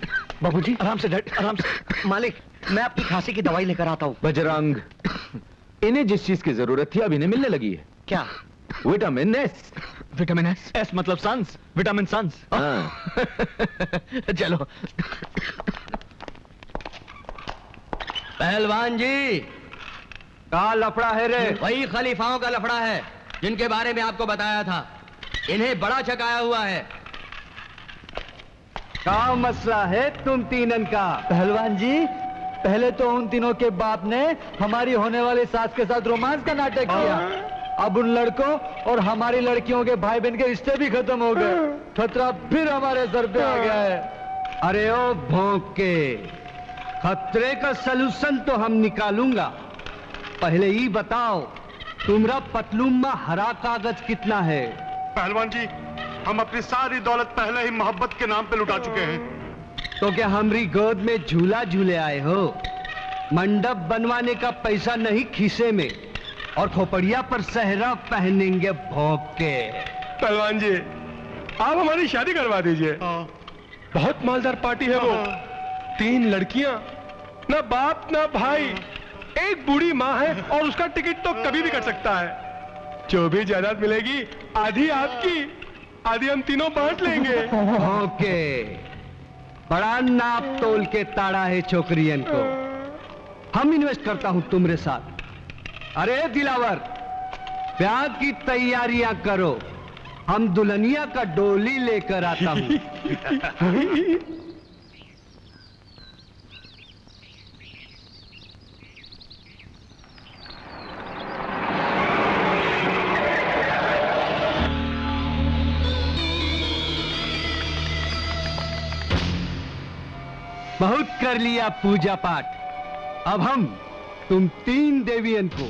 Speaker 2: बाबूजी आराम से डैड, आराम से।
Speaker 3: मालिक, मैं आपकी खांसी की दवाई लेकर आता हूँ।
Speaker 15: बजरंग, इन्हें जिस चीज की जरूरत थी अब इन्हें मिलने लगी है।
Speaker 3: क्या?
Speaker 15: Vitamin S.
Speaker 1: Vitamin S?
Speaker 2: S मतलब सन्स, विटामिन सन्स।
Speaker 1: चलो।
Speaker 5: पहलवान जी,
Speaker 12: कहाँ लफड़ा है रे?
Speaker 5: वही खलीफाओं का लफड़ा है जिनके बारे में आपको बताया था। इन्हें बड़ा चकाया हुआ है।
Speaker 17: क्या मसला है तुम तीनन का? पहलवान जी, पहले तो उन तीनों के बाप ने हमारी होने वाली सास के साथ रोमांस का नाटक किया, अब उन लड़कों और हमारी लड़कियों के भाई बहन के रिश्ते भी खत्म हो गए। खतरा फिर हमारे सर पे आ गया है।
Speaker 20: अरे ओ भौंक के, खतरे का सलूशन तो हम निकालूंगा,
Speaker 17: पहले ही बताओ तुम्हारा पतलून में हरा कागज कितना है?
Speaker 14: पहलवान जी, हम अपनी सारी दौलत पहले ही मोहब्बत के नाम पे लुटा चुके हैं।
Speaker 17: तो क्या हमारी गोद में झूला झूले आए हो? मंडप बनवाने का पैसा नहीं खीसे में, और खोपड़िया पर सहरा पहनेंगे भोंक के।
Speaker 14: पहलवान जी, आप हमारी शादी करवा दीजिए। बहुत मालदार पार्टी है वो। 3 लड़कियां, ना बाप ना भाई, एक बूढ़ी माँ है, और उसका टिकट तो कभी भी कर सकता है। जो भी जायदाद मिलेगी आधी आपकी, आधी हम तीनों बांट लेंगे।
Speaker 17: ओके, बड़ा नाप तोल के ताड़ा है छोकरियन को। हम इन्वेस्ट करता हूं तुम्हारे साथ। अरे दिलावर, ब्याह की तैयारियां करो, हम दुल्हनिया का डोली लेकर आता हूं। बहुत कर लिया पूजा पाठ, अब हम तुम 3 देवियन को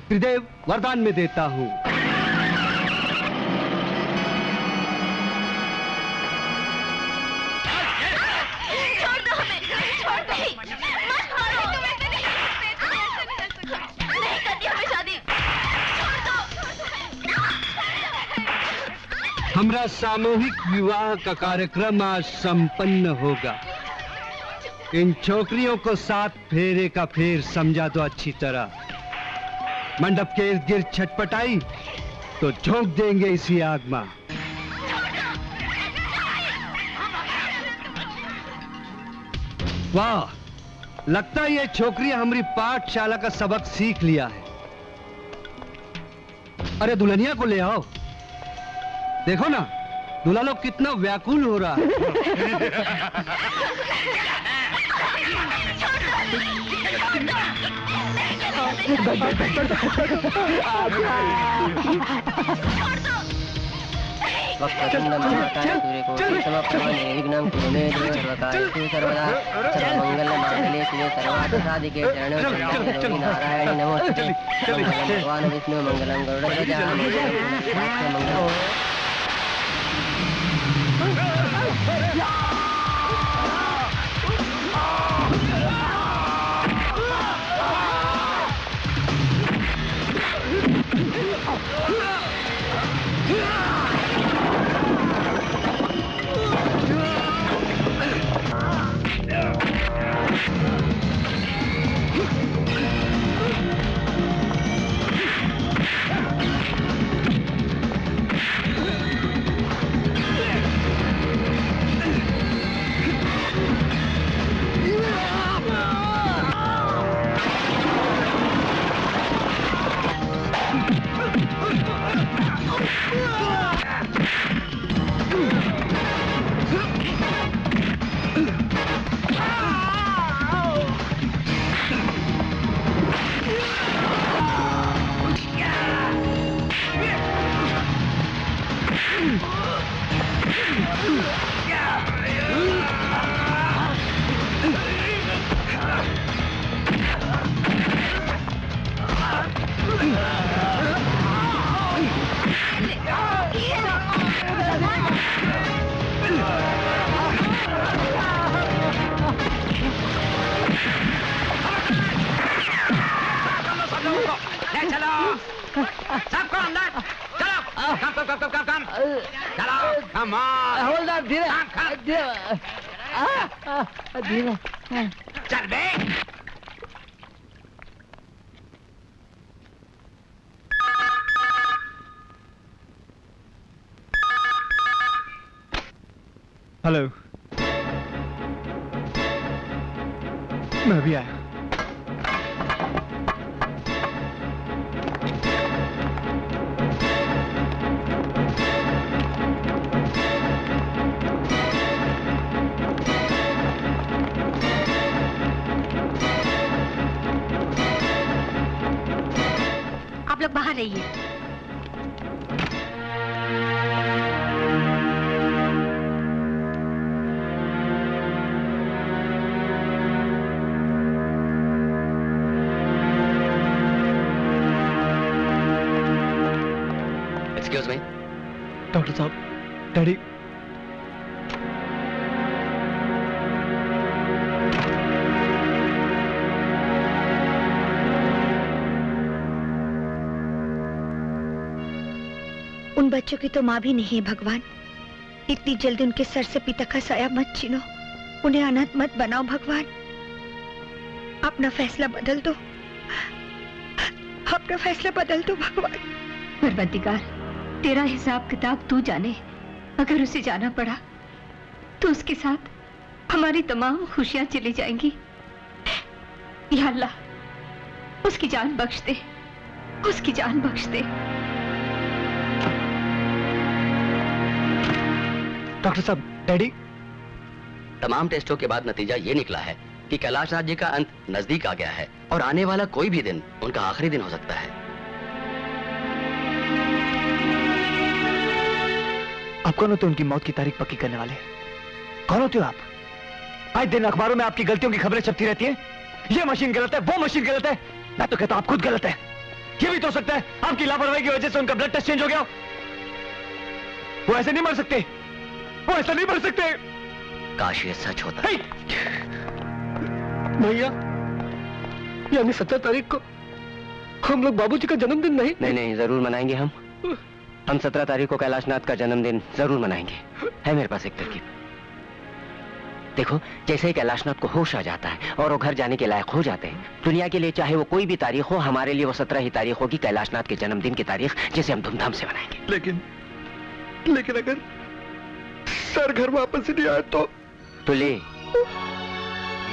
Speaker 17: त्रिदेव वरदान में देता हूं।
Speaker 11: छोड़ दो हमें, छोड़ दो, मत मारो, नहीं करती हमें शादी, छोड़ दो।
Speaker 17: हमारा सामूहिक विवाह का कार्यक्रम आज संपन्न होगा। इन छोकरियों को 7 फेरे का फेर समझा दो अच्छी तरह। मंडप के इर्द गिर्द छटपटाई तो झोंक देंगे इसी आग में। वाह, लगता है ये छोकरी हमारी पाठशाला का सबक सीख लिया है। अरे दुल्हनिया को ले आओ, देखो ना दूल्हा लोग कितना व्याकुल हो रहा है।
Speaker 19: वक्रतुंड महाकाय सूर्यकोटि समप्रभ निर्विघ्नं कुरु मे देव सर्वकार्येषु सर्वदा सर्वमंगलमांगल्ये शिवे सर्वार्थसाधिके शरण्ये नारायणे नमोस्तुते। मंगलं भगवान् विष्णु मंगलं गरुडध्वजा मंगलं
Speaker 21: सबको अंदर चलो, कम चलो, कम ऑन
Speaker 2: हवलदार धीरे धीरे
Speaker 21: चल बे।
Speaker 2: हेलो, मैं भी आया।
Speaker 11: आप लोग बाहर रहिए।
Speaker 20: Excuse me.
Speaker 2: डॉक्टर साहब, डैडी।
Speaker 10: उन बच्चों की तो माँ भी नहीं है भगवान। इतनी जल्दी उनके सर से पिता का साया मत छीनो, उन्हें अनाथ मत बनाओ भगवान। अपना फैसला बदल दो, अपना फैसला बदल दो भगवान।
Speaker 11: परवरदिगार, तेरा हिसाब किताब तू जाने। अगर उसे जाना पड़ा तो उसके साथ हमारी तमाम खुशियां चली जाएंगी। या अल्लाह, उसकी जान बख्श दे, उसकी जान बख्श दे।
Speaker 2: डॉक्टर साहब, डैडी।
Speaker 20: तमाम टेस्टों के बाद नतीजा ये निकला है कि कैलाश नाथ जी का अंत नजदीक आ गया है और आने वाला कोई भी दिन उनका आखिरी दिन हो सकता है।
Speaker 2: आप कौन होते उनकी मौत की तारीख पक्की करने वाले? कौन होते हो आप? आज दिन अखबारों में आपकी गलतियों की खबरें छपती रहती हैं। ये मशीन गलत है, वो मशीन गलत है। मैं तो कहता हूं आप खुद गलत है। ये भी तो हो सकता है आपकी लापरवाही की वजह से उनका ब्लड टेस्ट चेंज हो गया। वो ऐसे नहीं मर सकते, वो ऐसा नहीं मर सकते।
Speaker 20: काश ये सच होता।
Speaker 7: भैया, यानी 17 तारीख को हम लोग बाबूजी का जन्मदिन नहीं?
Speaker 16: नहीं, जरूर मनाएंगे हम 17 तारीख को कैलाशनाथ का जन्मदिन जरूर मनाएंगे। है मेरे पास एक तरकीब। देखो, जैसे ही कैलाशनाथ को होश आ जाता है और वो घर जाने के लायक हो जाते हैं, दुनिया के लिए चाहे वो कोई भी तारीख हो, हमारे लिए वो 17 ही तारीख होगी, कैलाशनाथ के जन्मदिन की तारीख, जिसे हम धूमधाम से मनाएंगे।
Speaker 7: लेकिन अगर सर घर वापस नहीं आए तो
Speaker 16: ले,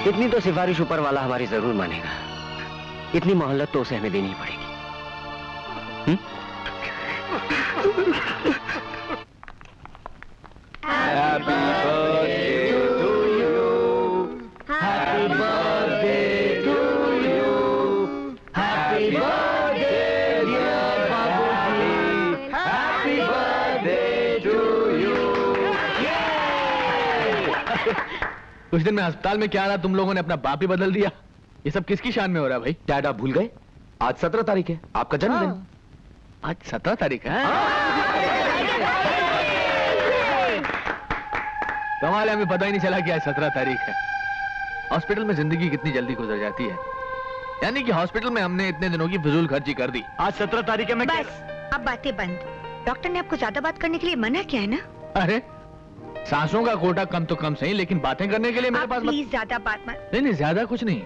Speaker 16: इतनी तो सिफारिश ऊपर वाला हमारी जरूर मानेगा। इतनी मोहलत तो उसे हमें देनी पड़ेगी।
Speaker 8: Happy birthday to you. Happy birthday to you. Happy birthday dear Babuji. Happy birthday to you.
Speaker 1: कुछ दिन में अस्पताल में क्या रहा, तुम लोगों ने अपना बाप ही बदल दिया। ये सब किसकी शान में हो रहा है भाई?
Speaker 15: डैड, आप भूल गए? आज 17 तारीख है, आपका जन्मदिन।
Speaker 1: आज 17 तारीख है? कमाल है, हमें पता ही नहीं चला कि आज 17 तारीख है। हॉस्पिटल में जिंदगी कितनी जल्दी गुजर जाती है। यानी कि हॉस्पिटल में हमने इतने दिनों की फिजूल खर्ची कर दी।
Speaker 2: आज 17 तारीख है। मैं
Speaker 10: बस, अब बातें बंद। डॉक्टर ने आपको ज्यादा बात करने के लिए मना किया है ना?
Speaker 1: अरे, सांसों का कोटा कम तो कम सही, लेकिन बातें करने के लिए मेरे पास
Speaker 10: प्लीज ज्यादा बात मत।
Speaker 1: नहीं, ज्यादा कुछ नहीं।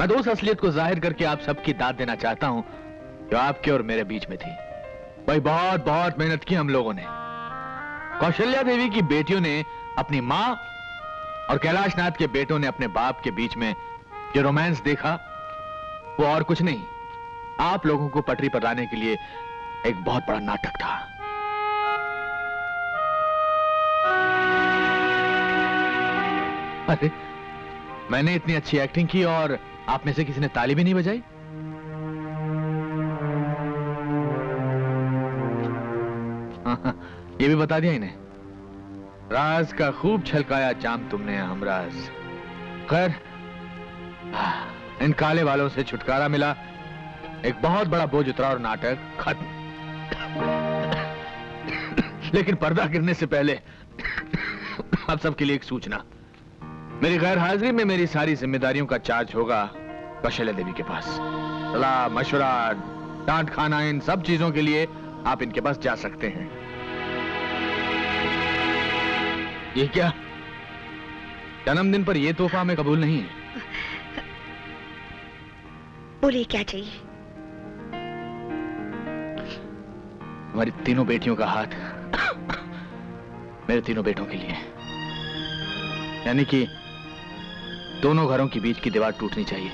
Speaker 1: मैं तो उस असलियत को जाहिर करके आप सबकी दाद देना चाहता हूँ जो आपके और मेरे बीच में थी। भाई, बहुत बहुत मेहनत की हम लोगों ने। कौशल्या देवी की बेटियों ने अपनी माँ और कैलाशनाथ के बेटों ने अपने बाप के बीच में जो रोमांस देखा, वो और कुछ नहीं, आप लोगों को पटरी पर लाने के लिए एक बहुत बड़ा नाटक था। अरे, मैंने इतनी अच्छी एक्टिंग की और आप में से किसी ने ताली भी नहीं बजाई? ये भी बता दिया इन्हें। राज का खूब छलकाया जाम तुमने हमराज। खैर, इन काले वालों से छुटकारा मिला, एक बहुत बड़ा बोझ उतरा और नाटक खत्म। लेकिन पर्दा गिरने से पहले आप सबके लिए एक सूचना। मेरी गैर हाजिरी में मेरी सारी जिम्मेदारियों का चार्ज होगा कौशल्या देवी के पास। सलाह, मशवरा, डांट खाना, इन सब चीजों के लिए आप इनके पास जा सकते हैं। ये क्या? जन्मदिन पर यह तोहफा हमें कबूल नहीं है।
Speaker 10: बोलिए, क्या चाहिए?
Speaker 1: हमारी तीनों बेटियों का हाथ मेरे तीनों बेटों के लिए, यानी कि दोनों घरों के बीच की दीवार टूटनी चाहिए।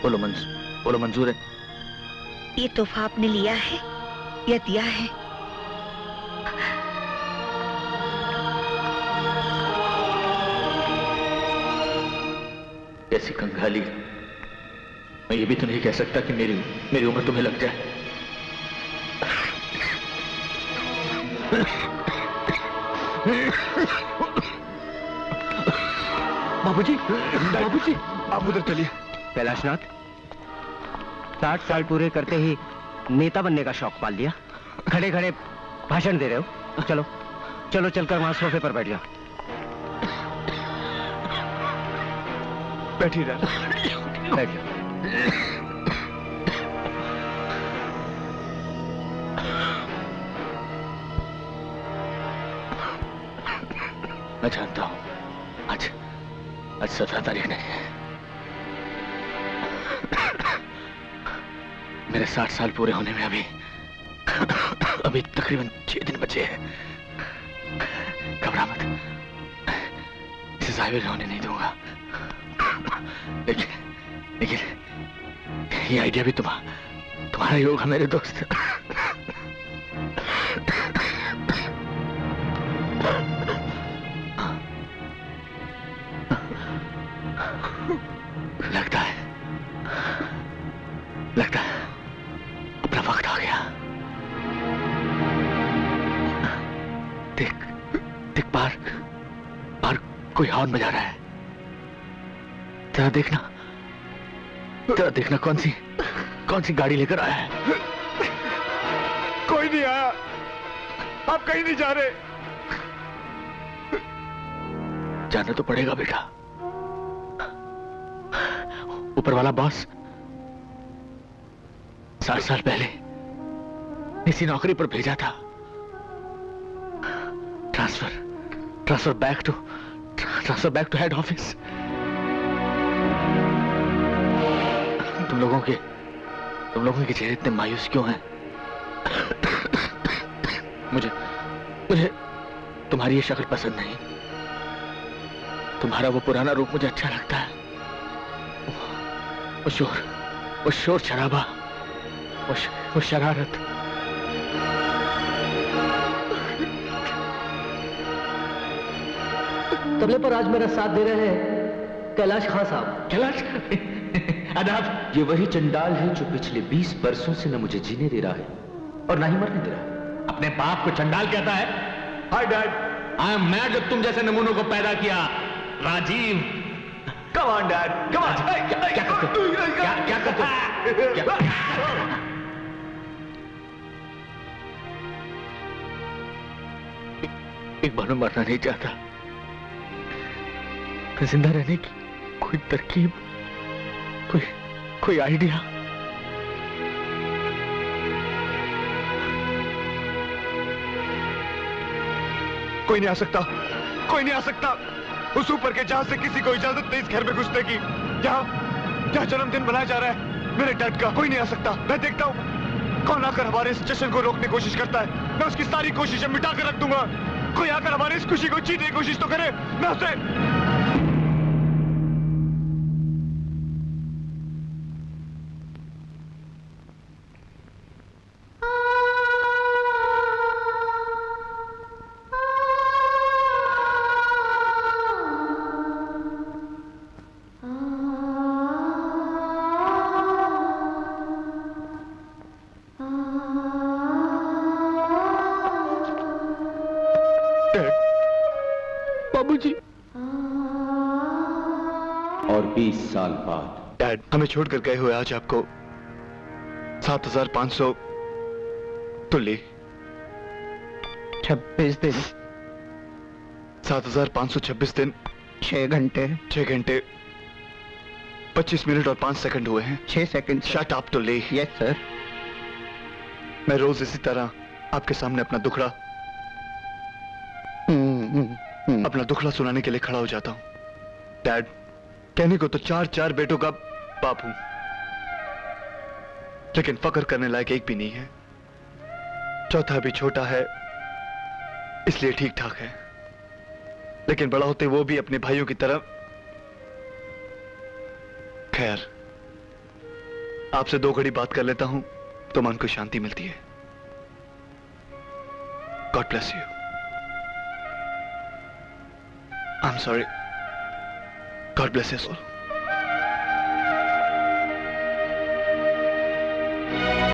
Speaker 1: बोलो मंजूर है?
Speaker 10: ये तोहफा आपने लिया है या दिया है?
Speaker 1: ऐसी कंगाली, मैं ये भी तो नहीं कह सकता कि मेरी उम्र तुम्हें लग जाए।
Speaker 2: बाबूजी, बाबूजी, आप उधर चलिए।
Speaker 16: कैलाशनाथ, 60 साल पूरे करते ही नेता बनने का शौक पाल लिया। खड़े खड़े
Speaker 18: भाषण दे रहे हो? चलो चलो चलकर वहां सोफे पर बैठ जाओ।
Speaker 2: बैठिए डैड।
Speaker 18: बैठ जाओ।
Speaker 1: मैं जानता हूं आज 17 तारीख नहीं है। मेरे 60 साल पूरे होने में अभी तकरीबन 6 दिन बचे हैं। घबरा मत, इसे जाहिर होने नहीं दूंगा। लेकिन ये आइडिया भी तुम्हारा ही होगा मेरे दोस्त। लगता है अपना वक्त आ गया। देख बाहर कोई हॉर्न बजा रहा है। जरा देखना कौन सी गाड़ी लेकर आया है।
Speaker 12: कोई नहीं आया, आप कहीं नहीं जा रहे।
Speaker 1: जाना तो पड़ेगा बेटा। ऊपर वाला बॉस 60 साल पहले इसी नौकरी पर भेजा था। Transfer back to head office. तुम लोगों के चेहरे इतने मायूस क्यों हैं? मुझे तुम्हारी ये शक्ल पसंद नहीं। तुम्हारा वो पुराना रूप मुझे अच्छा लगता है। वो शोर शराबा, वो शरारत।
Speaker 7: तबले पर आज मेरा साथ दे रहे हैं कैलाश खान साहब।
Speaker 15: कैलाश आदाब। ये वही चंडाल है जो पिछले 20 बरसों से न मुझे जीने दे रहा है और ना ही मरने दे रहा है।
Speaker 1: अपने बाप को चंडाल कहता है? Hi dad, I am mad जो तुम जैसे नमूनों को पैदा किया। Rajiv,
Speaker 12: come on dad, come on.
Speaker 1: क्या करते हो? एक बार मैं मरना नहीं चाहता। जिंदा रहने की कोई तरकीब, कोई आइडिया।
Speaker 12: कोई नहीं आ सकता। उस ऊपर के जहां से किसी को इजाजत नहीं इस घर में घुसने की। जहां जन्मदिन मनाया जा रहा है मेरे डैड का। कोई नहीं आ सकता। मैं देखता हूं कौन आकर हमारे इस जश्न को रोकने की कोशिश करता है। मैं उसकी सारी कोशिशें मिटा कर रख दूंगा। कोई आकर हमारी इस खुशी को छीनने की कोशिश तो करे, मैं उसे।
Speaker 1: बाबूजी।
Speaker 15: और 20 साल बाद
Speaker 12: डैड, हमें छोड़कर गए हुए आज आपको 7500 तुल्ली
Speaker 18: 26 दिन
Speaker 12: 7526 दिन
Speaker 18: 6 घंटे
Speaker 12: 25 मिनट और 5 सेकंड हुए हैं।
Speaker 18: 6 second.
Speaker 12: Shut up तुल्ली।
Speaker 18: Yes sir.
Speaker 12: मैं रोज इसी तरह आपके सामने अपना दुखड़ा सुनाने के लिए खड़ा हो जाता हूं। डैड, कहने को तो 4 बेटों का बाप हूं, लेकिन फक्र करने लायक एक भी नहीं है। चौथा भी छोटा है, इसलिए ठीक ठाक है, लेकिन बड़ा होते वो भी अपने भाइयों की तरह। खैर, आपसे 2 घड़ी बात कर लेता हूं तो मन को शांति मिलती है। God bless you. I'm sorry. God bless you all.